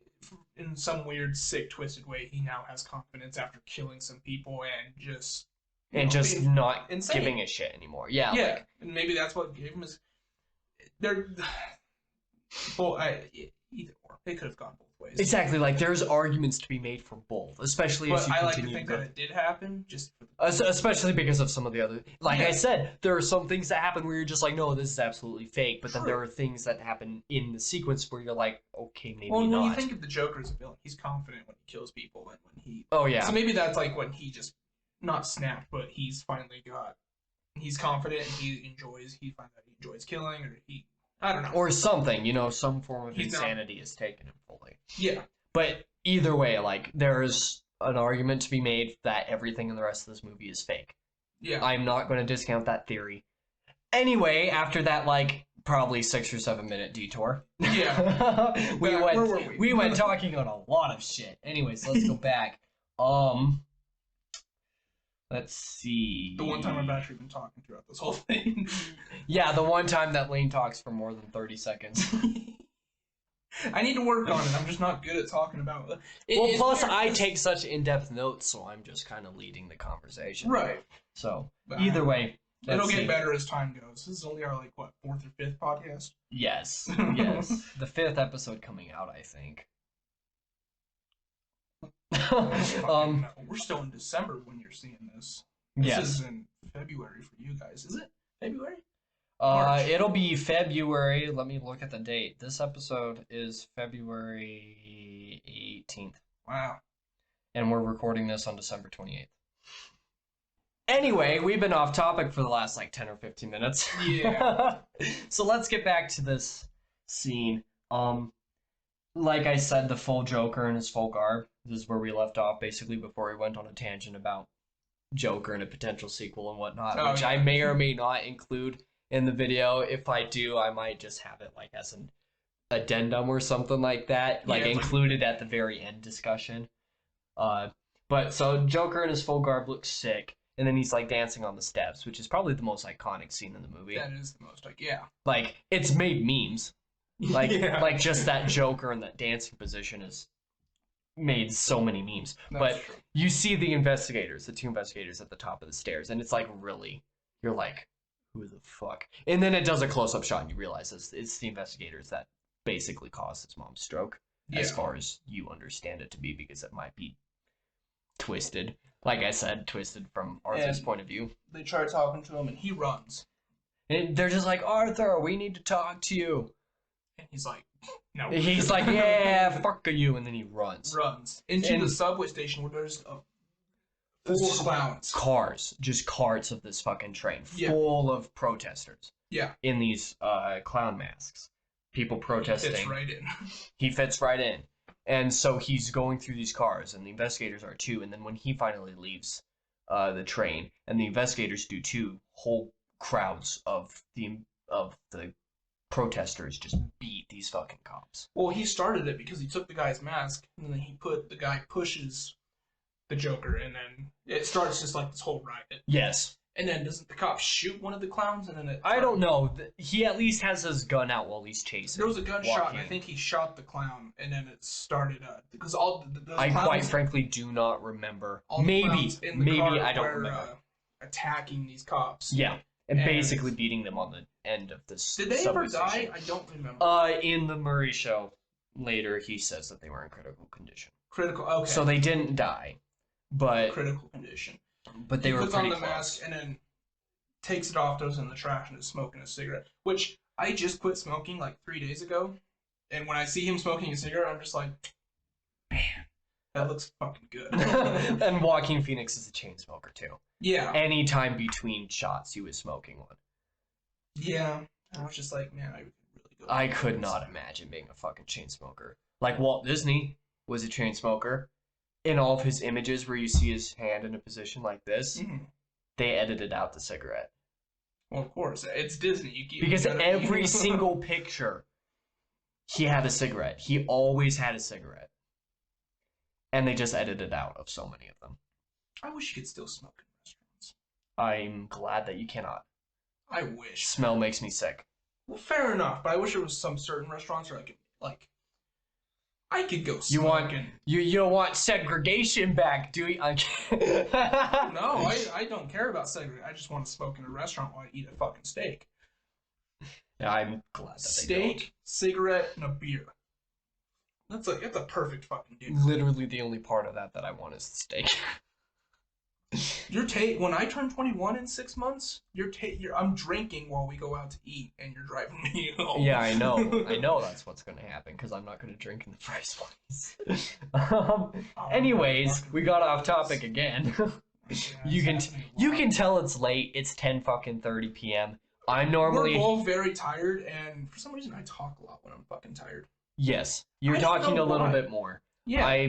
Speaker 1: in some weird, sick, twisted way, he now has confidence after killing some people and just...
Speaker 2: And just not
Speaker 1: insane.
Speaker 2: Giving a shit anymore. Yeah.
Speaker 1: Like, and maybe that's what gave him his... They're... Well, either or. They could have gone both ways.
Speaker 2: Exactly. Like, there's arguments to be made for both. Especially as you continue.
Speaker 1: But I like to think that it did happen.
Speaker 2: Especially because of some of the other... Like I said, there are some things that happen where you're just like, no, this is absolutely fake. But then there are things that happen in the sequence where you're like, okay, maybe not.
Speaker 1: Well, when you think of the Joker as a villain, he's confident when he kills people and when he...
Speaker 2: Oh, yeah.
Speaker 1: So maybe that's like when he just... Not snapped, but he's finally got... He's confident and he finds out he enjoys killing, or he... I don't know.
Speaker 2: Or something, some form of insanity is taken him fully.
Speaker 1: Yeah.
Speaker 2: But either way, like, there's an argument to be made that everything in the rest of this movie is fake.
Speaker 1: Yeah.
Speaker 2: I'm not going to discount that theory. Anyway, after that, like, probably 6 or 7 minute detour.
Speaker 1: Yeah.
Speaker 2: we went talking on a lot of shit. Anyways, let's go back. Let's see.
Speaker 1: The one time I've actually been talking throughout this whole thing.
Speaker 2: Yeah, the one time that Lane talks for more than 30 seconds.
Speaker 1: I need to work on it. I'm just not good at talking about it.
Speaker 2: Well, plus I take such in-depth notes, so I'm just kind of leading the conversation.
Speaker 1: Right.
Speaker 2: So, either way.
Speaker 1: It'll get better as time goes. This is only our, 4th or 5th podcast?
Speaker 2: Yes. The 5th episode coming out, I think.
Speaker 1: We're still in December when you're seeing this. This is in February for you guys. Is it February?
Speaker 2: It'll be February. Let me look at the date. This episode is February 18th.
Speaker 1: Wow.
Speaker 2: And we're recording this on December 28th. Anyway, we've been off topic for the last 10 or 15 minutes.
Speaker 1: Yeah.
Speaker 2: So let's get back to this scene. Like I said, the full Joker in his full garb. This is where we left off, basically, before we went on a tangent about Joker and a potential sequel and whatnot, which I may or may not include in the video. If I do, I might just have it as an addendum or something like that, included at the very end discussion. But so Joker in his full garb looks sick, and then he's dancing on the steps, which is probably the most iconic scene in the movie.
Speaker 1: That is the most, yeah.
Speaker 2: It's made memes. Just that Joker in that dancing position is made so many memes. That's true. You see the two investigators at the top of the stairs, and it's really, you're like, who the fuck? And then it does a close-up shot, and you realize it's the investigators that basically caused his mom's stroke, as far as you understand it to be, because it might be twisted. Like I said, twisted from Arthur's point of view.
Speaker 1: They try talking to him, and he runs.
Speaker 2: And they're just like, Arthur, we need to talk to you.
Speaker 1: And he's like, no.
Speaker 2: He's like, yeah, fuck you, and then he runs.
Speaker 1: Into the subway station where there's full of clowns.
Speaker 2: Cars, just carts of this fucking train, full of protesters.
Speaker 1: Yeah.
Speaker 2: In these clown masks. People protesting.
Speaker 1: He fits right in.
Speaker 2: He fits right in. And so he's going through these cars, and the investigators are too, and then when he finally leaves the train, and the investigators do too, whole crowds of the protesters just beat these fucking cops.
Speaker 1: Well, he started it because he took the guy's mask, and then the guy pushes the Joker, and then it starts just like this whole riot.
Speaker 2: Yes.
Speaker 1: And then doesn't the cop shoot one of the clowns, and then
Speaker 2: I don't know. He at least has his gun out while he's chasing.
Speaker 1: There was a gunshot, and I think he shot the clown, and then it started because all the
Speaker 2: I
Speaker 1: clowns,
Speaker 2: quite frankly do not remember.
Speaker 1: Maybe
Speaker 2: I don't remember.
Speaker 1: Attacking these cops.
Speaker 2: Yeah. And basically beating them on the end of this.
Speaker 1: Did they ever die? I don't remember.
Speaker 2: In the Murray show, later he says that they were in critical condition.
Speaker 1: Okay.
Speaker 2: So they didn't die, but
Speaker 1: critical condition.
Speaker 2: But they were pretty close.
Speaker 1: He puts on the mask and then takes it off, throws it in the trash, and is smoking a cigarette. Which I just quit smoking like 3 days ago, and when I see him smoking a cigarette, I'm just like, man, that looks fucking good.
Speaker 2: And Joaquin Phoenix is a chain smoker too.
Speaker 1: Yeah.
Speaker 2: Anytime between shots, he was smoking one.
Speaker 1: Yeah. I was just like, man, I would really go.
Speaker 2: I could not imagine being a fucking chain smoker. Like Walt Disney was a chain smoker. In all of his images where you see his hand in a position like this, they edited out the cigarette.
Speaker 1: Well, of course. It's Disney.
Speaker 2: Because every single picture, he had a cigarette. He always had a cigarette. And they just edited out of so many of them.
Speaker 1: I wish you could still smoke in restaurants.
Speaker 2: I'm glad that you cannot.
Speaker 1: I wish.
Speaker 2: Smell makes me sick.
Speaker 1: Well, fair enough, but I wish there was some certain restaurants where I could go smoking.
Speaker 2: You don't want segregation back, do you?
Speaker 1: No, I don't care about segregation. I just want to smoke in a restaurant while I eat a fucking steak.
Speaker 2: Yeah, I'm glad that
Speaker 1: steak, cigarette, and a beer. That's a perfect fucking dinner.
Speaker 2: Literally the only part of that I want is the steak.
Speaker 1: When I turn 21 in 6 months, I'm drinking while we go out to eat, and you're driving me home.
Speaker 2: Yeah, I know that's what's gonna happen because I'm not gonna drink in the first place. Anyways, we got off topic again. You can tell it's late. It's 10:30 p.m. We're
Speaker 1: both very tired, and for some reason I talk a lot when I'm fucking tired.
Speaker 2: Yes, you're talking a little bit more.
Speaker 1: Yeah.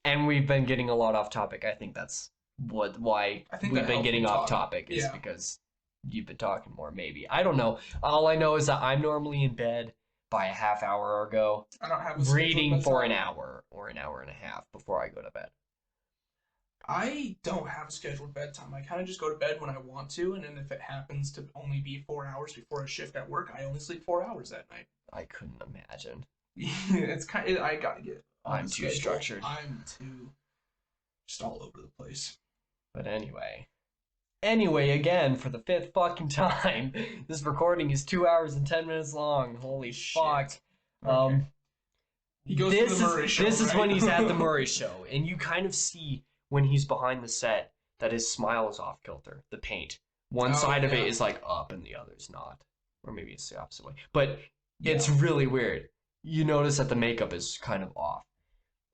Speaker 2: And we've been getting a lot off topic. I think that's why we've been getting off topic is because you've been talking more. Maybe I don't know. All I know is that I'm normally in bed by a half hour ago.
Speaker 1: I don't have
Speaker 2: reading for an hour or an hour and a half before I go to bed.
Speaker 1: I don't have a scheduled bedtime. I kind of just go to bed when I want to, and then if it happens to only be 4 hours before a shift at work, I only sleep 4 hours that night.
Speaker 2: I couldn't imagine.
Speaker 1: It's I gotta get.
Speaker 2: I'm too structured.
Speaker 1: I'm too just all over the place.
Speaker 2: But anyway, again, for the 5th fucking time, this recording is 2 hours and 10 minutes long. Holy fuck.
Speaker 1: Okay. He goes to the Murray show.
Speaker 2: This is when he's at the Murray show, and you kind of see when he's behind the set that his smile is off kilter. The paint, one side of it is like up, and the other's not, or maybe it's the opposite way. But it's really weird. You notice that the makeup is kind of off,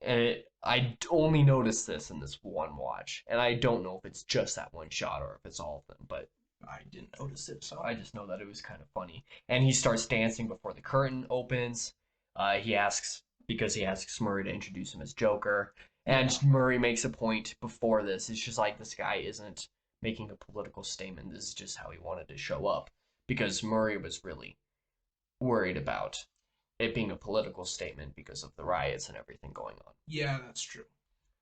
Speaker 2: and I only noticed this in this one watch, and I don't know if it's just that one shot or if it's all of them, but
Speaker 1: I didn't notice it, so
Speaker 2: I just know that it was kind of funny. And he starts dancing before the curtain opens. He asks Murray to introduce him as Joker, and Murray makes a point before this. It's just like, this guy isn't making a political statement. This is just how he wanted to show up, because Murray was really worried about it being a political statement because of the riots and everything going on.
Speaker 1: Yeah, that's true.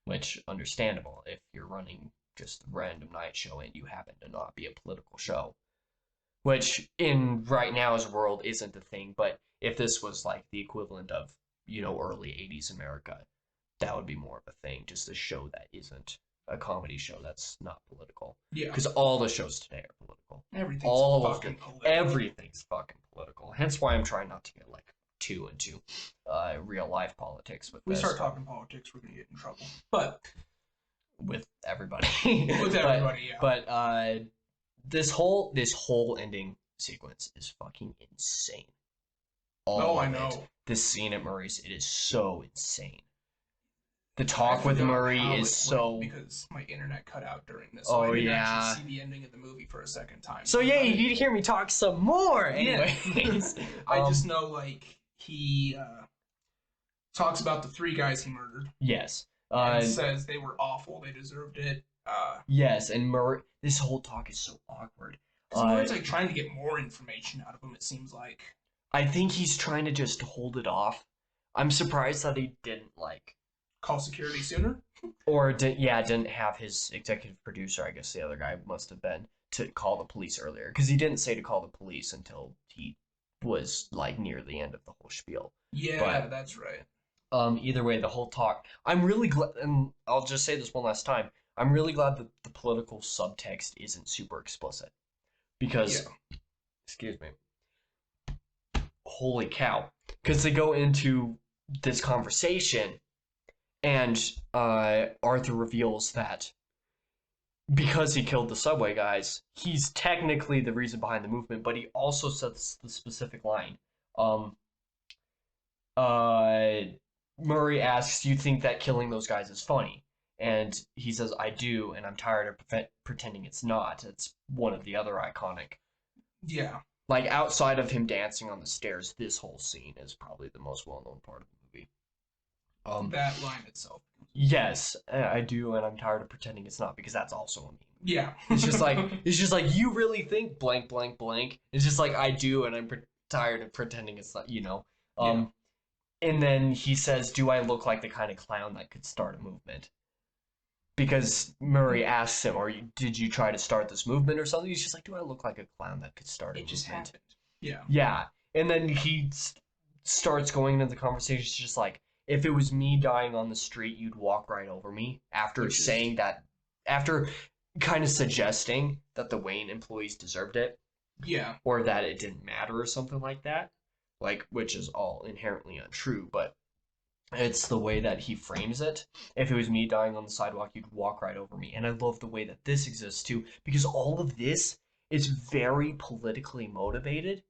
Speaker 2: Which, understandable, if you're running just a random night show and you happen to not be a political show. Which, in right now's world, isn't a thing, but if this was like the equivalent of, early 80s America, that would be more of a thing, just a show that isn't a comedy show that's not political. Yeah. Because all the shows today are political. Everything's fucking political. Hence why I'm trying not to get too into real life politics with
Speaker 1: this. We start talking politics, we're gonna get in trouble. But
Speaker 2: with everybody.
Speaker 1: With everybody, yeah.
Speaker 2: But this whole ending sequence is fucking insane.
Speaker 1: I know.
Speaker 2: This scene at Murray's, it is so insane. The talk with Murray is so...
Speaker 1: Because my internet cut out during this, so I didn't actually see the ending of the movie for a second time.
Speaker 2: So yeah, you need to hear me talk some more. Anyways.
Speaker 1: I just know, like, he talks about the 3 guys he murdered.
Speaker 2: Yes.
Speaker 1: And says they were awful, they deserved it.
Speaker 2: Yes, and Murray, this whole talk is so awkward.
Speaker 1: Murray's like trying to get more information out of him, it seems like.
Speaker 2: I think he's trying to just hold it off. I'm surprised that he didn't, like...
Speaker 1: call security sooner?
Speaker 2: Or, didn't have his executive producer, I guess the other guy must have been, to call the police earlier. Because he didn't say to call the police until he was, like, near the end of the whole spiel.
Speaker 1: Yeah, that's right.
Speaker 2: Either way, the whole talk... I'm really glad, and I'll just say this one last time, I'm really glad that the political subtext isn't super explicit. Because... Yeah. Excuse me. Holy cow. Because they go into this conversation, and Arthur reveals that because he killed the subway guys, he's technically the reason behind the movement, but he also says the specific line. Murray asks, "Do you think that killing those guys is funny?" And he says, "I do, and I'm tired of pretending it's not." It's one of the other iconic...
Speaker 1: Yeah.
Speaker 2: Like, outside of him dancing on the stairs, this whole scene is probably the most well-known part of the movie.
Speaker 1: That line itself.
Speaker 2: Yes, I do, and I'm tired of pretending it's not, because that's also a meme.
Speaker 1: Yeah.
Speaker 2: It's just like, you really think blank, blank, blank. It's just like, I do, and I'm tired of pretending it's not, you know.
Speaker 1: Yeah.
Speaker 2: And then he says, "Do I look like the kind of clown that could start a movement?" Because Murray asks him, did you try to start this movement or something? He's just like, "Do I look like a clown that could start a movement?" It just happened.
Speaker 1: Yeah.
Speaker 2: Yeah. And then he starts going into the conversation. It's just like, if it was me dying on the street, you'd walk right over me. After kind of suggesting that the Wayne employees deserved it.
Speaker 1: Yeah.
Speaker 2: Or that it didn't matter or something like that. Like, which is all inherently untrue, but it's the way that he frames it. If it was me dying on the sidewalk, you'd walk right over me. And I love the way that this exists too, because all of this is very politically motivated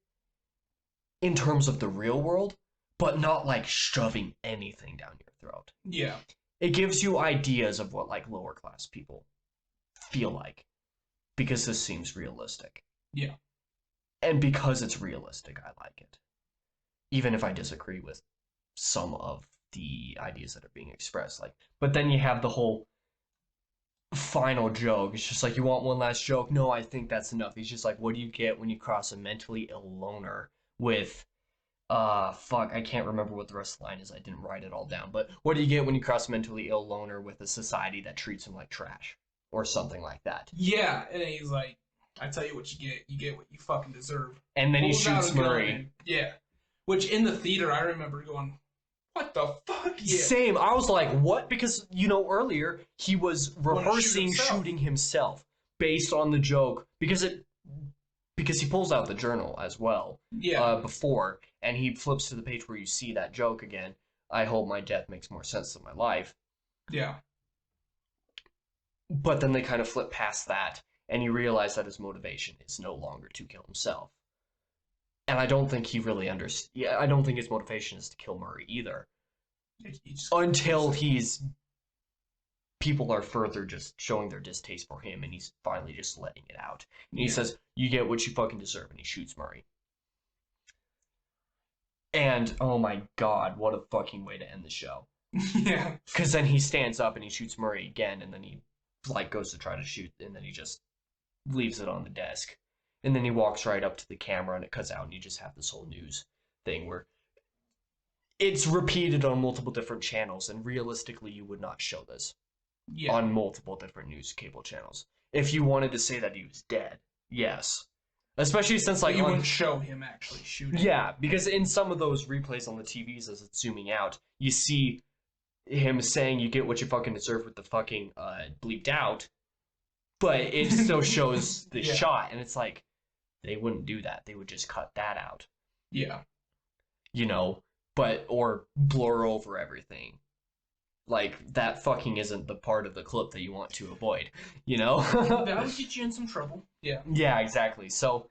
Speaker 2: in terms of the real world, but not like shoving anything down your throat.
Speaker 1: Yeah.
Speaker 2: It gives you ideas of what like lower class people feel like, because this seems realistic.
Speaker 1: Yeah.
Speaker 2: And because it's realistic, I like it. Even if I disagree with some of the ideas that are being expressed, like, but then you have the whole final joke. It's just like, "You want one last joke?" "No, I think that's enough." He's just like, "What do you get when you cross a mentally ill loner with I can't remember what the rest of the line is. I didn't write it all down. But what do you get when you cross a mentally ill loner with a society that treats him like trash?" Or something like that.
Speaker 1: Yeah, and he's like, "I tell you what you get. You get what you fucking deserve."
Speaker 2: And then he shoots Murray.
Speaker 1: Yeah. Which in the theater, I remember going, "What the fuck?" Yeah.
Speaker 2: Same. I was like, what? Because, earlier he was rehearsing shooting himself based on the joke. Because he pulls out the journal as well.
Speaker 1: Yeah.
Speaker 2: Before, and he flips to the page where you see that joke again. "I hope my death makes more sense than my life."
Speaker 1: Yeah.
Speaker 2: But then they kind of flip past that, and you realize that his motivation is no longer to kill himself. And I don't think he really understands. Yeah, I don't think his motivation is to kill Murray either. Until people are further just showing their distaste for him, and he's finally just letting it out. And he says, "You get what you fucking deserve," and he shoots Murray. And, oh my god, what a fucking way to end the show.
Speaker 1: Yeah.
Speaker 2: Because then he stands up and he shoots Murray again, and then he goes to try to shoot, and then he just leaves it on the desk. And then he walks right up to the camera, and it cuts out, and you just have this whole news thing where it's repeated on multiple different channels, and realistically, you would not show this on multiple different news cable channels. If you wanted to say that he was dead, yes. Especially since, like,
Speaker 1: you wouldn't show him actually shooting.
Speaker 2: Yeah, because in some of those replays on the TVs as it's zooming out, you see him saying, "You get what you fucking deserve" with the fucking bleeped out, but it still shows the shot, and it's like, they wouldn't do that. They would just cut that out.
Speaker 1: Yeah.
Speaker 2: Or blur over everything. like, that fucking isn't the part of the clip that you want to avoid, you know?
Speaker 1: That would get you in some trouble. Yeah.
Speaker 2: Yeah, exactly. So,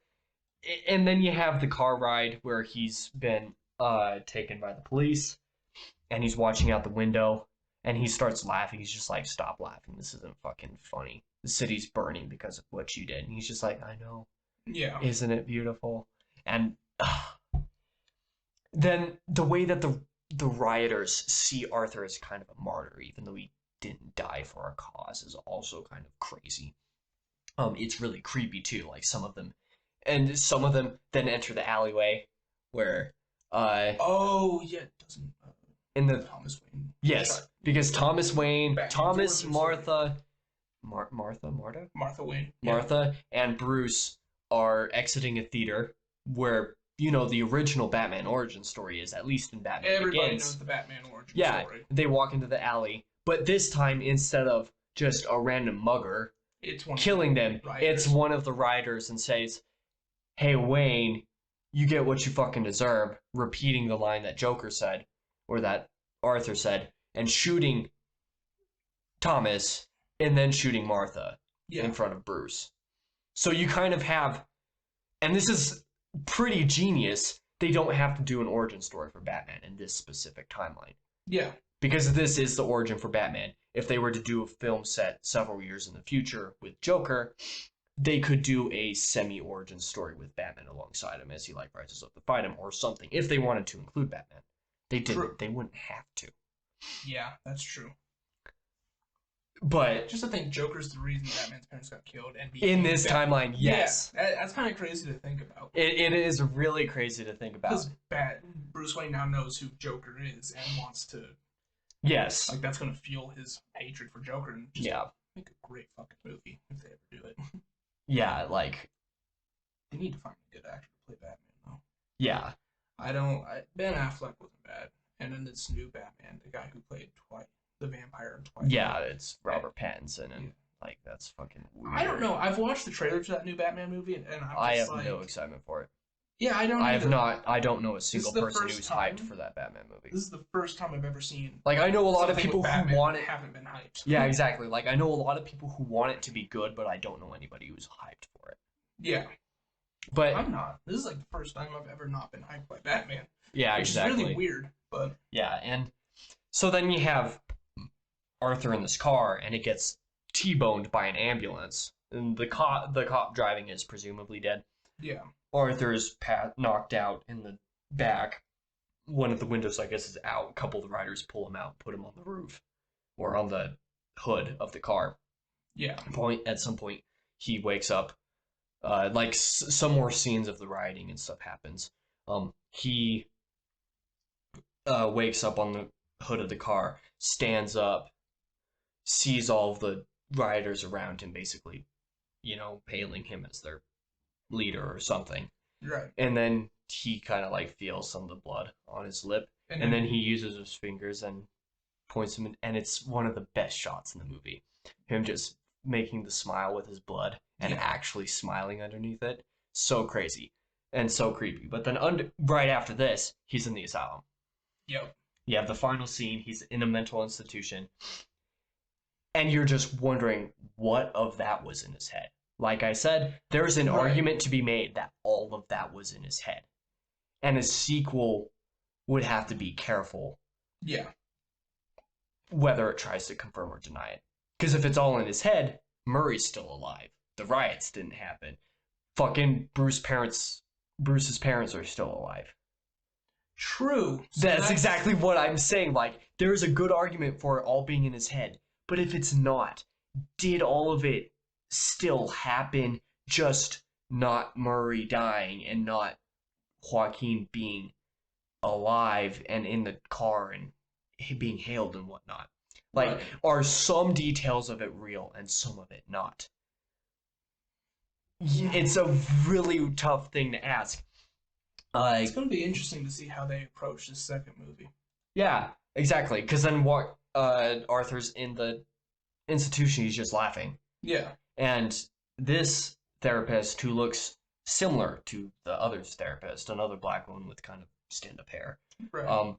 Speaker 2: and then you have the car ride where he's been taken by the police, and he's watching out the window, and he starts laughing. He's just like, stop laughing. This isn't fucking funny. The city's burning because of what you did. And he's just like, I know.
Speaker 1: Yeah.
Speaker 2: Isn't it beautiful? And then the way that the rioters see Arthur as kind of a martyr, even though he didn't die for our cause, is also kind of crazy. It's really creepy too. Like some of them then enter the alleyway where
Speaker 1: oh yeah, doesn't
Speaker 2: in the
Speaker 1: Thomas Wayne.
Speaker 2: Yes, because Thomas Wayne, Thomas,
Speaker 1: Martha Wayne,
Speaker 2: Martha and Bruce are exiting a theater where, you know, the original Batman origin story is, at least in Batman
Speaker 1: Everybody
Speaker 2: Begins.
Speaker 1: knows the Batman origin story.
Speaker 2: They walk into the alley, but this time, instead of just a random mugger killing them, it's one of the rioters and says, hey, Wayne, you get what you fucking deserve, repeating the line that Joker said, or that Arthur said, and shooting Thomas, and then shooting Martha in front of Bruce. So you kind of have, and this is pretty genius, they don't have to do an origin story for Batman in this specific timeline.
Speaker 1: Yeah.
Speaker 2: Because this is the origin for Batman. If they were to do a film set several years in the future with Joker, they could do a semi-origin story with Batman alongside him as he like rises up to fight him or something, if they wanted to include Batman. They didn't. True. They wouldn't have to.
Speaker 1: Yeah, that's true.
Speaker 2: But
Speaker 1: just to think Joker's the reason Batman's parents got killed. And
Speaker 2: in this timeline, yes.
Speaker 1: Yeah, that's kind of crazy to think about.
Speaker 2: It is really crazy to think about.
Speaker 1: Because Bruce Wayne now knows who Joker is and wants to...
Speaker 2: Yes.
Speaker 1: Like, that's going to fuel his hatred for Joker and just make a great fucking movie if they ever do it.
Speaker 2: Yeah, like...
Speaker 1: They need to find a good actor to play Batman, though.
Speaker 2: Yeah.
Speaker 1: Ben Affleck wasn't bad. And then this new Batman, the guy who played the vampire in Twilight.
Speaker 2: Yeah, it's Robert Pattinson, and like, that's fucking weird.
Speaker 1: I don't know. I've watched the trailer to that new Batman movie, and
Speaker 2: I have no excitement for it.
Speaker 1: Yeah, I don't.
Speaker 2: I don't know a single person who's hyped for that Batman movie.
Speaker 1: This is the first time I've ever seen.
Speaker 2: Like, I know a lot of people who want it
Speaker 1: haven't been hyped.
Speaker 2: Yeah, exactly. Like, I know a lot of people who want it to be good, but I don't know anybody who's hyped for it.
Speaker 1: Yeah.
Speaker 2: But
Speaker 1: I'm not. This is like the first time I've ever not been hyped by Batman.
Speaker 2: Yeah, exactly.
Speaker 1: Which is really weird, but
Speaker 2: yeah, and so then you have Arthur in this car, and it gets T-boned by an ambulance, and the cop driving is presumably dead.
Speaker 1: Yeah.
Speaker 2: Arthur's knocked out in the back. One of the windows, I guess, is out. A couple of the riders pull him out, put him on the roof, or on the hood of the car.
Speaker 1: Yeah.
Speaker 2: At some point, he wakes up. Some more scenes of the rioting and stuff happens. He wakes up on the hood of the car, stands up, sees all of the rioters around him, basically, you know, hailing him as their leader or something.
Speaker 1: Right.
Speaker 2: And then he kind of like feels some of the blood on his lip, and then he uses his fingers and points him in, and it's one of the best shots in the movie. Him just making the smile with his blood and actually smiling underneath it. So crazy and so creepy. But then right after this, he's in the asylum.
Speaker 1: Yep.
Speaker 2: You have the final scene. He's in a mental institution. And you're just wondering what of that was in his head. Like I said, there's an argument to be made that all of that was in his head. And a sequel would have to be careful.
Speaker 1: Yeah.
Speaker 2: Whether it tries to confirm or deny it. Because if it's all in his head, Murray's still alive. The riots didn't happen. Fucking Bruce's parents are still alive.
Speaker 1: True.
Speaker 2: So that's exactly what I'm saying. Like, there's a good argument for it all being in his head. But if it's not, did all of it still happen, just not Murray dying and not Joaquin being alive and in the car and being hailed and whatnot? Like, are some details of it real and some of it not? It's a really tough thing to ask.
Speaker 1: It's going to be interesting to see how they approach this second movie.
Speaker 2: Yeah, exactly. Because then Arthur's in the institution, he's just laughing.
Speaker 1: Yeah.
Speaker 2: And this therapist, who looks similar to the other's therapist, another black one with kind of stand-up hair,
Speaker 1: right.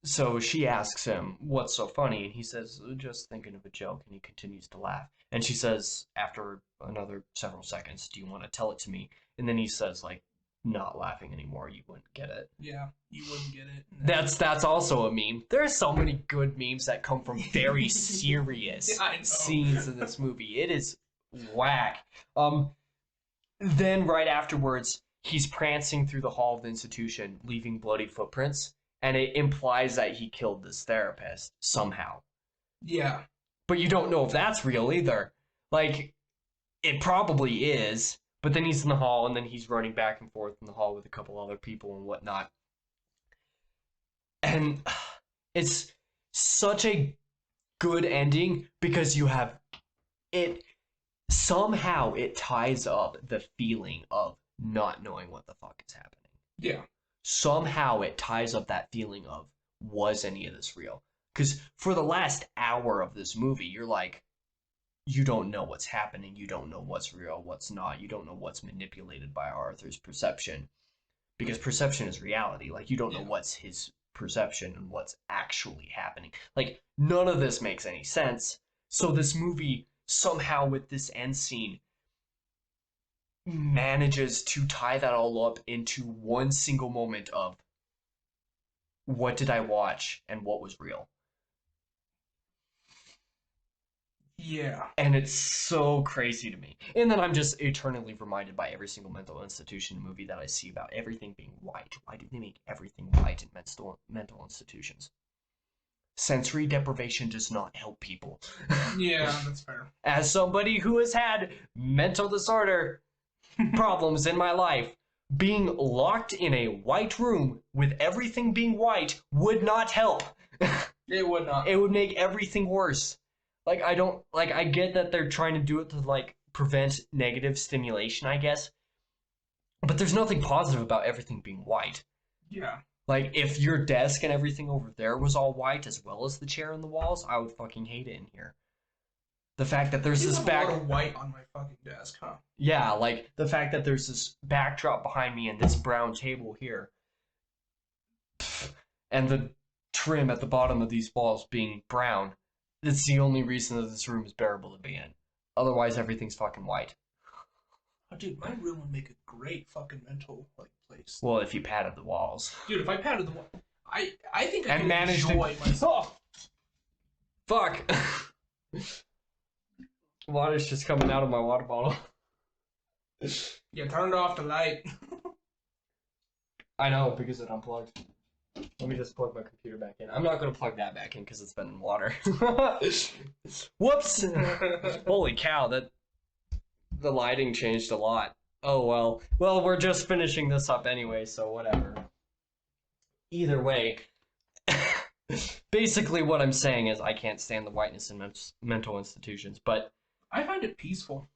Speaker 2: So she asks him, "What's so funny?" And he says, "Just thinking of a joke." And he continues to laugh. And she says, after another several seconds, "Do you want to tell it to me?" And then he says, like, not laughing anymore. You wouldn't get it.
Speaker 1: Yeah, you wouldn't get it.
Speaker 2: No. That's also a meme. There are so many good memes that come from very serious scenes in this movie. It is whack. Then right afterwards, he's prancing through the hall of the institution, leaving bloody footprints, and it implies that he killed this therapist somehow.
Speaker 1: Yeah.
Speaker 2: But you don't know if that's real either. Like, it probably is, but then he's in the hall, and then he's running back and forth in the hall with a couple other people and whatnot. And it's such a good ending because you have it. Somehow it ties up the feeling of not knowing what the fuck is happening.
Speaker 1: Yeah.
Speaker 2: Somehow it ties up that feeling of, was any of this real? Because for the last hour of this movie, you're like, you don't know what's happening. You don't know what's real, what's not. You don't know what's manipulated by Arthur's perception. Because perception is reality. Like, you don't know what's his perception and what's actually happening. Like, none of this makes any sense. So this movie, somehow with this end scene, manages to tie that all up into one single moment of, what did I watch and what was real?
Speaker 1: Yeah.
Speaker 2: And it's so crazy to me. And then I'm just eternally reminded by every single mental institution movie that I see about everything being white. Why do they make everything white in mental institutions? Sensory deprivation does not help people.
Speaker 1: Yeah, that's fair.
Speaker 2: As somebody who has had mental disorder problems in my life, being locked in a white room with everything being white would not help.
Speaker 1: It would not.
Speaker 2: It would make everything worse. Like, I get that they're trying to do it to, like, prevent negative stimulation, I guess. But there's nothing positive about everything being white.
Speaker 1: Yeah.
Speaker 2: Like, if your desk and everything over there was all white, as well as the chair and the walls, I would fucking hate it in here. The fact that there's this
Speaker 1: a lot of white on my fucking desk, huh?
Speaker 2: Yeah, like, the fact that there's this backdrop behind me and this brown table here. And the trim at the bottom of these walls being brown. It's the only reason that this room is bearable to be in. Otherwise, everything's fucking white.
Speaker 1: Oh, dude, my room would make a great fucking mental place.
Speaker 2: Well, if you padded the walls.
Speaker 1: Dude, if I padded the walls, I think I
Speaker 2: could
Speaker 1: enjoy myself.
Speaker 2: Fuck. Water's just coming out of my water bottle.
Speaker 1: Yeah, turned off the light.
Speaker 2: I know, because it unplugged. Let me just plug my computer back in. I'm not going to plug that back in because it's been in water. Whoops! Holy cow, the lighting changed a lot. Oh well. Well, we're just finishing this up anyway, so whatever. Either way, basically what I'm saying is I can't stand the whiteness in mental institutions, but
Speaker 1: I find it peaceful.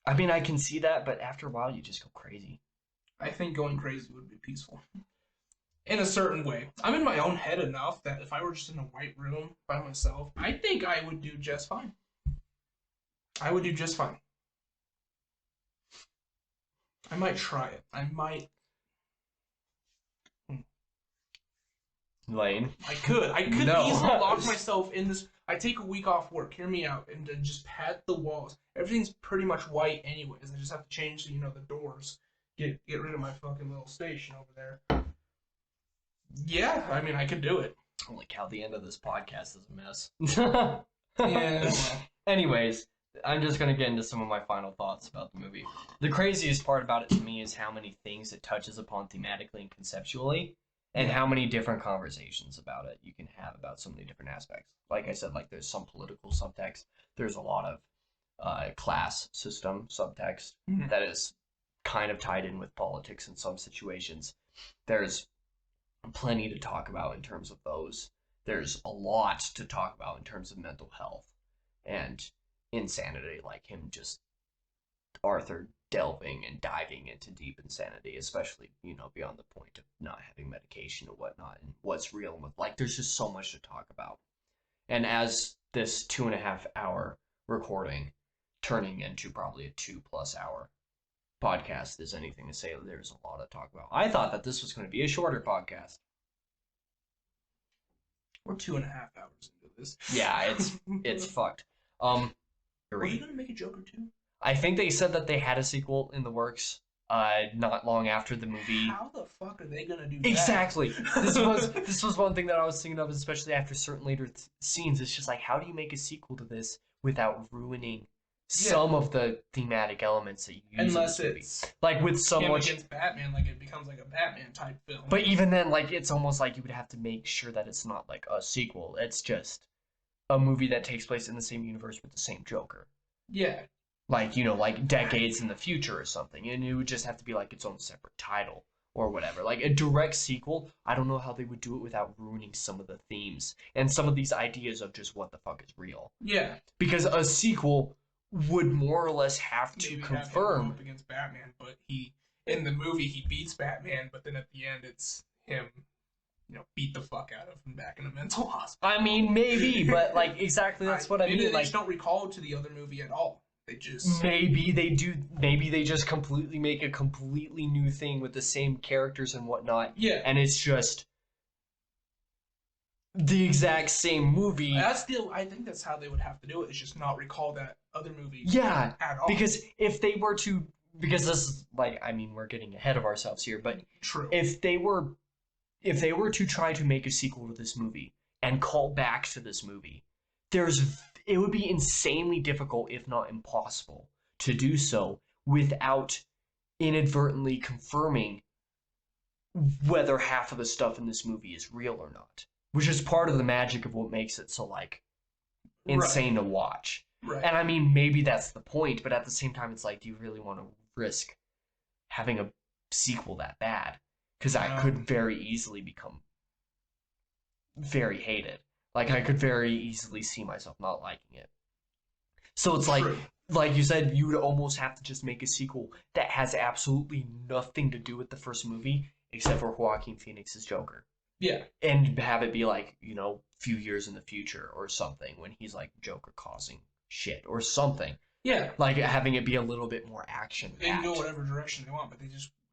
Speaker 2: I mean, I can see that, but after a while you just go crazy.
Speaker 1: I think going crazy would be peaceful. In a certain way. I'm in my own head enough that if I were just in a white room by myself, I think I would do just fine. I would do just fine. I might try it. I might.
Speaker 2: Lane.
Speaker 1: I could easily lock myself in this. I take a week off work, hear me out, and just pat the walls. Everything's pretty much white anyways. I just have to change, the doors. Get rid of my fucking little station over there. Yeah, I mean, I could do it.
Speaker 2: Holy cow, the end of this podcast is a mess.
Speaker 1: Yeah. Well.
Speaker 2: Anyways, I'm just going to get into some of my final thoughts about the movie. The craziest part about it to me is how many things it touches upon thematically and conceptually, and how many different conversations about it you can have about so many different aspects. Like I said, like, there's some political subtext. There's a lot of class system subtext that is kind of tied in with politics in some situations. There's plenty to talk about in terms of those. There's a lot to talk about in terms of mental health and insanity, like Arthur delving and diving into deep insanity, especially, beyond the point of not having medication or whatnot, and what's real and what, there's just so much to talk about. And as this 2.5 hour recording turning into probably a 2+ hour podcast is anything to say, there's a lot to talk about. I thought that this was going to be a shorter podcast.
Speaker 1: We're 2.5 hours into this.
Speaker 2: Yeah, it's fucked.
Speaker 1: Are they gonna make a Joker 2?
Speaker 2: I think they said that they had a sequel in the works. Not long after the movie.
Speaker 1: How the fuck are they gonna do that?
Speaker 2: Exactly. This was one thing that I was thinking of, especially after certain later scenes. It's just like, how do you make a sequel to this without ruining some of the thematic elements that you use
Speaker 1: unless
Speaker 2: in this movie?
Speaker 1: It's
Speaker 2: like with so
Speaker 1: him
Speaker 2: much
Speaker 1: against Batman, like it becomes like a Batman type film.
Speaker 2: But even then, like, it's almost like you would have to make sure that it's not like a sequel. It's just a movie that takes place in the same universe with the same Joker.
Speaker 1: Yeah.
Speaker 2: Like, like decades in the future or something. And it would just have to be like its own separate title or whatever. Like a direct sequel, I don't know how they would do it without ruining some of the themes and some of these ideas of just what the fuck is real.
Speaker 1: Yeah.
Speaker 2: Because a sequel would more or less have to confirm.
Speaker 1: Have him up against Batman, but in the movie he beats Batman, but then at the end it's him, beat the fuck out of him back in a mental hospital.
Speaker 2: I mean, maybe, but like exactly that's what I mean.
Speaker 1: They
Speaker 2: like,
Speaker 1: just don't recall to the other movie at all. They just
Speaker 2: maybe they do. Maybe they just completely make a completely new thing with the same characters and whatnot.
Speaker 1: Yeah,
Speaker 2: and it's just the exact same movie.
Speaker 1: I think that's how they would have to do it. Is just not recall that other movie.
Speaker 2: Yeah,
Speaker 1: at all.
Speaker 2: Because if they were to, because this is like, I mean, we're getting ahead of ourselves here, but
Speaker 1: true.
Speaker 2: If they were to try to make a sequel to this movie and call back to this movie, it would be insanely difficult, if not impossible, to do so without inadvertently confirming whether half of the stuff in this movie is real or not. Which is part of the magic of what makes it so, like, insane to watch.
Speaker 1: Right.
Speaker 2: And I mean, maybe that's the point, but at the same time, it's like, do you really want to risk having a sequel that bad? Because that could very easily become very hated. Like, I could very easily see myself not liking it. So it's like you said, you would almost have to just make a sequel that has absolutely nothing to do with the first movie, except for Joaquin Phoenix's Joker.
Speaker 1: Yeah.
Speaker 2: And have it be like, few years in the future or something, when he's like Joker causing shit or something.
Speaker 1: Yeah.
Speaker 2: Like having it be a little bit more action.
Speaker 1: They can go whatever direction they want, but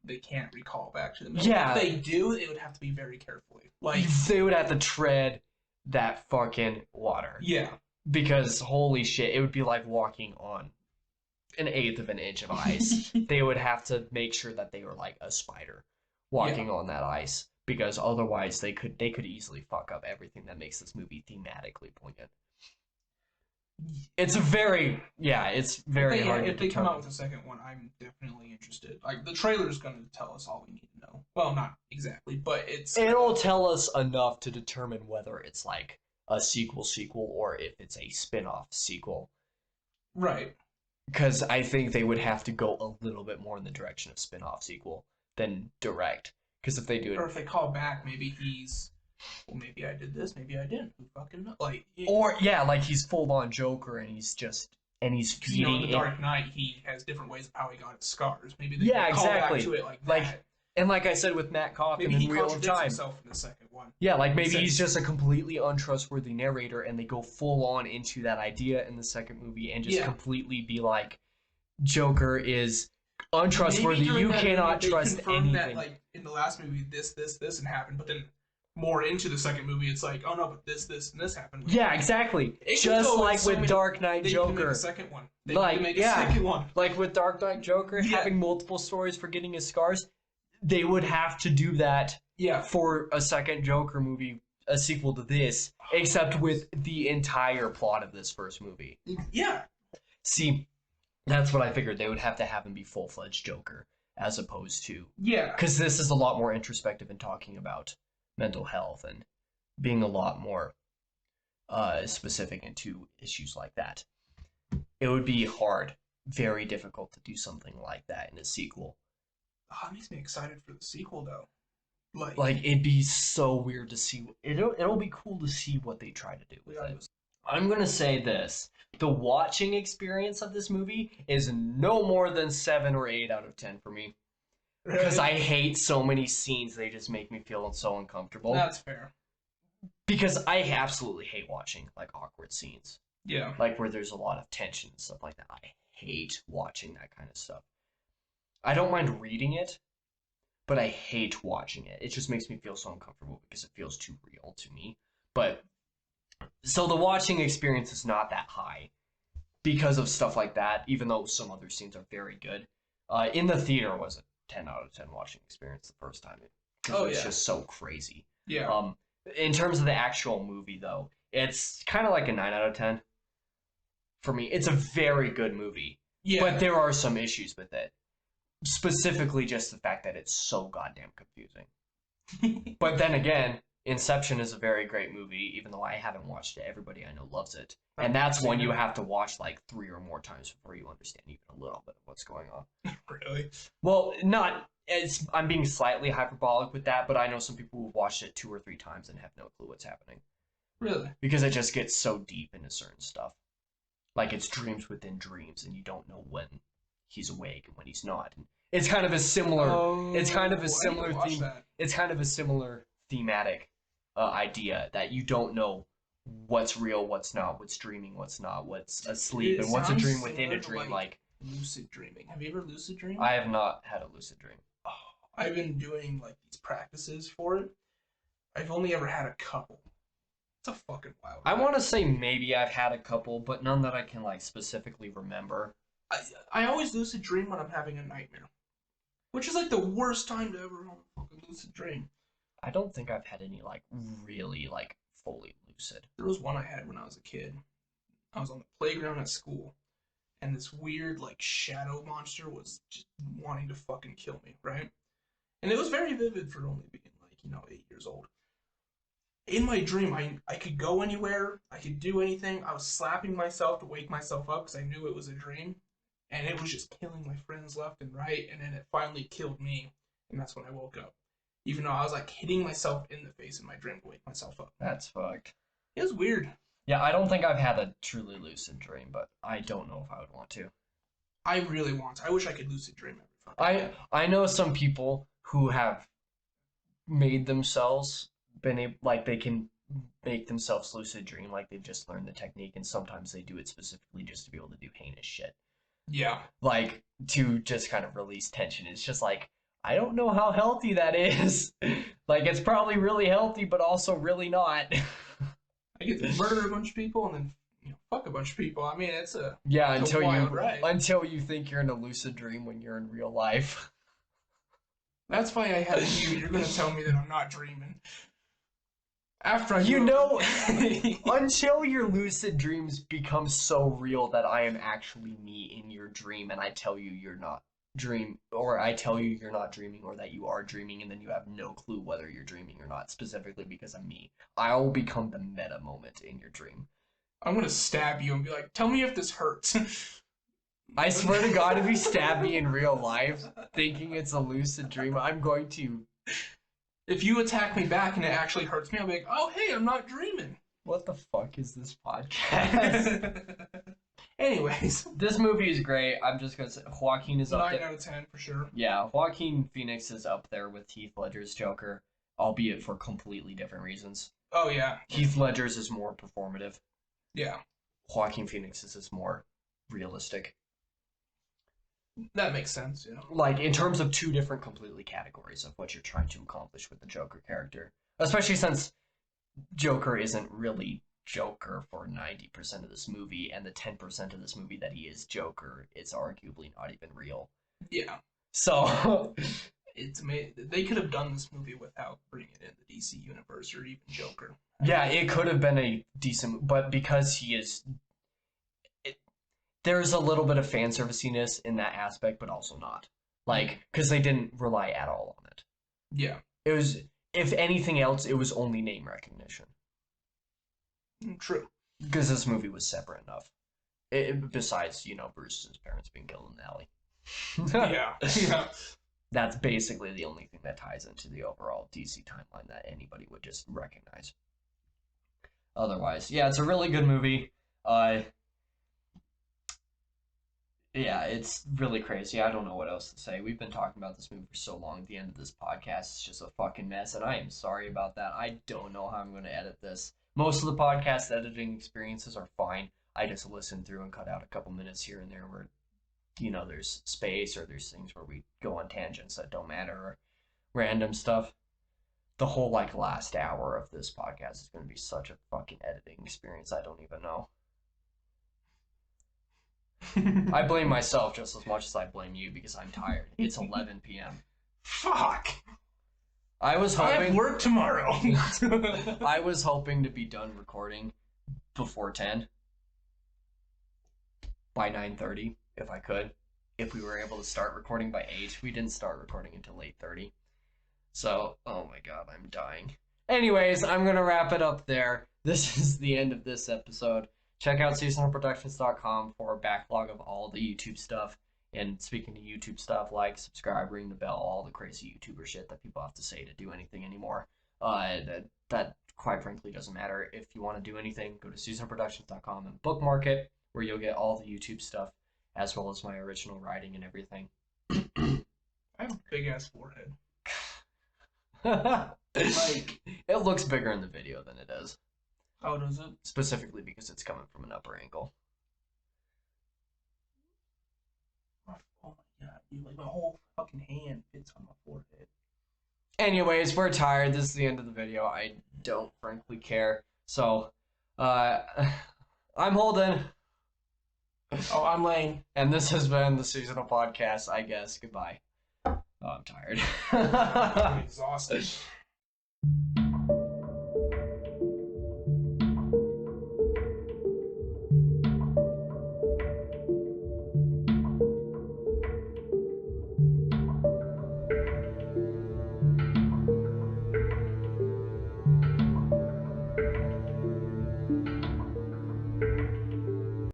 Speaker 1: they can't recall back to the movie.
Speaker 2: Yeah.
Speaker 1: If they do, it would have to be very carefully. Like
Speaker 2: they would have to tread that fucking water.
Speaker 1: Yeah.
Speaker 2: Because holy shit, it would be like walking on 1/8 of an inch of ice. They would have to make sure that they were like a spider walking on that ice, because otherwise they could easily fuck up everything that makes this movie thematically poignant. It's very hard to determine.
Speaker 1: If they come out with a second one, I'm definitely interested. Like, the trailer's going to tell us all we need to know. Well, not exactly, but
Speaker 2: it'll tell us enough to determine whether it's like a sequel or if it's a spin-off sequel.
Speaker 1: Right.
Speaker 2: Because I think they would have to go a little bit more in the direction of spin-off sequel than direct. Because if they do it...
Speaker 1: Or if they call back, maybe maybe I did this, maybe I didn't. Who fucking knows? Like,
Speaker 2: like he's full-on Joker and he's feeding...
Speaker 1: in The Dark Knight, he has different ways of how he got his scars. Maybe they call back to it like that.
Speaker 2: And like I said with Matt Kaufman in Wheel of Time,
Speaker 1: himself in the second one.
Speaker 2: Yeah, like maybe he's just a completely untrustworthy narrator, and they go full on into that idea in the second movie and just completely be like, Joker is untrustworthy. You cannot trust anything. That,
Speaker 1: like in the last movie, this, and happened, but then more into the second movie, it's like, oh no, but this, and this happened.
Speaker 2: Yeah, exactly. Just like with Dark Knight Joker.
Speaker 1: They can make a second one. They can make a second one.
Speaker 2: Like with Dark Knight Joker, having multiple stories for getting his scars. They would have to do that for a second Joker movie, a sequel to this, except with the entire plot of this first movie.
Speaker 1: Yeah.
Speaker 2: See, that's what I figured. They would have to have him be full-fledged Joker, as opposed to...
Speaker 1: Yeah.
Speaker 2: Because this is a lot more introspective in talking about mental health and being a lot more specific into issues like that. It would be hard, very difficult to do something like that in a sequel.
Speaker 1: Oh, it makes me excited for the sequel, though.
Speaker 2: Like it'd be so weird to see. It'll be cool to see what they try to do with it. I'm gonna say this: the watching experience of this movie is no more than 7 or 8 out of 10 for me. Because I hate so many scenes; they just make me feel so uncomfortable.
Speaker 1: That's fair.
Speaker 2: Because I absolutely hate watching like awkward scenes.
Speaker 1: Yeah.
Speaker 2: Like where there's a lot of tension and stuff like that. I hate watching that kind of stuff. I don't mind reading it, but I hate watching it. It just makes me feel so uncomfortable because it feels too real to me. But so the watching experience is not that high because of stuff like that, even though some other scenes are very good. In the theater was a 10 out of 10 watching experience the first time. It was just so crazy.
Speaker 1: Yeah.
Speaker 2: In terms of the actual movie, though, it's kind of like a 9 out of 10 for me. It's a very good movie. Yeah. But there are some issues with it. Specifically just the fact that it's so goddamn confusing. But then again, Inception is a very great movie, even though I haven't watched it. Everybody I know loves it. And that's one you have to watch like 3 or more times before you understand even a little bit of what's going on.
Speaker 1: Really?
Speaker 2: Well, I'm being slightly hyperbolic with that, but I know some people who've watched it 2 or 3 times and have no clue what's happening.
Speaker 1: Really?
Speaker 2: Because it just gets so deep into certain stuff. Like it's dreams within dreams, and you don't know when he's awake and when he's not. And it's kind of a similar. It's kind of a similar theme. It's kind of a similar thematic idea that you don't know what's real, what's not, what's dreaming, what's not, what's asleep, and what's a dream within a dream. Like
Speaker 1: lucid dreaming. Have you ever lucid dreamed?
Speaker 2: I have not had a lucid dream.
Speaker 1: Oh, I've been doing like these practices for it. I've only ever had a couple. It's a fucking wild.
Speaker 2: I want to say maybe I've had a couple, but none that I can like specifically remember.
Speaker 1: I always lucid dream when I'm having a nightmare, which is like the worst time to ever have a fucking lucid dream.
Speaker 2: I don't think I've had any like really like fully lucid.
Speaker 1: There was one I had when I was a kid. I was on the playground at school, and this weird like shadow monster was just wanting to fucking kill me, right? And it was very vivid for only being like 8 years old. In my dream, I could go anywhere, I could do anything. I was slapping myself to wake myself up because I knew it was a dream. And it was just killing my friends left and right, and then it finally killed me. And that's when I woke up. Even though I was like hitting myself in the face in my dream to wake myself up.
Speaker 2: That's fucked.
Speaker 1: It was weird.
Speaker 2: Yeah, I don't think I've had a truly lucid dream, but I don't know if I would want to.
Speaker 1: I really want to. I wish I could lucid dream every fucking day.
Speaker 2: I know some people who have made themselves they can make themselves lucid dream, like they've just learned the technique, and sometimes they do it specifically just to be able to do heinous shit.
Speaker 1: Yeah.
Speaker 2: Like, to just kind of release tension. It's just like, I don't know how healthy that is. Like, it's probably really healthy, but also really not.
Speaker 1: I get to murder a bunch of people and then fuck a bunch of people. I mean, it's a
Speaker 2: until you think you're in a lucid dream when you're in real life.
Speaker 1: That's why I had you. You're gonna tell me that I'm not dreaming. After
Speaker 2: until your lucid dreams become so real that I am actually me in your dream, and I tell you you're not or I tell you you're not dreaming, or that you are dreaming, and then you have no clue whether you're dreaming or not, specifically because I'm me. I will become the meta moment in your dream.
Speaker 1: I'm gonna stab you and be like, tell me if this hurts.
Speaker 2: I swear to God, if you stab me in real life, thinking it's a lucid dream, I'm going to...
Speaker 1: If you attack me back and it actually hurts me, I'll be like, oh, hey, I'm not dreaming.
Speaker 2: What the fuck is this podcast?
Speaker 1: Anyways.
Speaker 2: This movie is great. I'm just going to say Joaquin is up there.
Speaker 1: 9 out of 10 for sure.
Speaker 2: Yeah, Joaquin Phoenix is up there with Heath Ledger's Joker, albeit for completely different reasons.
Speaker 1: Oh, yeah.
Speaker 2: Heath Ledger's is more performative.
Speaker 1: Yeah.
Speaker 2: Joaquin Phoenix's is more realistic.
Speaker 1: That makes sense, yeah.
Speaker 2: Like, in terms of 2 different completely categories of what you're trying to accomplish with the Joker character. Especially since Joker isn't really Joker for 90% of this movie, and the 10% of this movie that he is Joker is arguably not even real.
Speaker 1: Yeah.
Speaker 2: So...
Speaker 1: it's amazing. They could have done this movie without bringing it in the DC universe or even Joker.
Speaker 2: Yeah, it could have been a decent... But because he is... There's a little bit of fan serviciness in that aspect, but also not. Like, because they didn't rely at all on it.
Speaker 1: Yeah.
Speaker 2: It was, if anything else, it was only name recognition.
Speaker 1: True.
Speaker 2: Because this movie was separate enough. Besides, Bruce's parents being killed in the alley.
Speaker 1: Yeah.
Speaker 2: That's basically the only thing that ties into the overall DC timeline that anybody would just recognize. Otherwise, yeah, it's a really good movie. Yeah, it's really crazy. I don't know what else to say. We've been talking about this movie for so long. At the end of this podcast is just a fucking mess, and I am sorry about that. I don't know how I'm going to edit this. Most of the podcast editing experiences are fine. I just listen through and cut out a couple minutes here and there where, there's space or there's things where we go on tangents that don't matter or random stuff. the whole like last hour of this podcast is going to be such a fucking editing experience. I don't even know. I blame myself just as much as I blame you because I'm tired. It's 11 p.m.
Speaker 1: Fuck.
Speaker 2: I have
Speaker 1: work tomorrow.
Speaker 2: I was hoping to be done recording before 10 by 9:30 if I could. If we were able to start recording by 8, we didn't start recording until 8:30. So, oh my god, I'm dying. Anyways, I'm going to wrap it up there. This is the end of this episode. Check out seasonalproductions.com for a backlog of all the YouTube stuff. And speaking of YouTube stuff, like, subscribe, ring the bell, all the crazy YouTuber shit that people have to say to do anything anymore. That quite frankly doesn't matter. If you want to do anything, go to seasonalproductions.com and bookmark it, where you'll get all the YouTube stuff, as well as my original writing and everything.
Speaker 1: I have a big-ass forehead.
Speaker 2: Like, it looks bigger in the video than it is.
Speaker 1: How does it?
Speaker 2: Specifically because it's coming from an upper angle.
Speaker 1: Oh my god, dude, like my whole fucking hand fits on my forehead.
Speaker 2: Anyways, we're tired. This is the end of the video. I don't frankly care. So, I'm Holden.
Speaker 1: Oh, I'm Lane.
Speaker 2: And this has been the Seasonal Podcast, I guess. Goodbye. Oh, I'm tired.
Speaker 1: I'm exhausted.